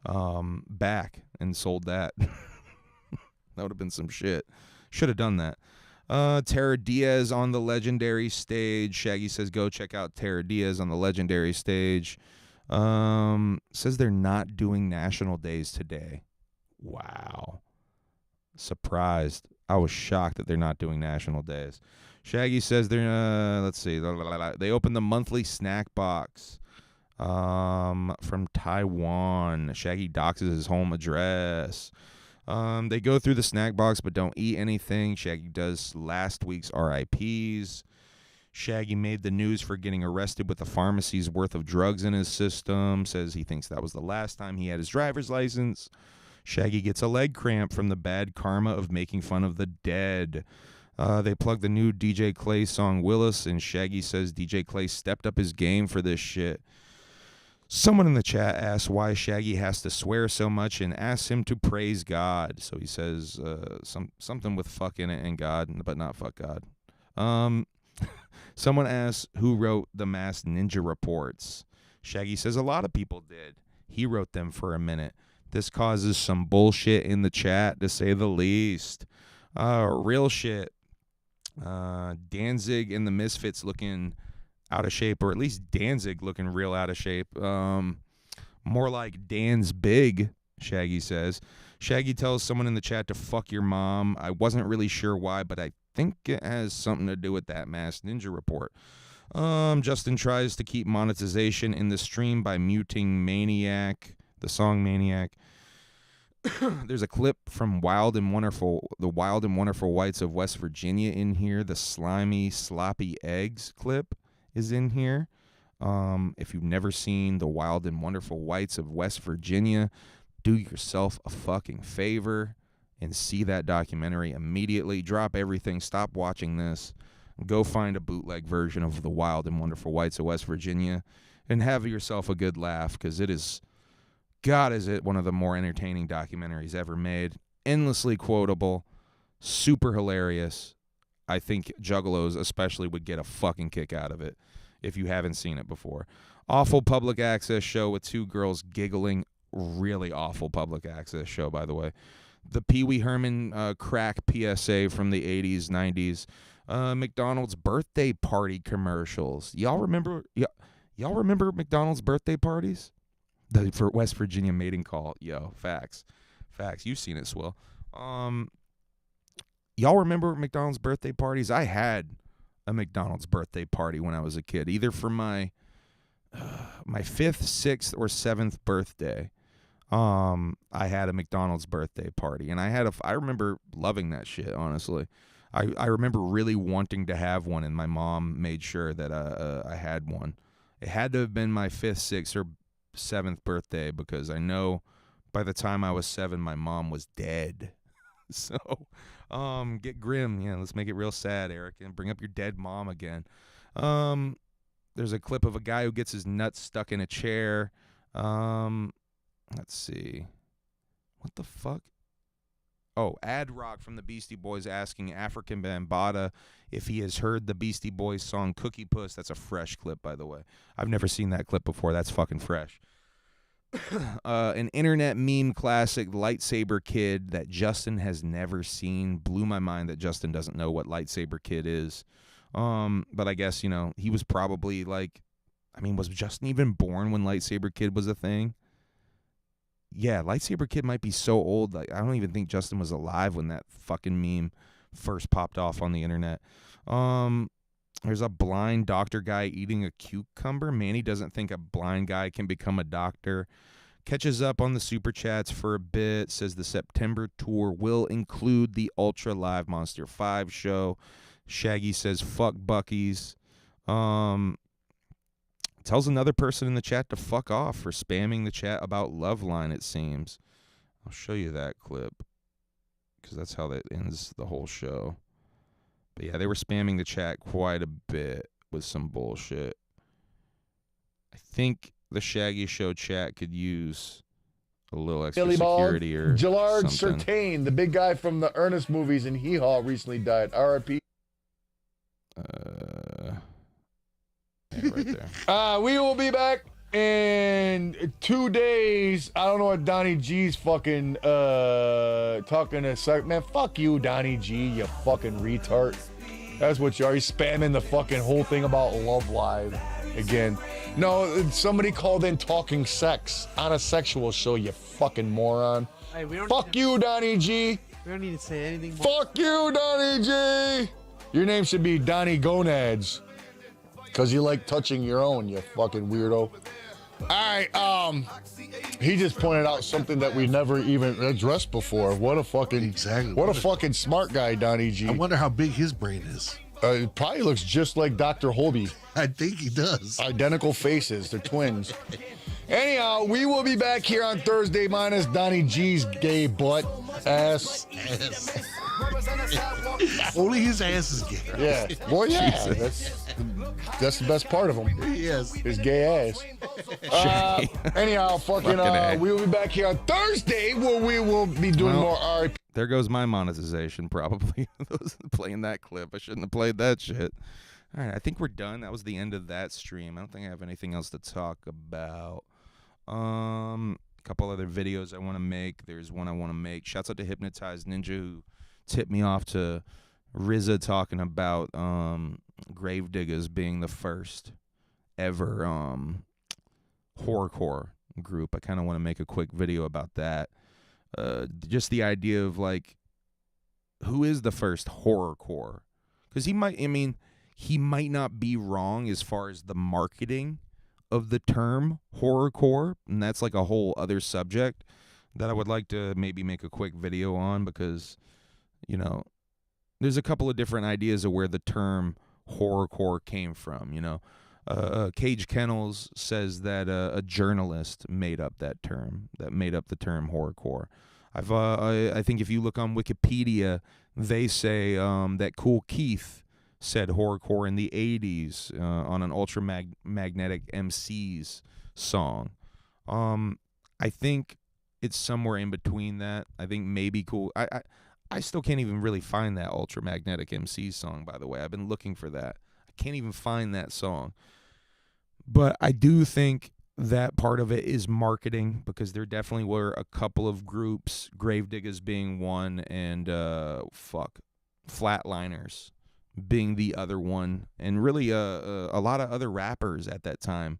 back and sold that. That would have been some shit. Should have done that. Tara Diaz on the legendary stage. Shaggy says go check out Tara Diaz on the legendary stage. Says they're not doing national days today. Wow. Surprised. I was shocked that they're not doing national days. Shaggy says they're let's see. They opened the monthly snack box from Taiwan. Shaggy doxes his home address. They go through the snack box but don't eat anything. Shaggy does last week's RIPs. Shaggy made the news for getting arrested with a pharmacy's worth of drugs in his system. Says he thinks that was the last time he had his driver's license. Shaggy gets a leg cramp from the bad karma of making fun of the dead. They plug the new DJ Clay song Willis, and Shaggy says DJ Clay stepped up his game for this shit. Someone in the chat asks why Shaggy has to swear so much and asks him to praise God. So he says something with fuck in it and God, but not fuck God. Someone asks who wrote the Masked Ninja reports. Shaggy says a lot of people did. He wrote them for a minute. This causes some bullshit in the chat, to say the least. Real shit. Danzig and the Misfits looking out of shape, or at least Danzig looking real out of shape. More like Dan's big, Shaggy says. Shaggy tells someone in the chat to fuck your mom. I wasn't really sure why, but I think it has something to do with that Masked Ninja report. Justin tries to keep monetization in the stream by muting Maniac, the song Maniac. There's a clip from the Wild and Wonderful Whites of West Virginia in here. The slimy, sloppy eggs clip is in here. If you've never seen the Wild and Wonderful Whites of West Virginia, do yourself a fucking favor and see that documentary immediately. Drop everything. Stop watching this. Go find a bootleg version of the Wild and Wonderful Whites of West Virginia and have yourself a good laugh, because it is, God, is it one of the more entertaining documentaries ever made. Endlessly quotable, super hilarious. I think Juggalos especially would get a fucking kick out of it if you haven't seen it before. Awful public access show with two girls giggling. Really awful public access show, by the way. The Pee Wee Herman crack PSA from the 80s, 90s. McDonald's birthday party commercials. Y'all remember McDonald's birthday parties? For West Virginia mating call. Yo, facts. You've seen it, Swill. Y'all remember McDonald's birthday parties? I had a McDonald's birthday party when I was a kid, either for my 5th, 6th, or 7th birthday. I had a McDonald's birthday party, and I remember loving that shit, honestly. I remember really wanting to have one, and my mom made sure that I had one. It had to have been my 5th, 6th, or 7th birthday, because I know by the time I was 7, my mom was dead. So, get grim. Yeah, let's make it real sad, Eric, and bring up your dead mom again. There's a clip of a guy who gets his nuts stuck in a chair. Let's see. What the fuck? Oh, Ad Rock from the Beastie Boys asking African Bambaataa if he has heard the Beastie Boys song Cookie Puss. That's a fresh clip, by the way. I've never seen that clip before. That's fucking fresh. An internet meme classic, Lightsaber Kid, that Justin has never seen. Blew my mind that Justin doesn't know what Lightsaber Kid is. But I guess, he was probably like, was Justin even born when Lightsaber Kid was a thing? Yeah, Lightsaber Kid might be so old. Like, I don't even think Justin was alive when that fucking meme first popped off on the internet. There's a blind doctor guy eating a cucumber. Manny doesn't think a blind guy can become a doctor. Catches up on the super chats for a bit. Says the September tour will include the Ultra Live Monster 5 show. Shaggy says fuck Bucky's. Tells another person in the chat to fuck off for spamming the chat about Loveline, it seems. I'll show you that clip because that's how that ends the whole show. But yeah, they were spamming the chat quite a bit with some bullshit. I think the Shaggy Show chat could use a little extra Billy security Ball, or Gillard something. Certain, the big guy from the Ernest movies and Hee Haw, recently died. R.I.P. Yeah, right there. We will be back in 2 days. I don't know what Donnie G's fucking talking to. Man, fuck you, Donnie G, you fucking retard. That's what you are. He's spamming the fucking whole thing about Love Live again. No, somebody called in talking sex on a sexual show, you fucking moron. Hey, Fuck you, Donnie G. We don't need to say anything more. Fuck you, Donnie G. Your name should be Donnie Gonads. Because you like touching your own, you fucking weirdo. All right, he just pointed out something that we never even addressed before. What a fucking fucking smart guy, Donnie G. I wonder how big his brain is. It probably looks just like Dr. Holby. I think he does. Identical faces. They're twins. Anyhow, we will be back here on Thursday minus Donnie G's gay butt ass. Only his ass is gay. Yeah. Well, yeah. That's the best part of him. Yes. His gay ass. Anyhow, we will be back here on Thursday where we will be doing more RIP. There goes my monetization, probably. Playing that clip. I shouldn't have played that shit. All right, I think we're done. That was the end of that stream. I don't think I have anything else to talk about. A couple other videos I want to make. There's one I want to make. Shouts out to Hypnotized Ninja who tipped me off to RZA talking about Gravediggers being the first ever horrorcore group. I kind of want to make a quick video about that. Just the idea of like, who is the first horrorcore? Because he might not be wrong as far as the marketing of the term horrorcore, and that's like a whole other subject that I would like to maybe make a quick video on, because there's a couple of different ideas of where the term horrorcore came from. Cage Kennels says that a journalist made up that term, made up the term horrorcore. I think if you look on Wikipedia, they say that Cool Keith said horrorcore in the 80s on an Ultramagnetic MC's song. I think it's somewhere in between that. I think maybe Cool... I still can't even really find that Ultramagnetic MC's song, by the way. I've been looking for that. I can't even find that song. But I do think that part of it is marketing, because there definitely were a couple of groups, Gravediggers being one, and Flatliners being the other one, and really a lot of other rappers at that time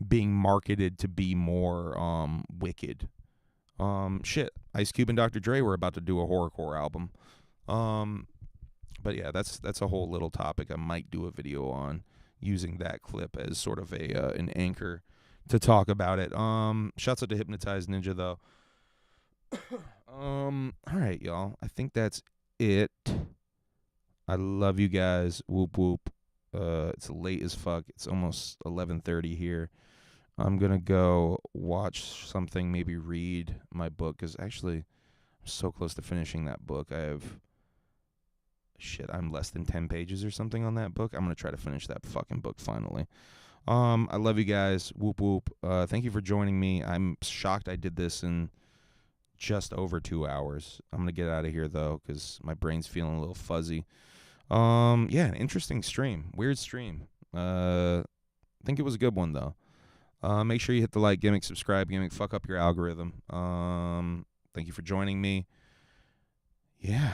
being marketed to be more wicked. Ice Cube and Dr. Dre were about to do a horrorcore album. But yeah, that's a whole little topic I might do a video on, using that clip as sort of an anchor to talk about it. Shouts out to Hypnotized Ninja though. All right, y'all. I think that's it. I love you guys. Whoop whoop. It's late as fuck. It's almost 11:30 here. I'm going to go watch something, maybe read my book, because actually I'm so close to finishing that book. I'm less than 10 pages or something on that book. I'm going to try to finish that fucking book finally. I love you guys. Whoop whoop. Thank you for joining me. I'm shocked I did this in just over 2 hours. I'm going to get out of here, though, because my brain's feeling a little fuzzy. An interesting stream. Weird stream. I think it was a good one, though. Make sure you hit the like gimmick, subscribe gimmick, fuck up your algorithm. Thank you for joining me. Yeah,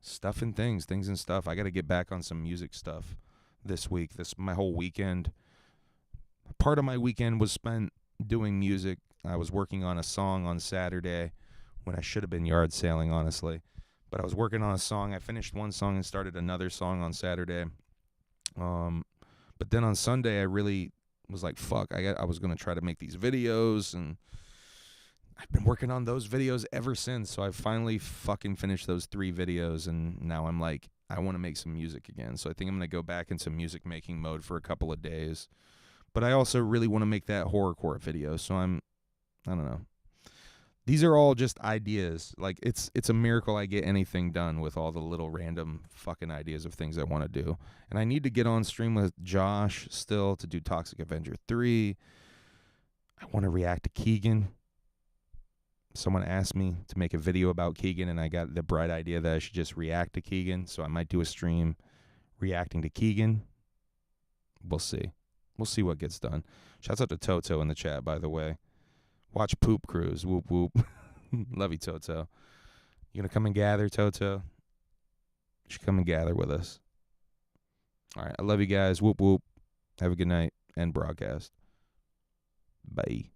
stuff and things and stuff. I got to get back on some music stuff this week. My whole weekend. Part of my weekend was spent doing music. I was working on a song on Saturday when I should have been yard sailing, honestly. But I was working on a song. I finished one song and started another song on Saturday. But then on Sunday, I really was like, fuck, I was going to try to make these videos, and I've been working on those videos ever since. So I finally fucking finished those 3 videos, and now I'm like, I want to make some music again. So I think I'm going to go back into music making mode for a couple of days. But I also really want to make that horrorcore video. So I don't know. These are all just ideas. Like, it's a miracle I get anything done with all the little random fucking ideas of things I want to do. And I need to get on stream with Josh still to do Toxic Avenger 3. I want to react to Keegan. Someone asked me to make a video about Keegan, and I got the bright idea that I should just react to Keegan. So I might do a stream reacting to Keegan. We'll see. We'll see what gets done. Shouts out to Toto in the chat, by the way. Watch Poop Cruise. Whoop, whoop. Love you, Toto. You going to come and gather, Toto? You should come and gather with us. All right. I love you guys. Whoop, whoop. Have a good night and broadcast. Bye.